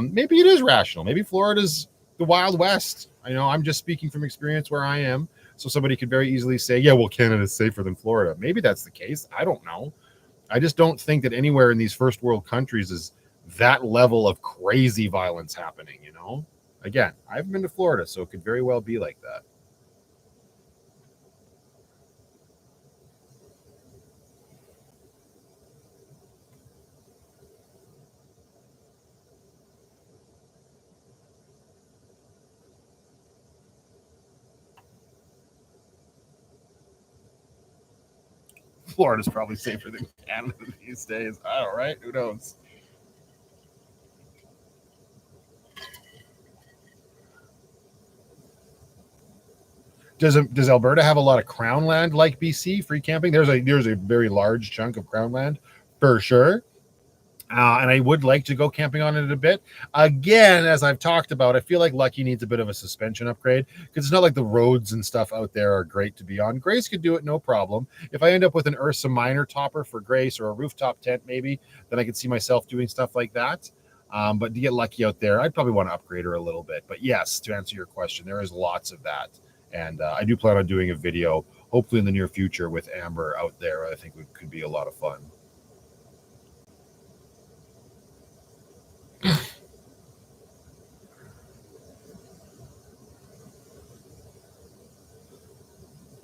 Maybe it is rational. Maybe Florida's the Wild West. I'm just speaking from experience where I am. So somebody could very easily say, yeah, well, Canada's safer than Florida. Maybe that's the case. I don't know. I just don't think that anywhere in these first world countries is that level of crazy violence happening, Again, I haven't been to Florida, so it could very well be like that. Florida's probably safer than Canada these days. All right, who knows? Does Alberta have a lot of crown land like BC, free camping? There's a very large chunk of crown land for sure. And I would like to go camping on it a bit. Again, as I've talked about, I feel like Lucky needs a bit of a suspension upgrade, because it's not like the roads and stuff out there are great to be on. Grace could do it, no problem. If I end up with an Ursa Minor topper for Grace, or a rooftop tent maybe, then I could see myself doing stuff like that. But to get Lucky out there, I'd probably want to upgrade her a little bit. But yes, to answer your question, there is lots of that. And I do plan on doing a video, hopefully in the near future, with Amber out there. I think it could be a lot of fun.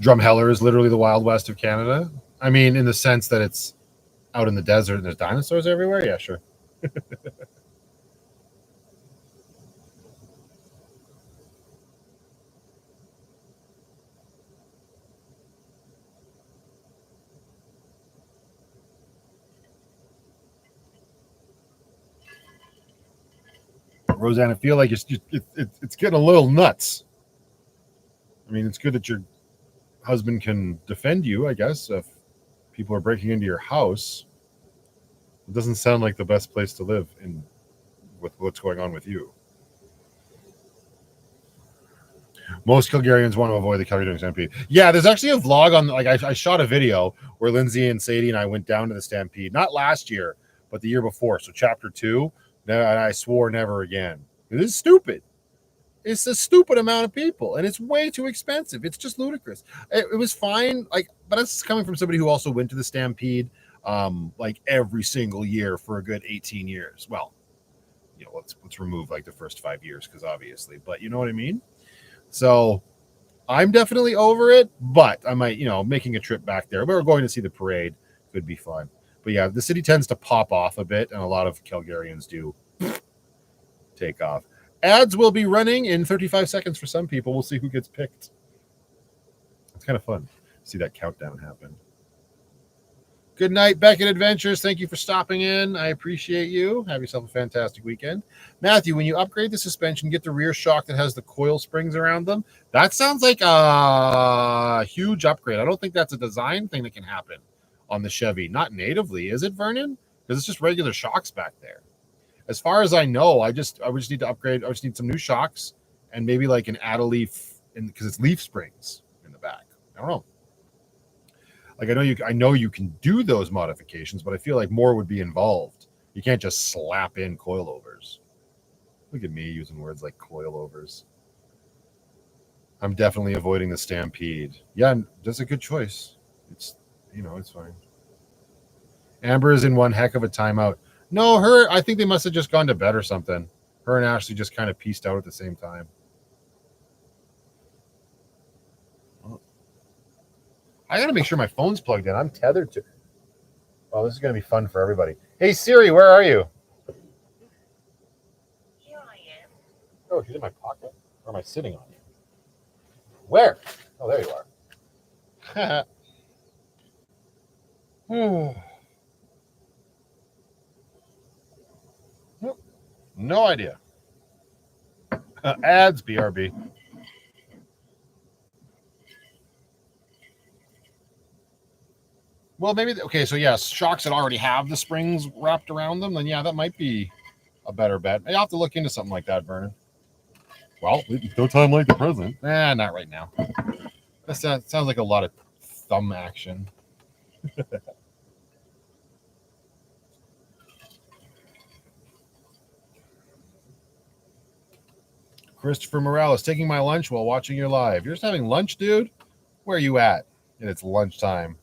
Drumheller is literally the Wild West of Canada. I mean, in the sense that it's out in the desert and there's dinosaurs everywhere. Yeah, sure. Roseanne, I feel like it's getting a little nuts. I mean, it's good that your husband can defend you, I guess, if people are breaking into your house. It doesn't sound like the best place to live with what's going on with you. Most Calgarians want to avoid the Calgary Stampede. Yeah, there's actually a vlog on, I shot a video where Lindsay and Sadie and I went down to the Stampede, not last year, but the year before. So chapter 2, and I swore never again. This is stupid. It's a stupid amount of people, and it's way too expensive. It's just ludicrous. It was fine, like, but that's coming from somebody who also went to the Stampede, like every single year for a good 18 years. Well, let's remove like the first 5 years because obviously, but you know what I mean. So I'm definitely over it, but I might, making a trip back there. We're going to see the parade. Could be fun. But yeah, the city tends to pop off a bit, and a lot of Calgarians do take off. Ads will be running in 35 seconds for some people. We'll see who gets picked. It's kind of fun to see that countdown happen. Good night, Beckett Adventures. Thank you for stopping in. I appreciate you. Have yourself a fantastic weekend. Matthew, when you upgrade the suspension, get the rear shock that has the coil springs around them. That sounds like a huge upgrade. I don't think that's a design thing that can happen on the Chevy. Not natively, is it, Vernon? Because it's just regular shocks back there. As far as I know, I would just need to upgrade. I just need some new shocks and maybe like an add a leaf because it's leaf springs in the back. I don't know. Like I know you can do those modifications, but I feel like more would be involved. You can't just slap in coilovers. Look at me using words like coilovers. I'm definitely avoiding the Stampede. Yeah, that's a good choice. It's it's fine. Amber is in one heck of a timeout. No, I think they must have just gone to bed or something. Her and Ashley just kind of pieced out at the same time. I got to make sure my phone's plugged in. I'm tethered to. Oh, this is going to be fun for everybody. Hey, Siri, where are you? Here I am. Oh, she's in my pocket. Or am I sitting on you? Where? Oh, there you are. No idea. Ads, BRB. Well, maybe, okay, so yeah, shocks that already have the springs wrapped around them, then yeah, that might be a better bet. I'll have to look into something like that, Vernon. Well, no time like the present. Not right now. That sounds like a lot of thumb action. Christopher Morales, taking my lunch while watching your live. You're just having lunch, dude? Where are you at? And it's lunchtime.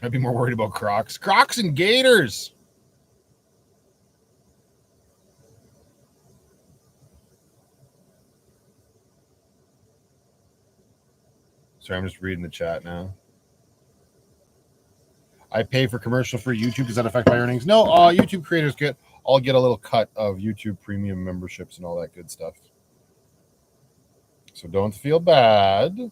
I'd be more worried about Crocs. Crocs and Gators. Sorry, I'm just reading the chat now. I pay for commercial-free YouTube. Does that affect my earnings? No, YouTube creators I'll get a little cut of YouTube premium memberships and all that good stuff. So don't feel bad.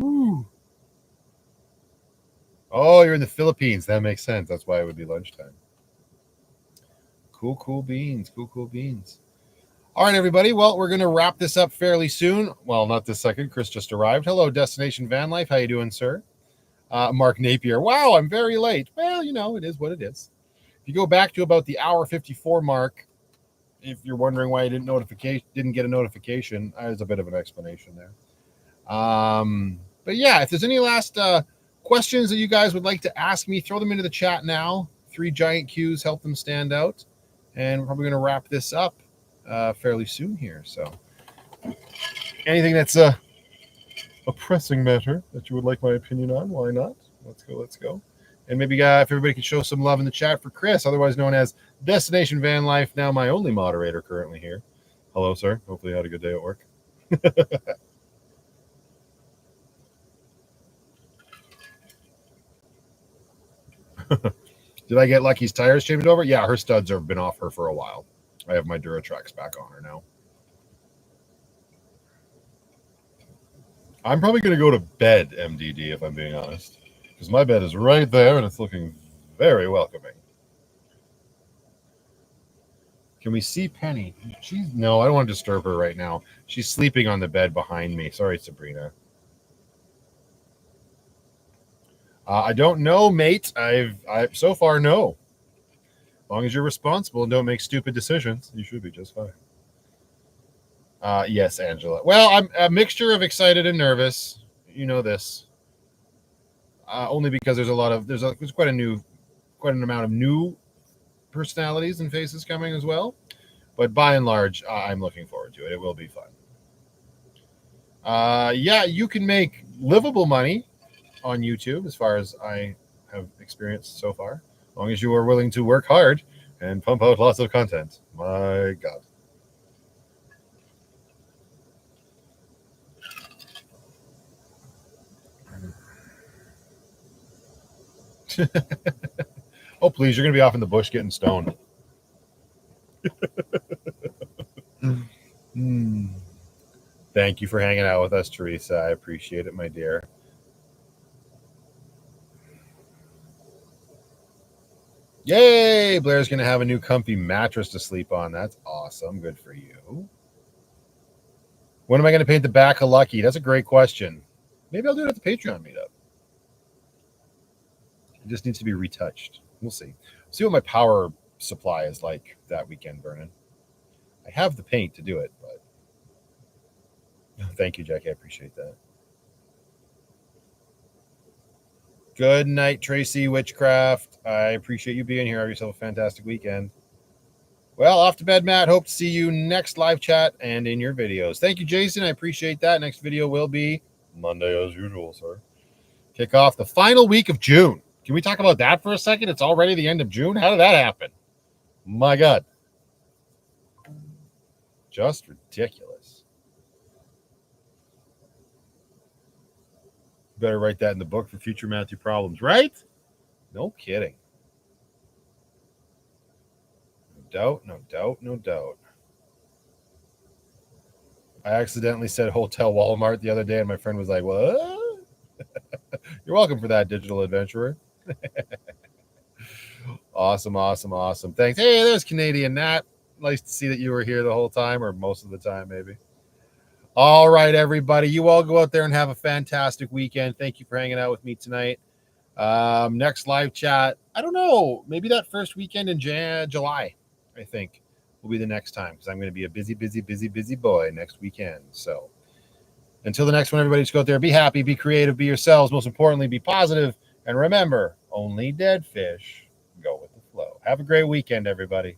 Ooh. Oh, you're in the Philippines. That makes sense. That's why it would be lunchtime. Cool beans. Cool beans. All right, everybody. Well, we're going to wrap this up fairly soon. Well, not this second. Chris just arrived. Hello, Destination Van Life. How you doing, sir? Mark Napier. Wow, I'm very late. Well, it is what it is. If you go back to about the hour 54 mark, if you're wondering why I didn't get a notification, there's a bit of an explanation there. But yeah, if there's any last questions that you guys would like to ask me, throw them into the chat now. 3 giant Qs help them stand out. And we're probably going to wrap this up fairly soon here. So anything that's a pressing matter that you would like my opinion on, why not? Let's go. And maybe if everybody could show some love in the chat for Chris, otherwise known as Destination Van Life, now my only moderator currently here. Hello, sir. Hopefully you had a good day at work. Did I get Lucky's tires changed over? Yeah, her studs have been off her for a while. I have my Duratrax back on her now. I'm probably going to go to bed, MDD, if I'm being honest. Because my bed is right there, and it's looking very welcoming. Can we see Penny? No, I don't want to disturb her right now. She's sleeping on the bed behind me. Sorry, Sabrina. I don't know, mate. I so far no. As long as you're responsible and don't make stupid decisions, you should be just fine. Yes, Angela. Well, I'm a mixture of excited and nervous. You know this. Only because there's quite an amount of new personalities and faces coming as well. But by and large, I'm looking forward to it. It will be fun. Yeah, you can make livable money on YouTube, as far as I have experienced so far, as long as you are willing to work hard and pump out lots of content. My God. Oh, please, you're going to be off in the bush getting stoned. Thank you for hanging out with us, Teresa. I appreciate it, my dear. Yay! Blair's going to have a new comfy mattress to sleep on. That's awesome. Good for you. When am I going to paint the back of Lucky? That's a great question. Maybe I'll do it at the Patreon meetup. It just needs to be retouched. We'll see. See what my power supply is like that weekend, Vernon. I have the paint to do it, but thank you, Jackie. I appreciate that. Good night, Tracy Witchcraft. I appreciate you being here. Have yourself a fantastic weekend. Well, off to bed, Matt. Hope to see you next live chat and in your videos. Thank you, Jason. I appreciate that. Next video will be Monday as usual, sir. Kick off the final week of June. Can we talk about that for a second? It's already the end of June. How did that happen? My God. Just ridiculous. Better write that in the book for future Matthew problems, right? No kidding. No doubt, no doubt, no doubt. I accidentally said Hotel Walmart the other day, and my friend was like, what? You're welcome for that, digital adventurer. Awesome, awesome, awesome. Thanks. Hey, there's Canadian Nat. Nice to see that you were here the whole time, or most of the time, maybe. All right, everybody. You all go out there and have a fantastic weekend. Thank you for hanging out with me tonight. Next live chat, I don't know, maybe that first weekend in July, I think, will be the next time, because I'm going to be a busy boy next weekend. So until the next one, everybody, just go out there, be happy, be creative, be yourselves. Most importantly, be positive. And remember, only dead fish go with the flow. Have a great weekend, everybody.